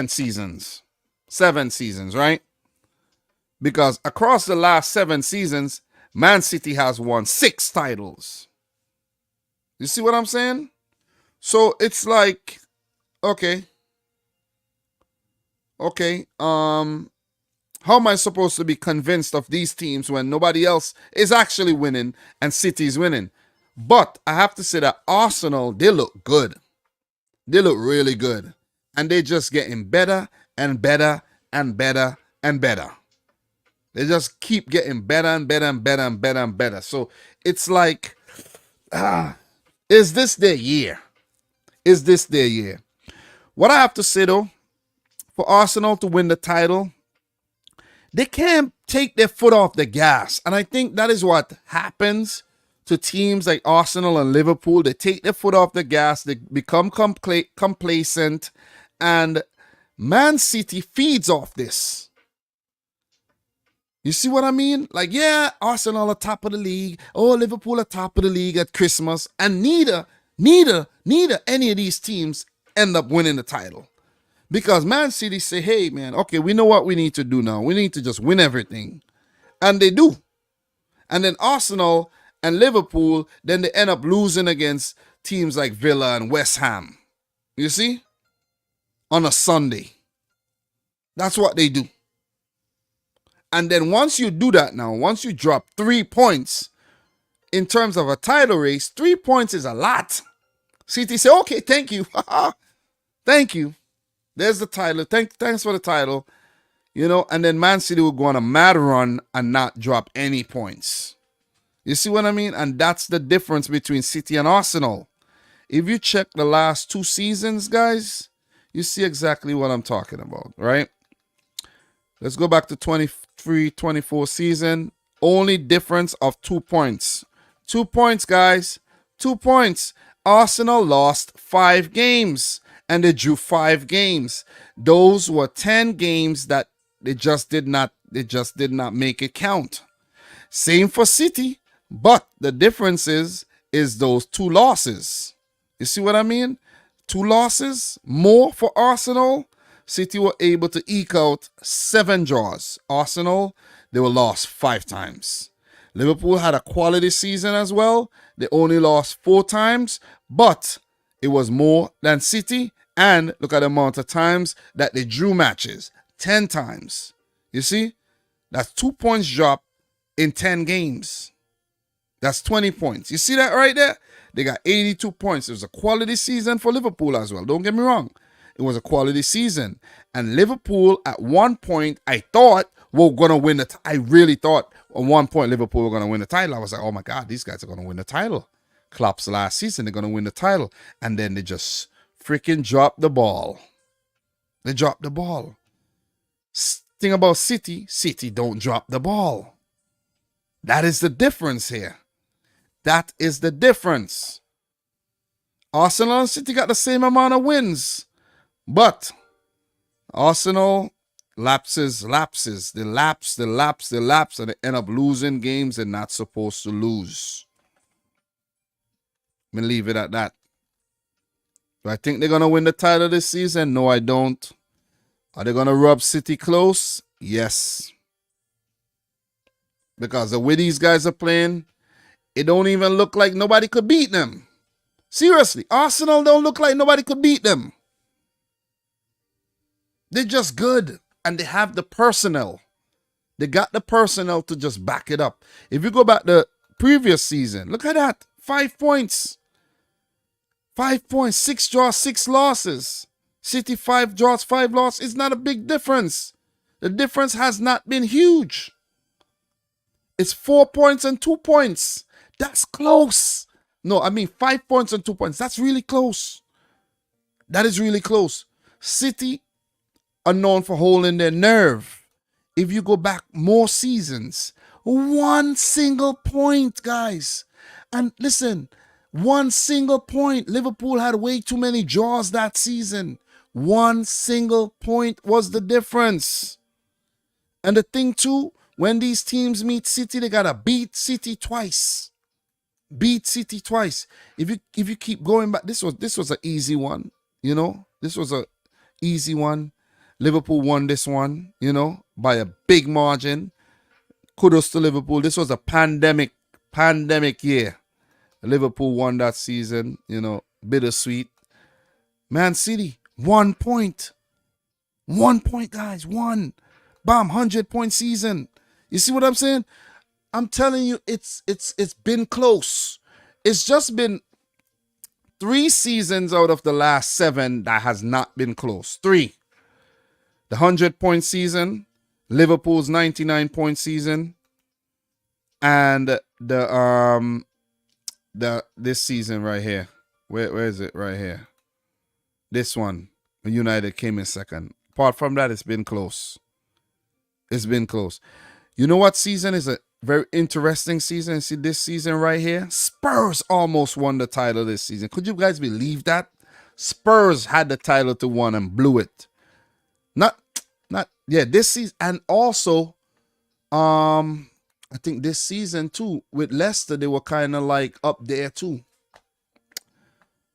seasons. 7 seasons, right? Because across the last 7 seasons, Man City has won 6 titles. You see what I'm saying? So it's like, okay. How am I supposed to be convinced of these teams when nobody else is actually winning and City's winning? But I have to say that Arsenal, they look good. They look really good. And they're just getting better and better and better and better. They just keep getting better and better and better and better and better. So it's like, is this their year? Is this their year? What I have to say, though, for Arsenal to win the title, they can't take their foot off the gas. And I think that is what happens to teams like Arsenal and Liverpool. They take their foot off the gas. They become complacent. And Man City feeds off this. You see what I mean? Like, yeah, Arsenal are top of the league. Oh, Liverpool are top of the league at Christmas. And neither any of these teams end up winning the title. Because Man City say, hey, man, okay, we know what we need to do now. We need to just win everything. And they do. And then Arsenal and Liverpool, then they end up losing against teams like Villa and West Ham. You see? On a Sunday. That's what they do. And then once you do that now, once you drop 3 points in terms of a title race, 3 points is a lot. City say, okay, thank you. Thank you. There's the title. Thanks for the title. You know, and then Man City will go on a mad run and not drop any points. You see what I mean? And that's the difference between City and Arsenal. If you check the last 2 seasons, guys, you see exactly what I'm talking about, right? Let's go back to 23-24 season. Only difference of 2 points. 2 points, guys. 2 points. Arsenal lost 5 games. And they drew 5 games. Those were 10 games that they just did not make it count. Same for City, but the difference is those 2 losses. You see what I mean? 2 losses, more for Arsenal. City were able to eke out 7 draws. Arsenal, they were lost 5 times. Liverpool had a quality season as well. They only lost 4 times, but it was more than City. And look at the amount of times that they drew matches. 10 times. You see? That's 2 points drop in 10 games. That's 20 points. You see that right there? They got 82 points. It was a quality season for Liverpool as well. Don't get me wrong. It was a quality season. And Liverpool, at one point, I thought were going to win I really thought at one point Liverpool were going to win the title. I was like, oh my God, these guys are going to win the title. Klopp's last season, they're going to win the title. And then they just freaking dropped the ball. They drop the ball. Thing about City don't drop the ball. That is the difference here. That is the difference. Arsenal and City got the same amount of wins. But Arsenal lapses. They lapse, and they end up losing games they're not supposed to lose. I'm going to leave it at that. Do I think they're going to win the title this season? No, I don't. Are they going to rub City close? Yes. Because the way these guys are playing, it don't even look like nobody could beat them. Seriously, Arsenal don't look like nobody could beat them. They're just good, and they have the personnel. They got the personnel to just back it up. If you go back the previous season, look at that. 5 points. 5 points, 6 draws, 6 losses. City 5 draws, 5 losses. It's not a big difference. The difference has not been huge. It's 4 points and 2 points. That's close. No, I mean 5 points and 2 points. That's really close. That is really close. City are known for holding their nerve. If you go back more seasons, 1 single point, guys. And listen, 1 single point. Liverpool had way too many draws that season. 1 single point was the difference. And the thing too, when these teams meet City, they gotta beat City twice. Beat City twice. If you keep going back, this was an easy one. You know, this was a easy one. Liverpool won this one, you know, by a big margin. Kudos to Liverpool. This was a pandemic year. Liverpool won that season, you know, bittersweet. Man City, 1 point. 1 point, guys, 1. Bam, 100-point season. You see what I'm saying? I'm telling you, it's been close. It's just been 3 seasons out of the last 7 that has not been close. 3. The 100-point season, Liverpool's 99-point season, and this season right here. Where is it? Right here. This one, United came in second. Apart from that, it's been close. It's been close. You know what season is a very interesting season? See this season right here? Spurs almost won the title this season. Could you guys believe that? Spurs had the title to win and blew it. This season, and also I think this season too with Leicester, they were kind of like up there too.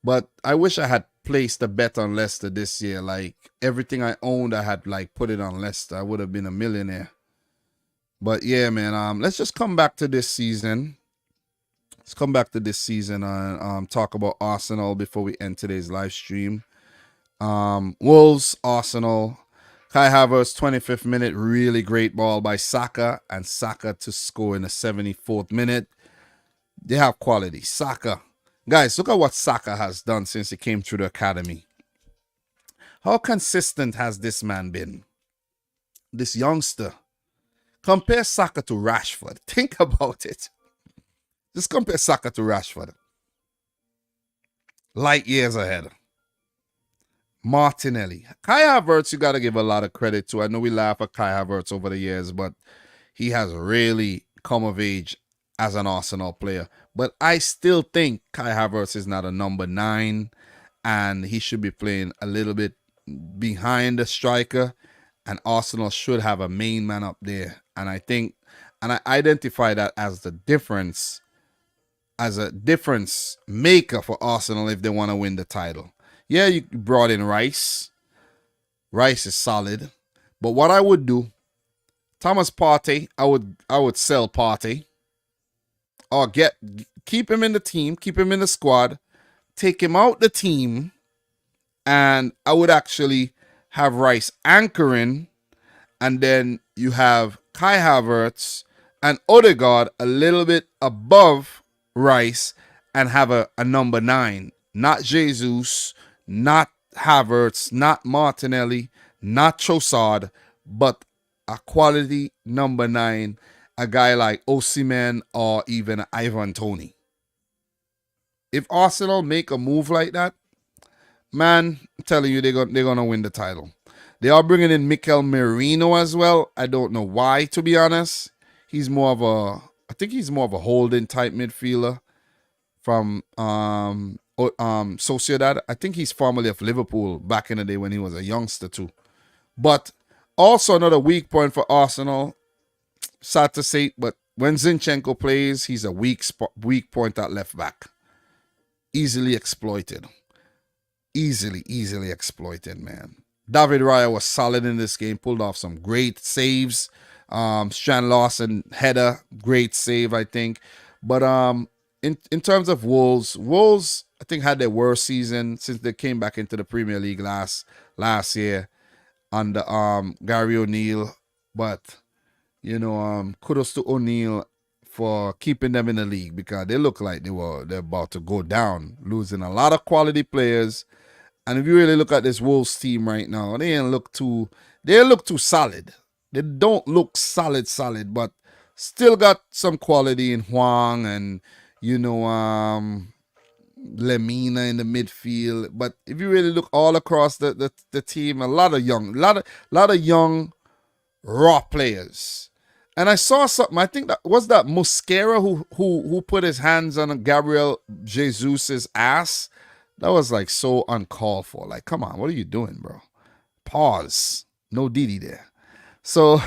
But I wish I had placed a bet on Leicester this year. Like everything I owned, I had like put it on Leicester. I would have been a millionaire. But yeah, man, let's just come back to this season. Let's come back to this season and talk about Arsenal before we end today's live stream. Wolves, Arsenal. Kai Havertz, 25th minute, really great ball by Saka, and Saka to score in the 74th minute. They have quality. Saka. Guys, look at what Saka has done since he came through the academy. How consistent has this man been? This youngster. Compare Saka to Rashford. Think about it. Just compare Saka to Rashford. Light years ahead. Martinelli. Kai Havertz, you got to give a lot of credit to. I know we laugh at Kai Havertz over the years, but he has really come of age as an Arsenal player. But I still think Kai Havertz is not a number 9, and he should be playing a little bit behind the striker, and Arsenal should have a main man up there. And I think, and I identify that as the difference, as a difference maker for Arsenal if they want to win the title. Yeah, you brought in Rice. Rice is solid. But what I would do, Thomas Partey, I would sell Partey. Or keep him in the team, keep him in the squad, take him out the team, and I would actually have Rice anchoring, and then you have Kai Havertz and Odegaard a little bit above Rice and have a number 9. Not Jesus, not Havertz, not Martinelli, not Trossard, but a quality number 9, a guy like Osimhen or even Ivan Toney. If Arsenal make a move like that, man, I'm telling you, they're gonna win the title. They are bringing in Mikel Merino as well. I don't know why, to be honest. I think he's more of a holding type midfielder from Sociedad. I think he's formerly of Liverpool back in the day when he was a youngster too. But also another weak point for Arsenal. Sad to say, but when Zinchenko plays, he's a weak point at left back. Easily exploited. Easily exploited, man. David Raya was solid in this game, pulled off some great saves. Strand Larson header, great save, I think. But in terms of Wolves I think had their worst season since they came back into the Premier League last year under Gary O'Neill. But kudos to O'Neill for keeping them in the league, because they look like they're about to go down, losing a lot of quality players. And if you really look at this Wolves team right now, they look too solid. They don't look solid, but still got some quality in Huang and Lemina in the midfield. But if you really look all across the team, a lot of young raw players. And I saw something. I think that Mosquera who put his hands on Gabriel Jesus's ass. That was like so uncalled for. Like, come on, what are you doing, bro? Pause. No Didi there. So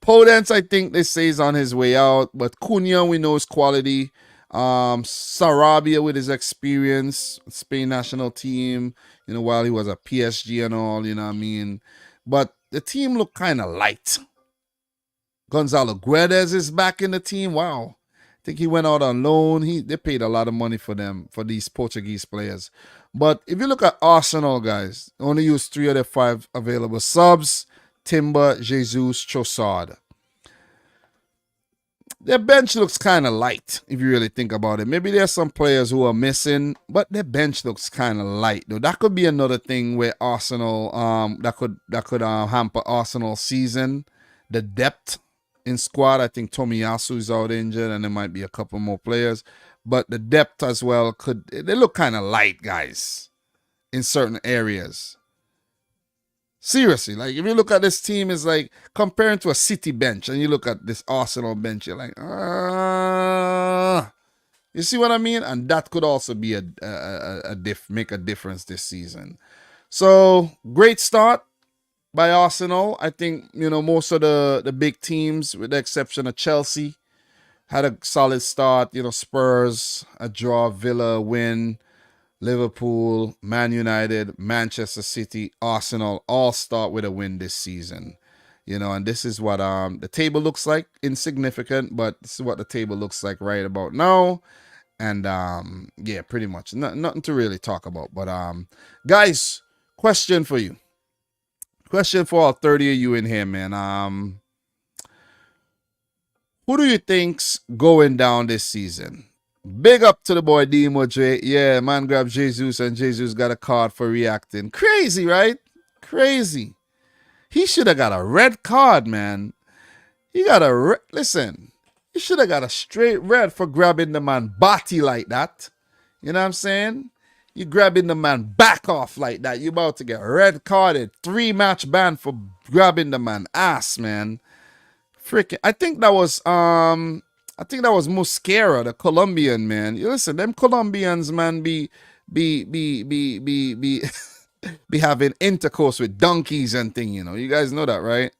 Podence, I think they say is on his way out. But Cunha, we know his quality. Sarabia with his experience, Spain national team, while he was at PSG and all, you know what I mean? But the team looked kind of light. Gonzalo Guedes is back in the team. Wow. I think he went out on loan. They paid a lot of money for these Portuguese players. But if you look at Arsenal, guys, only use 3 of their 5 available subs. Timber, Jesus, Trossard. Their bench looks kind of light, if you really think about it. Maybe there's some players who are missing, but their bench looks kind of light, though. That could be another thing where Arsenal, that could hamper Arsenal's season. The depth in squad. I think Tomiyasu is out injured, and there might be a couple more players. But the depth as well they look kind of light, guys, in certain areas. Seriously, like if you look at this team, it's like comparing to a City bench, and you look at this Arsenal bench, you're like, you see what I mean? And that could also be make a difference this season. So great start by Arsenal. I think most of the big teams, with the exception of Chelsea, had a solid start. Spurs a draw, Villa a win. Liverpool, Man United, Manchester City, Arsenal all start with a win this season. And this is what the table looks like. Insignificant, but this is what the table looks like right about now. And yeah, pretty much nothing to really talk about. But guys, question for you. Question for all 30 of you in here, man. Who do you think's going down this season? Big up to the boy Demo J. Yeah, man grabbed Jesus, and Jesus got a card for reacting. Crazy, right? Crazy. He should have got a red card, man. He got listen, he should have got a straight red for grabbing the man body like that. You know what I'm saying? You grabbing the man back off like that. You about to get red carded. 3-match ban for grabbing the man ass, man. Freaking, I think that was Mosquera, the Colombian, man. You listen, them Colombians, man, be be having intercourse with donkeys and thing, You guys know that, right?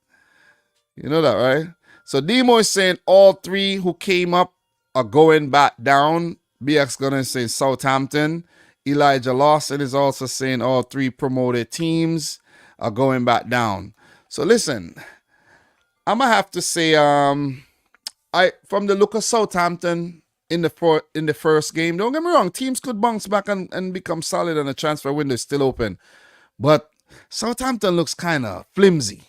You know that, right? So Demo is saying all 3 who came up are going back down. BX gonna say Southampton. Elijah Lawson is also saying all 3 promoted teams are going back down. So listen, I'm gonna have to say, from the look of Southampton in the first game, don't get me wrong, teams could bounce back and become solid, and the transfer window is still open. But Southampton looks kind of flimsy.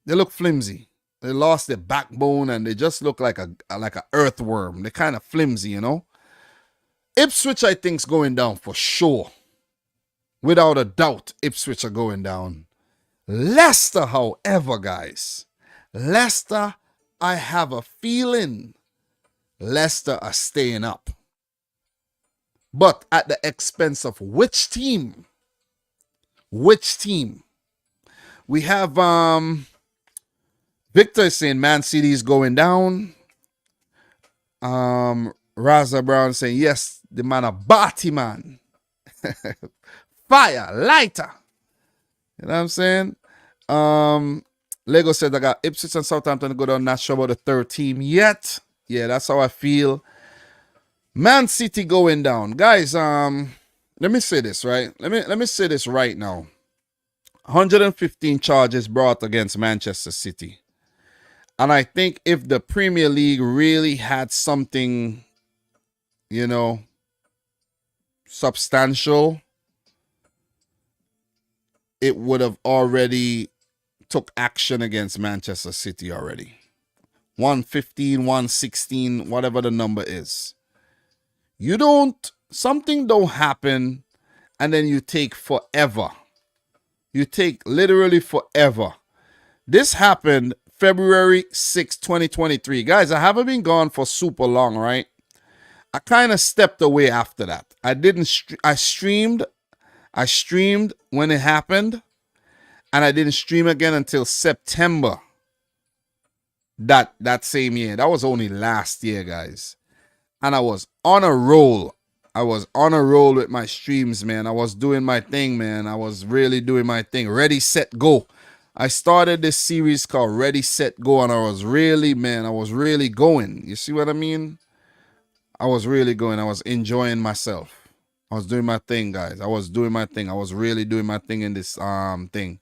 They look flimsy. They lost their backbone, and they just look like a earthworm. They're kind of flimsy, Ipswich, I think, is going down for sure. Without a doubt, Ipswich are going down. Leicester, however, guys, I have a feeling Leicester are staying up. But at the expense of which team? Which team? We have Victor saying Man City is going down. Raza Brown saying yes, the man a body man. Fire, lighter. You know what I'm saying? Lego said I got Ipswich and Southampton to go down. Not sure about the third team yet. Yeah, that's how I feel. Man City going down. Guys, let me say this, right? Let me say this right now. 115 charges brought against Manchester City. And I think if the Premier League really had something, you know, substantial, it would have already took action against Manchester City already. 115, 116, whatever the number is. Something don't happen and then you take forever. You take literally forever. This happened February 6, 2023. Guys, I haven't been gone for super long, right? I kind of stepped away after that. I streamed when it happened, and I didn't stream again until September that same year. That was only last year, guys. And I was on a roll. I was on a roll with my streams, man. I was doing my thing, man. I was really doing my thing. Ready, set, go. I started this series called Ready, Set, Go, and I was really going. You see what I mean? I was really going. I was enjoying myself. I was doing my thing, guys. I was doing my thing. I was really doing my thing in this thing.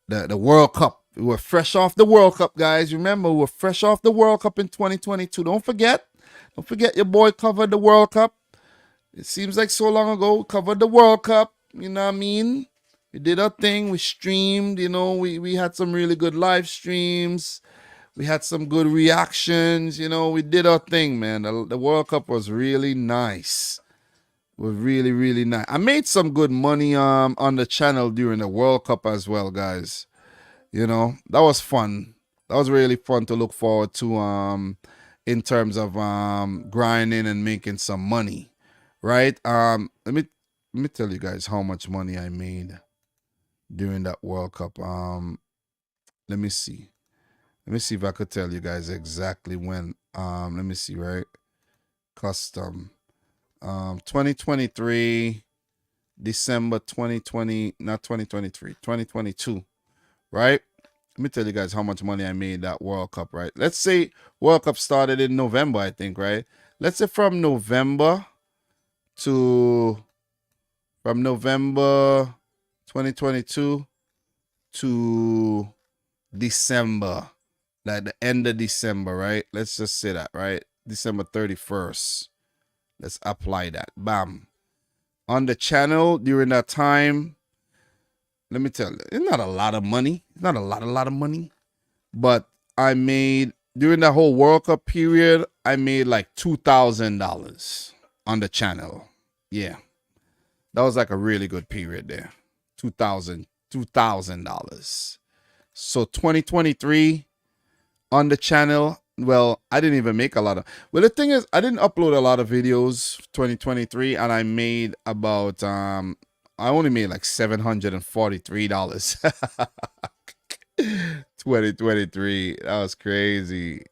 The World Cup. We were fresh off the World Cup, guys. Remember, we were fresh off the World Cup in 2022. Don't forget your boy covered the World Cup. It seems like so long ago. Covered the World Cup. You know what I mean? We did our thing. We streamed. You know, we had some really good live streams. We had some good reactions. You know, we did our thing, man. The World Cup was really nice. It was really, really nice. I made some good money on the channel during the World Cup as well, guys. You know, that was fun. That was really fun to look forward to in terms of grinding and making some money. Right? Let me tell you guys how much money I made during that World Cup. Let me see. Let me see if I could tell you guys exactly when. Let me see, right? Custom. 2023, December 2020, not 2023, 2022, right? Let me tell you guys how much money I made that World Cup, right? Let's say World Cup started in November, I think, right? Let's say from November 2022 to December, like the end of December, right? Let's just say that, right? December 31st. Let's apply that. Bam. On the channel during that time, let me tell you, it's not a lot of money. It's not a lot of money. But I made, during that whole World Cup period, I made like $2,000 on the channel. Yeah. That was like a really good period there. $2,000. So 2023 on the channel, well, I didn't even make a lot of, well, the thing is, I didn't upload a lot of videos 2023, and I made about I only made like $743. 2023. That was crazy.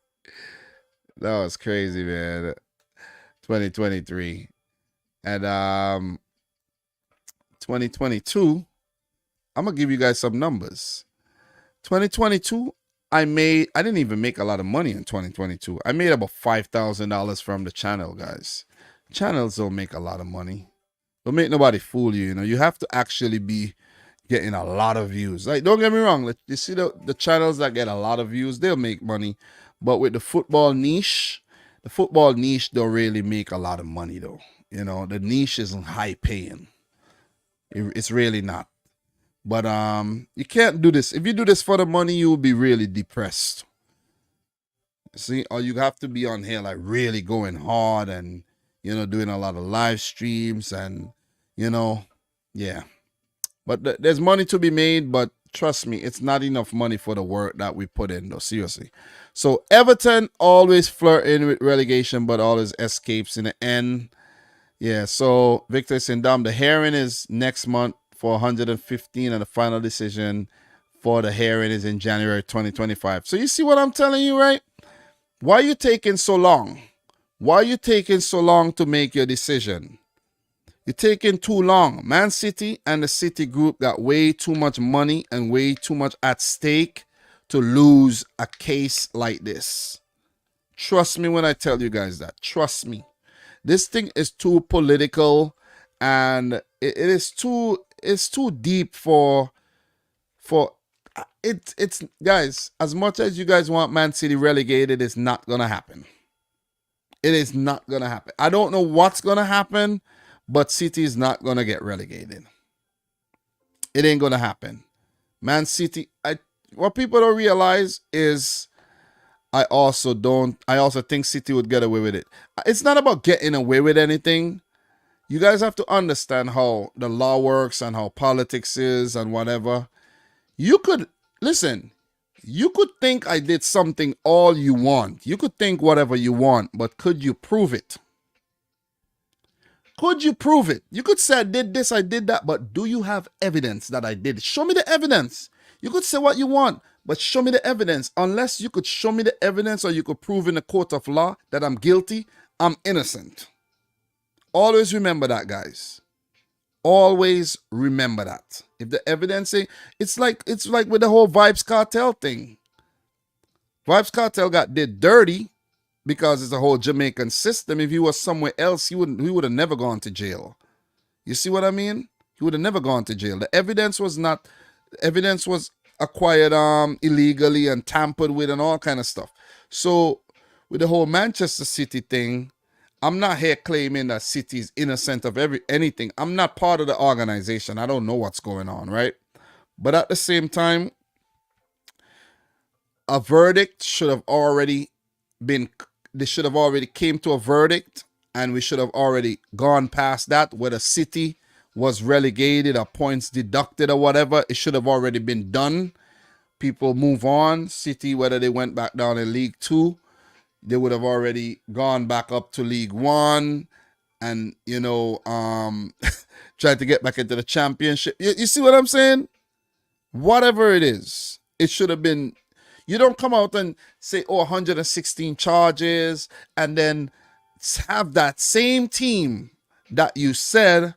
That was crazy, man. 2023. And 2022, I'm gonna give you guys some numbers. 2022, I didn't even make a lot of money in 2022. I made about $5,000 from the channel, guys. Channels don't make a lot of money. Don't make nobody fool you, you know. You have to actually be getting a lot of views. Like, don't get me wrong. You see the channels that get a lot of views, they'll make money. But with the football niche don't really make a lot of money, though. You know, the niche isn't high paying. It's really not. But you can't do this. If you do this for the money, you will be really depressed. See, or you have to be on here like really going hard and, you know, doing a lot of live streams and, you know, yeah. But there's money to be made, but trust me, it's not enough money for the work that we put in, though, seriously. So Everton always flirting with relegation, but always escapes in the end. Yeah, so Victor Sindam, the hearing is next month for 115 and the final decision for the hearing is in January 2025. So you see what I'm telling you, right? Why are you taking so long? Why are you taking so long to make your decision? You're taking too long. Man City and the City Group got way too much money and way too much at stake to lose a case like this. Trust me when I tell you guys that. Trust me. This thing is too political, and it's too deep for it's guys, as much as you guys want Man City relegated, it's not gonna happen. It is not gonna happen. I don't know what's gonna happen, but City is not gonna get relegated. It ain't gonna happen. Man City, what people don't realize is I also think City would get away with it. It's not about getting away with anything. You guys have to understand how the law works and how politics is and whatever. You could think I did something all you want. You could think whatever you want, but could you prove it? Could you prove it? You could say I did this, I did that, but do you have evidence that I did it? Show me the evidence. You could say what you want, but show me the evidence. Unless you could show me the evidence or you could prove in a court of law that I'm guilty, I'm innocent. Always remember that, guys. Always remember that. If the evidence say, it's like with the whole Vibes Cartel thing. Vibes Cartel did dirty because it's a whole Jamaican system. If he was somewhere else, he would have never gone to jail. You see what I mean? He would have never gone to jail. The evidence was acquired illegally and tampered with and all kind of stuff. So with the whole Manchester City thing, I'm not here claiming that City is innocent of anything. I'm not part of the organization. I don't know what's going on, right? But at the same time, a verdict should have already been. They should have already came to a verdict, and we should have already gone past that. Whether City was relegated or points deducted or whatever, it should have already been done. People move on. City, whether they went back down in League 2, they would have already gone back up to League 1 and, tried to get back into the championship. You see what I'm saying? Whatever it is, it should have been. You don't come out and say, 116 charges, and then have that same team that you said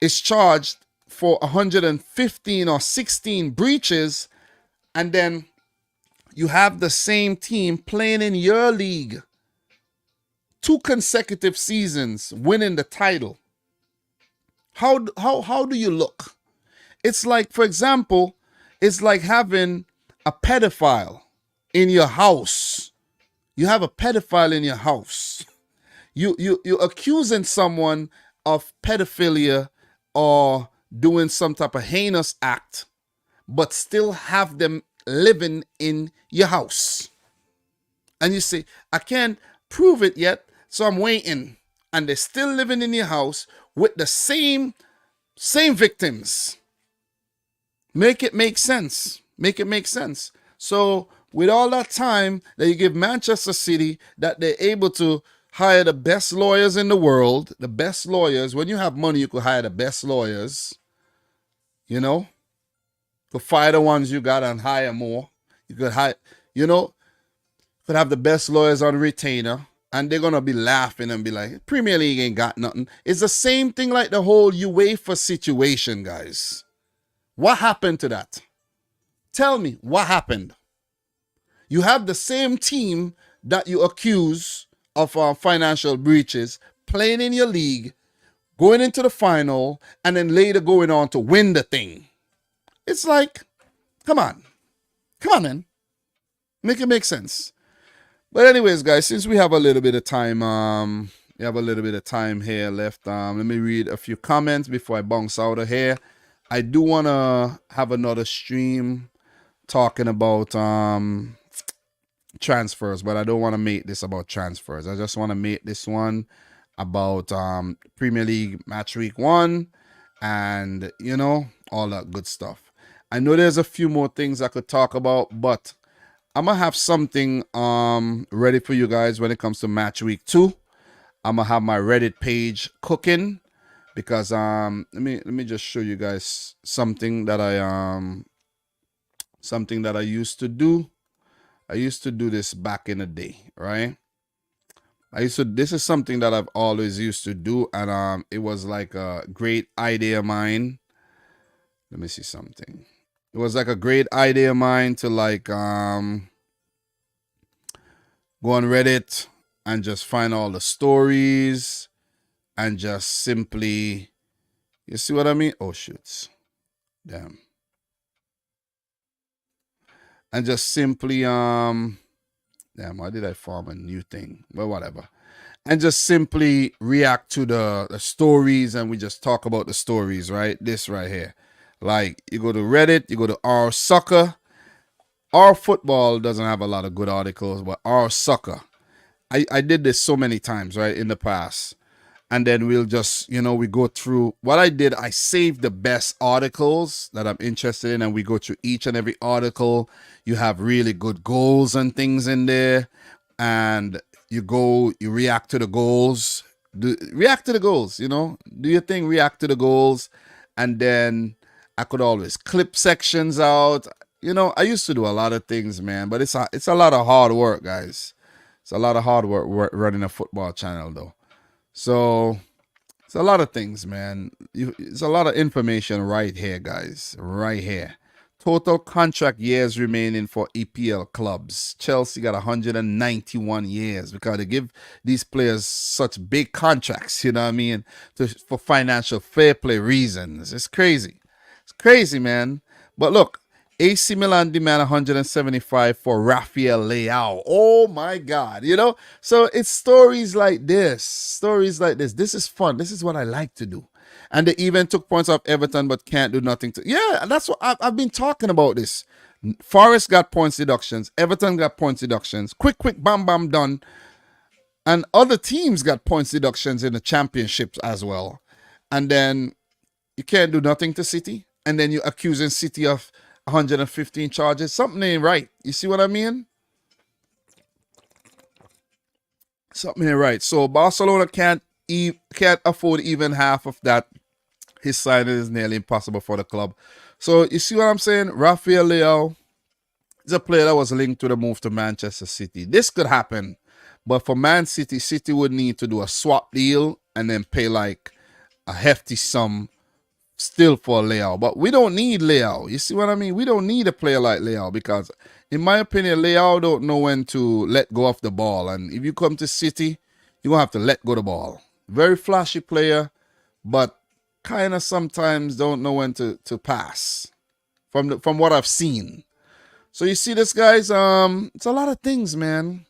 is charged for 115 or 16 breaches, and then you have the same team playing in your league 2 consecutive seasons, winning the title. How do you look? It's like, for example, it's like having a pedophile in your house. You have a pedophile in your house. You're accusing someone of pedophilia or doing some type of heinous act, but still have them living in your house. And you say, I can't prove it yet, so I'm waiting. And they're still living in your house with the same victims. Make it make sense. Make it make sense. So with all that time that you give Manchester City, that they're able to hire the best lawyers in the world, the best lawyers. When you have money, you could hire the best lawyers. To fire the ones you got and hire more. You could hire, could have the best lawyers on retainer, and they're gonna be laughing and be like, Premier League ain't got nothing. It's the same thing like the whole UEFA situation, guys. What happened to that? Tell me, what happened? You have the same team that you accuse of financial breaches playing in your league, going into the final, and then later going on to win the thing. It's like, come on, man. Make it make sense. But anyways, guys, since we have a little bit of time, here left. Let me read a few comments before I bounce out of here. I do want to have another stream talking about transfers, but I don't want to make this about transfers. I just want to make this one about Premier League match week 1 and all that good stuff. I know there's a few more things I could talk about, but I'm gonna have something ready for you guys when it comes to match week 2. I'm gonna have my Reddit page cooking because let me just show you guys something that I something that I used to do. I used to do this back in the day, right? This is something that I've always used to do, and it was like a great idea of mine. Let me see something. It was like a great idea of mine to like go on Reddit and just find all the stories and just simply, you see what I mean? Oh shoots. Damn. And just simply damn, why did I form a new thing? Well, whatever. And just simply react to the stories, and we just talk about the stories, right? This right here. Like, you go to Reddit, you go to Our Soccer. Our Football doesn't have a lot of good articles, but Our Soccer. I did this so many times, right, in the past. And then we'll just, we go through what I did. I saved the best articles that I'm interested in, and we go through each and every article. You have really good goals and things in there, and you react to the goals. React to the goals, do your thing, react to the goals. And then I could always clip sections out. I used to do a lot of things, man, but it's a lot of hard work, guys. It's a lot of hard work running a football channel, though. So it's a lot of things, man. It's a lot of information right here, guys. Right here. Total contract years remaining for EPL clubs. Chelsea got 191 years because they give these players such big contracts, you know what I mean, for financial fair play reasons. It's crazy. It's crazy, man. But look, AC Milan demand 175 for Rafael Leao. Oh my God, So it's stories like this. Stories like this. This is fun. This is what I like to do. And they even took points off Everton, but can't do nothing to. Yeah, that's what I've been talking about this. Forest got points deductions. Everton got points deductions. Quick, bam, bam, done. And other teams got points deductions in the championships as well. And then you can't do nothing to City. And then you're accusing City of 115 charges. Something ain't right. You see what I mean? Something ain't right. So Barcelona can't afford even half of that. His signing is nearly impossible for the club. So you see what I'm saying? Rafael Leao is a player that was linked to the move to Manchester City. This could happen, but for Man City, City would need to do a swap deal and then pay like a hefty sum still for Leao. But we don't need Leao. You see what I mean? We don't need a player like Leao because, in my opinion, Leao don't know when to let go of the ball. And if you come to City, you're going to have to let go of the ball. Very flashy player, but kind of sometimes don't know when to pass from what I've seen. So you see this, guys, it's a lot of things, man.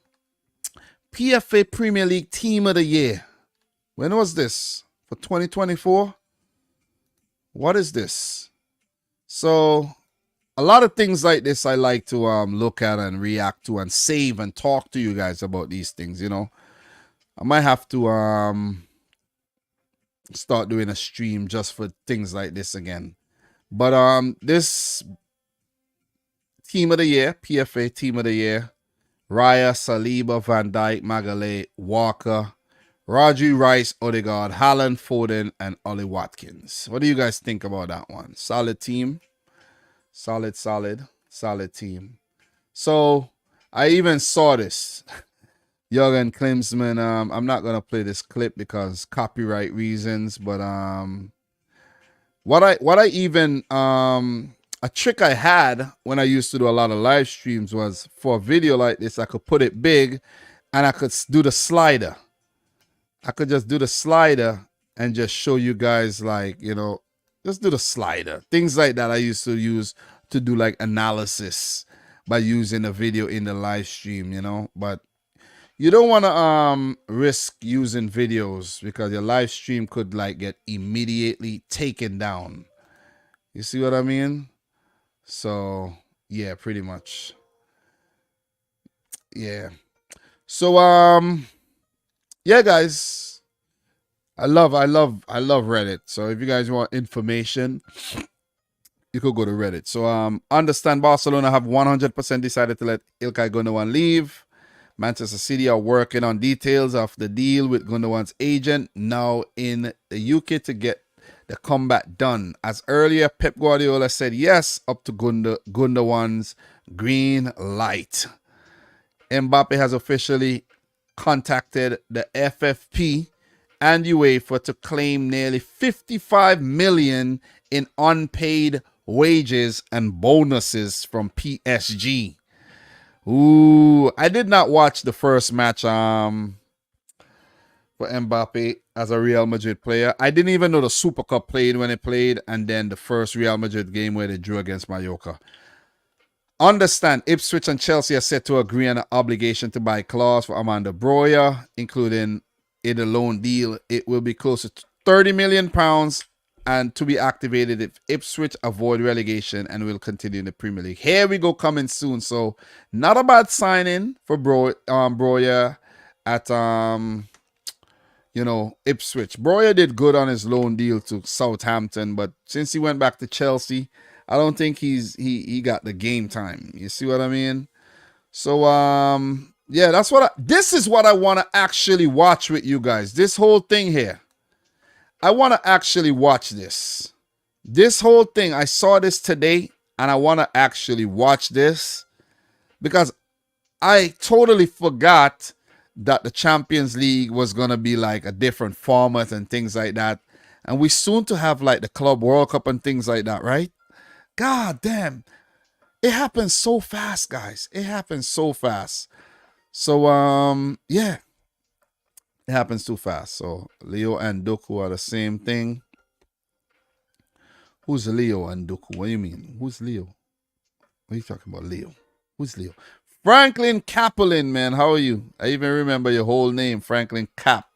PFA Premier League Team of the Year. When was this? For 2024? What is this? So a lot of things like this I like to look at and react to and save and talk to you guys about these things, I might have to start doing a stream just for things like this again. But this Team of the Year, PFA Team of the Year, Raya, Saliba, Van Dijk, Magalhaes, Walker, Rodri, Rice, Odegaard, Haaland, Foden, and Ollie Watkins. What do you guys think about that one? Solid team. Solid team. So I even saw this. Jurgen Klinsmann, I'm not gonna play this clip because copyright reasons, but a trick I had when I used to do a lot of live streams was for a video like this, I could put it big and I could do the slider. I could just do the slider and just show you guys, like, just do the slider. Things like that I used to use to do like analysis by using a video in the live stream, but you don't want to risk using videos because your live stream could like get immediately taken down. You see what I mean? So yeah, pretty much. Yeah. So yeah, guys, I love Reddit. So if you guys want information, you could go to Reddit. So understand Barcelona have 100% decided to let Ilkay Gundogan leave. Manchester City are working on details of the deal with Gundogan's agent now in the UK to get the comeback done. As earlier, Pep Guardiola said yes up to Gundogan's green light. Mbappe has officially contacted the FFP and UEFA to claim nearly 55 million in unpaid wages and bonuses from PSG. Ooh, I did not watch the first match for Mbappe as a Real Madrid player. I didn't even know the Super Cup played when it played, and then the first Real Madrid game where they drew against Mallorca. Understand, Ipswich and Chelsea are set to agree on an obligation to buy clause for Amanda Broya, including in a loan deal. It will be close to £30 million and to be activated if Ipswich avoid relegation and will continue in the Premier League. Here we go, coming soon. So not a bad signing for Broya at Ipswich. Broya did good on his loan deal to Southampton, but since he went back to Chelsea, I don't think he got the game time. You see what I mean? So yeah, this is what I want to actually watch with you guys. This whole thing here. I want to actually watch this. This whole thing, I saw this today, and I want to actually watch this because I totally forgot that the Champions League was going to be like a different format and things like that. And we soon to have like the Club World Cup and things like that, right? God damn. It happens so fast, guys. It happens so fast. So, yeah. It happens too fast. So Leo and Doku are the same thing. Who's Leo and Doku? What do you mean? Who's Leo? What are you talking about, Leo? Who's Leo? Franklin Capelin, man. How are you? I even remember your whole name, Franklin Cap.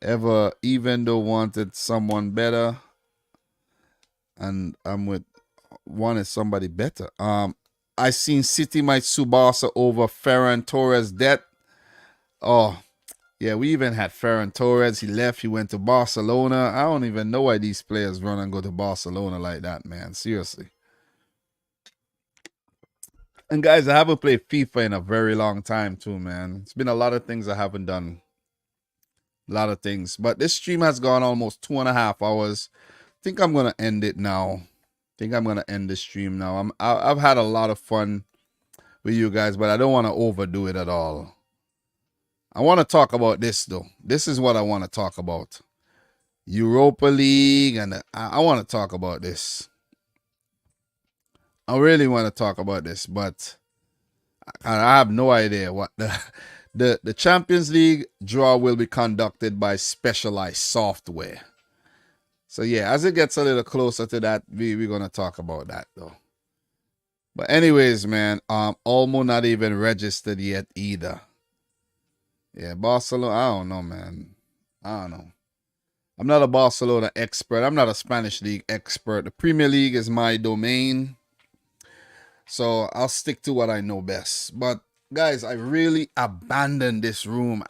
Even though wanted someone better, and I'm with wanted somebody better. I seen City might sue Barca over Ferran Torres' debt. Oh. Yeah, we even had Ferran Torres. He left. He went to Barcelona. I don't even know why these players run and go to Barcelona like that, man. Seriously. And guys, I haven't played FIFA in a very long time too, man. It's been a lot of things I haven't done. A lot of things. But this stream has gone almost 2.5 hours. I think I'm going to end it now. I think I'm going to end the stream now. I've had a lot of fun with you guys, but I don't want to overdo it at all. I want to talk about this, though. This is what I want to talk about. Europa League, and I want to talk about this. I really want to talk about this, but I have no idea what the Champions League draw will be conducted by specialized software. So, yeah, as it gets a little closer to that, we're going to talk about that, though. But anyways, man, Olmo not even registered yet either. Yeah, Barcelona, I don't know, man. I don't know. I'm not a Barcelona expert. I'm not a Spanish league expert. The Premier League is my domain. So I'll stick to what I know best. But, guys, I really abandoned this room.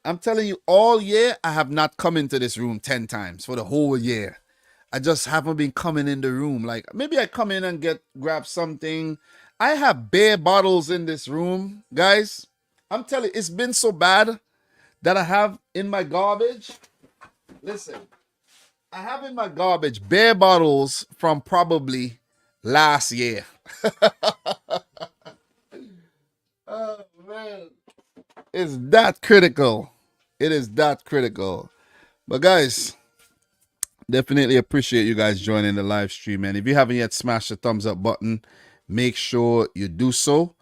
I'm telling you, all year, I have not come into this room 10 times for the whole year. I just haven't been coming in the room. Like, maybe I come in and grab something. I have bare bottles in this room, guys. I'm telling you, it's been so bad that I have in my garbage. Listen, I have in my garbage bare bottles from probably last year. Oh, man. It's that critical. It is that critical. But, guys, definitely appreciate you guys joining the live stream. And if you haven't yet smashed the thumbs up button, make sure you do so.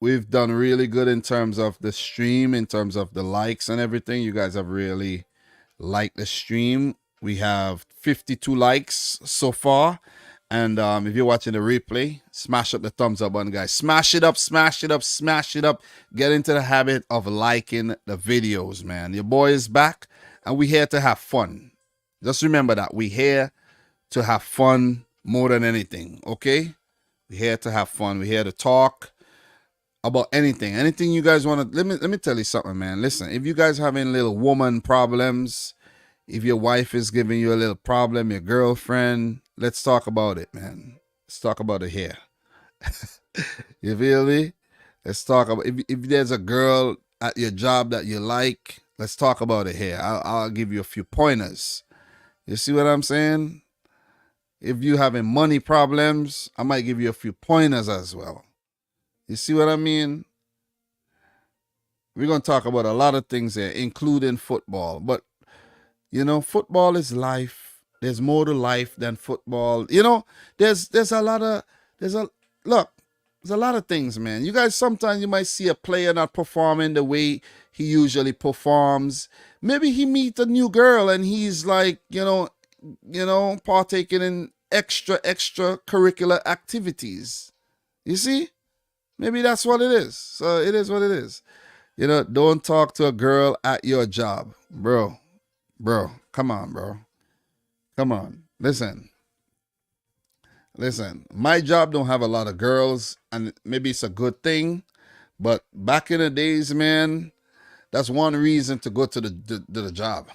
We've done really good in terms of the stream, in terms of the likes and everything. You guys have really liked the stream. We have 52 likes so far. And if you're watching the replay, smash up the thumbs up button, guys. Smash it up, smash it up, smash it up. Get into the habit of liking the videos, man. Your boy is back, and we're here to have fun. Just remember that. We're here to have fun more than anything, okay? We're here to have fun. We're here to talk about anything you guys want to. Let me tell you something, man. Listen, if you guys having little woman problems, if your wife is giving you a little problem, your girlfriend, let's talk about it, man. Let's talk about it here. You feel me? Let's talk about if there's a girl at your job that you like, let's talk about it here. I'll give you a few pointers. You see what I'm saying? If you having money problems, I might give you a few pointers as well. You see what I mean? We're going to talk about a lot of things here, including football. But, you know, football is life. There's more to life than football. You know, there's a lot of, there's a lot of things, man. You guys, sometimes you might see a player not performing the way he usually performs. Maybe he meet a new girl and he's like, you know, partaking in extracurricular activities. You see? Maybe that's what it is. So it is what it is. You know, don't talk to a girl at your job. Bro, come on, bro. Come on. Listen, my job don't have a lot of girls, and maybe it's a good thing, but back in the days, man, that's one reason to go to the job.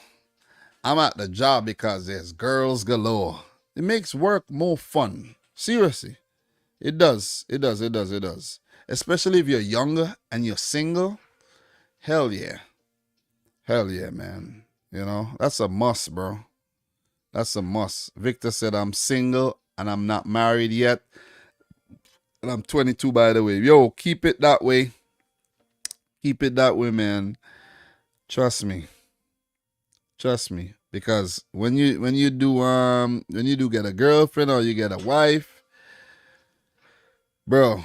I'm at the job because there's girls galore. It makes work more fun. Seriously. It does. Especially if you're younger and you're single. Hell yeah. Hell yeah, man. You know, that's a must, bro. That's a must. Victor said, I'm single and I'm not married yet. And I'm 22, by the way. Yo, keep it that way. Keep it that way, man. Trust me. Because when you do get a girlfriend or you get a wife, bro,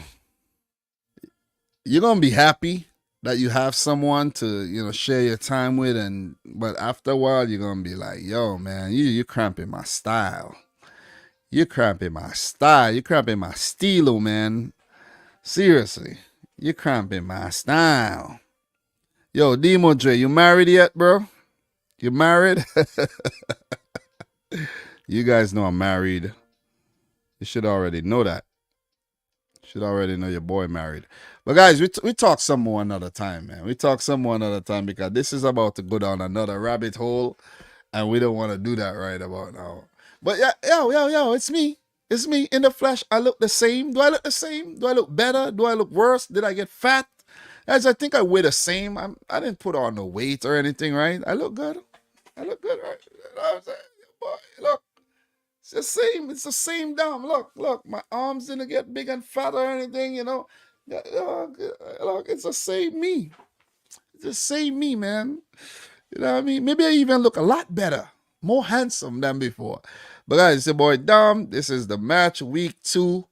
you're gonna be happy that you have someone to, you know, share your time with, but after a while you're gonna be like, yo, man, you're cramping my style. You're cramping my style. You're cramping my stilo, man. Seriously. You're cramping my style. Yo, Demo Dre, you married yet, bro? You married? You guys know I'm married. You should already know that. Should already know your boy married. But guys, we talk some more another time, man. We talk some more another time because this is about to go down another rabbit hole, and we don't want to do that right about now. But yeah, yo, it's me. It's me in the flesh. I look the same. Do I look the same? Do I look better? Do I look worse? Did I get fat? Guys, I think I weigh the same. I didn't put on no weight or anything, right? I look good. Right? You know what I'm saying? Boy, look. It's the same. It's the same damn. Look. My arms didn't get big and fat or anything, you know. Look, it's the same me. It's the same me, man. You know what I mean? Maybe I even look a lot better, more handsome than before. But guys, it's your boy Dom. This is the match week 2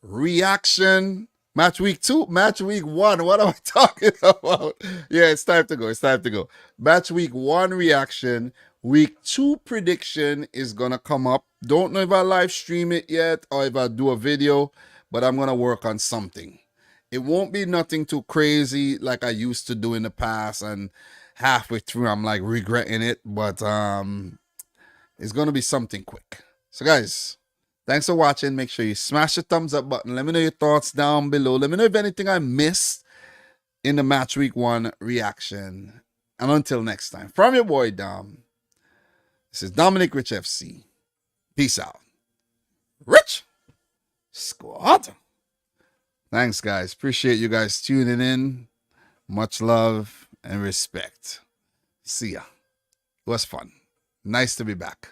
reaction. Match week 2? Match week 1. What am I talking about? Yeah, it's time to go. Match week 1 reaction. Week 2 prediction is going to come up. Don't know if I live stream it yet or if I do a video, but I'm going to work on something. It won't be nothing too crazy like I used to do in the past, and halfway through I'm like regretting it, but it's going to be something quick. So guys, thanks for watching. Make sure you smash the thumbs up button. Let me know your thoughts down below. Let me know if anything I missed in the match week 1 reaction. And until next time, from your boy Dom, this is Dominic Rich FC. Peace out. Rich Squad. Thanks, guys. Appreciate you guys tuning in. Much love and respect. See ya. It was fun. Nice to be back.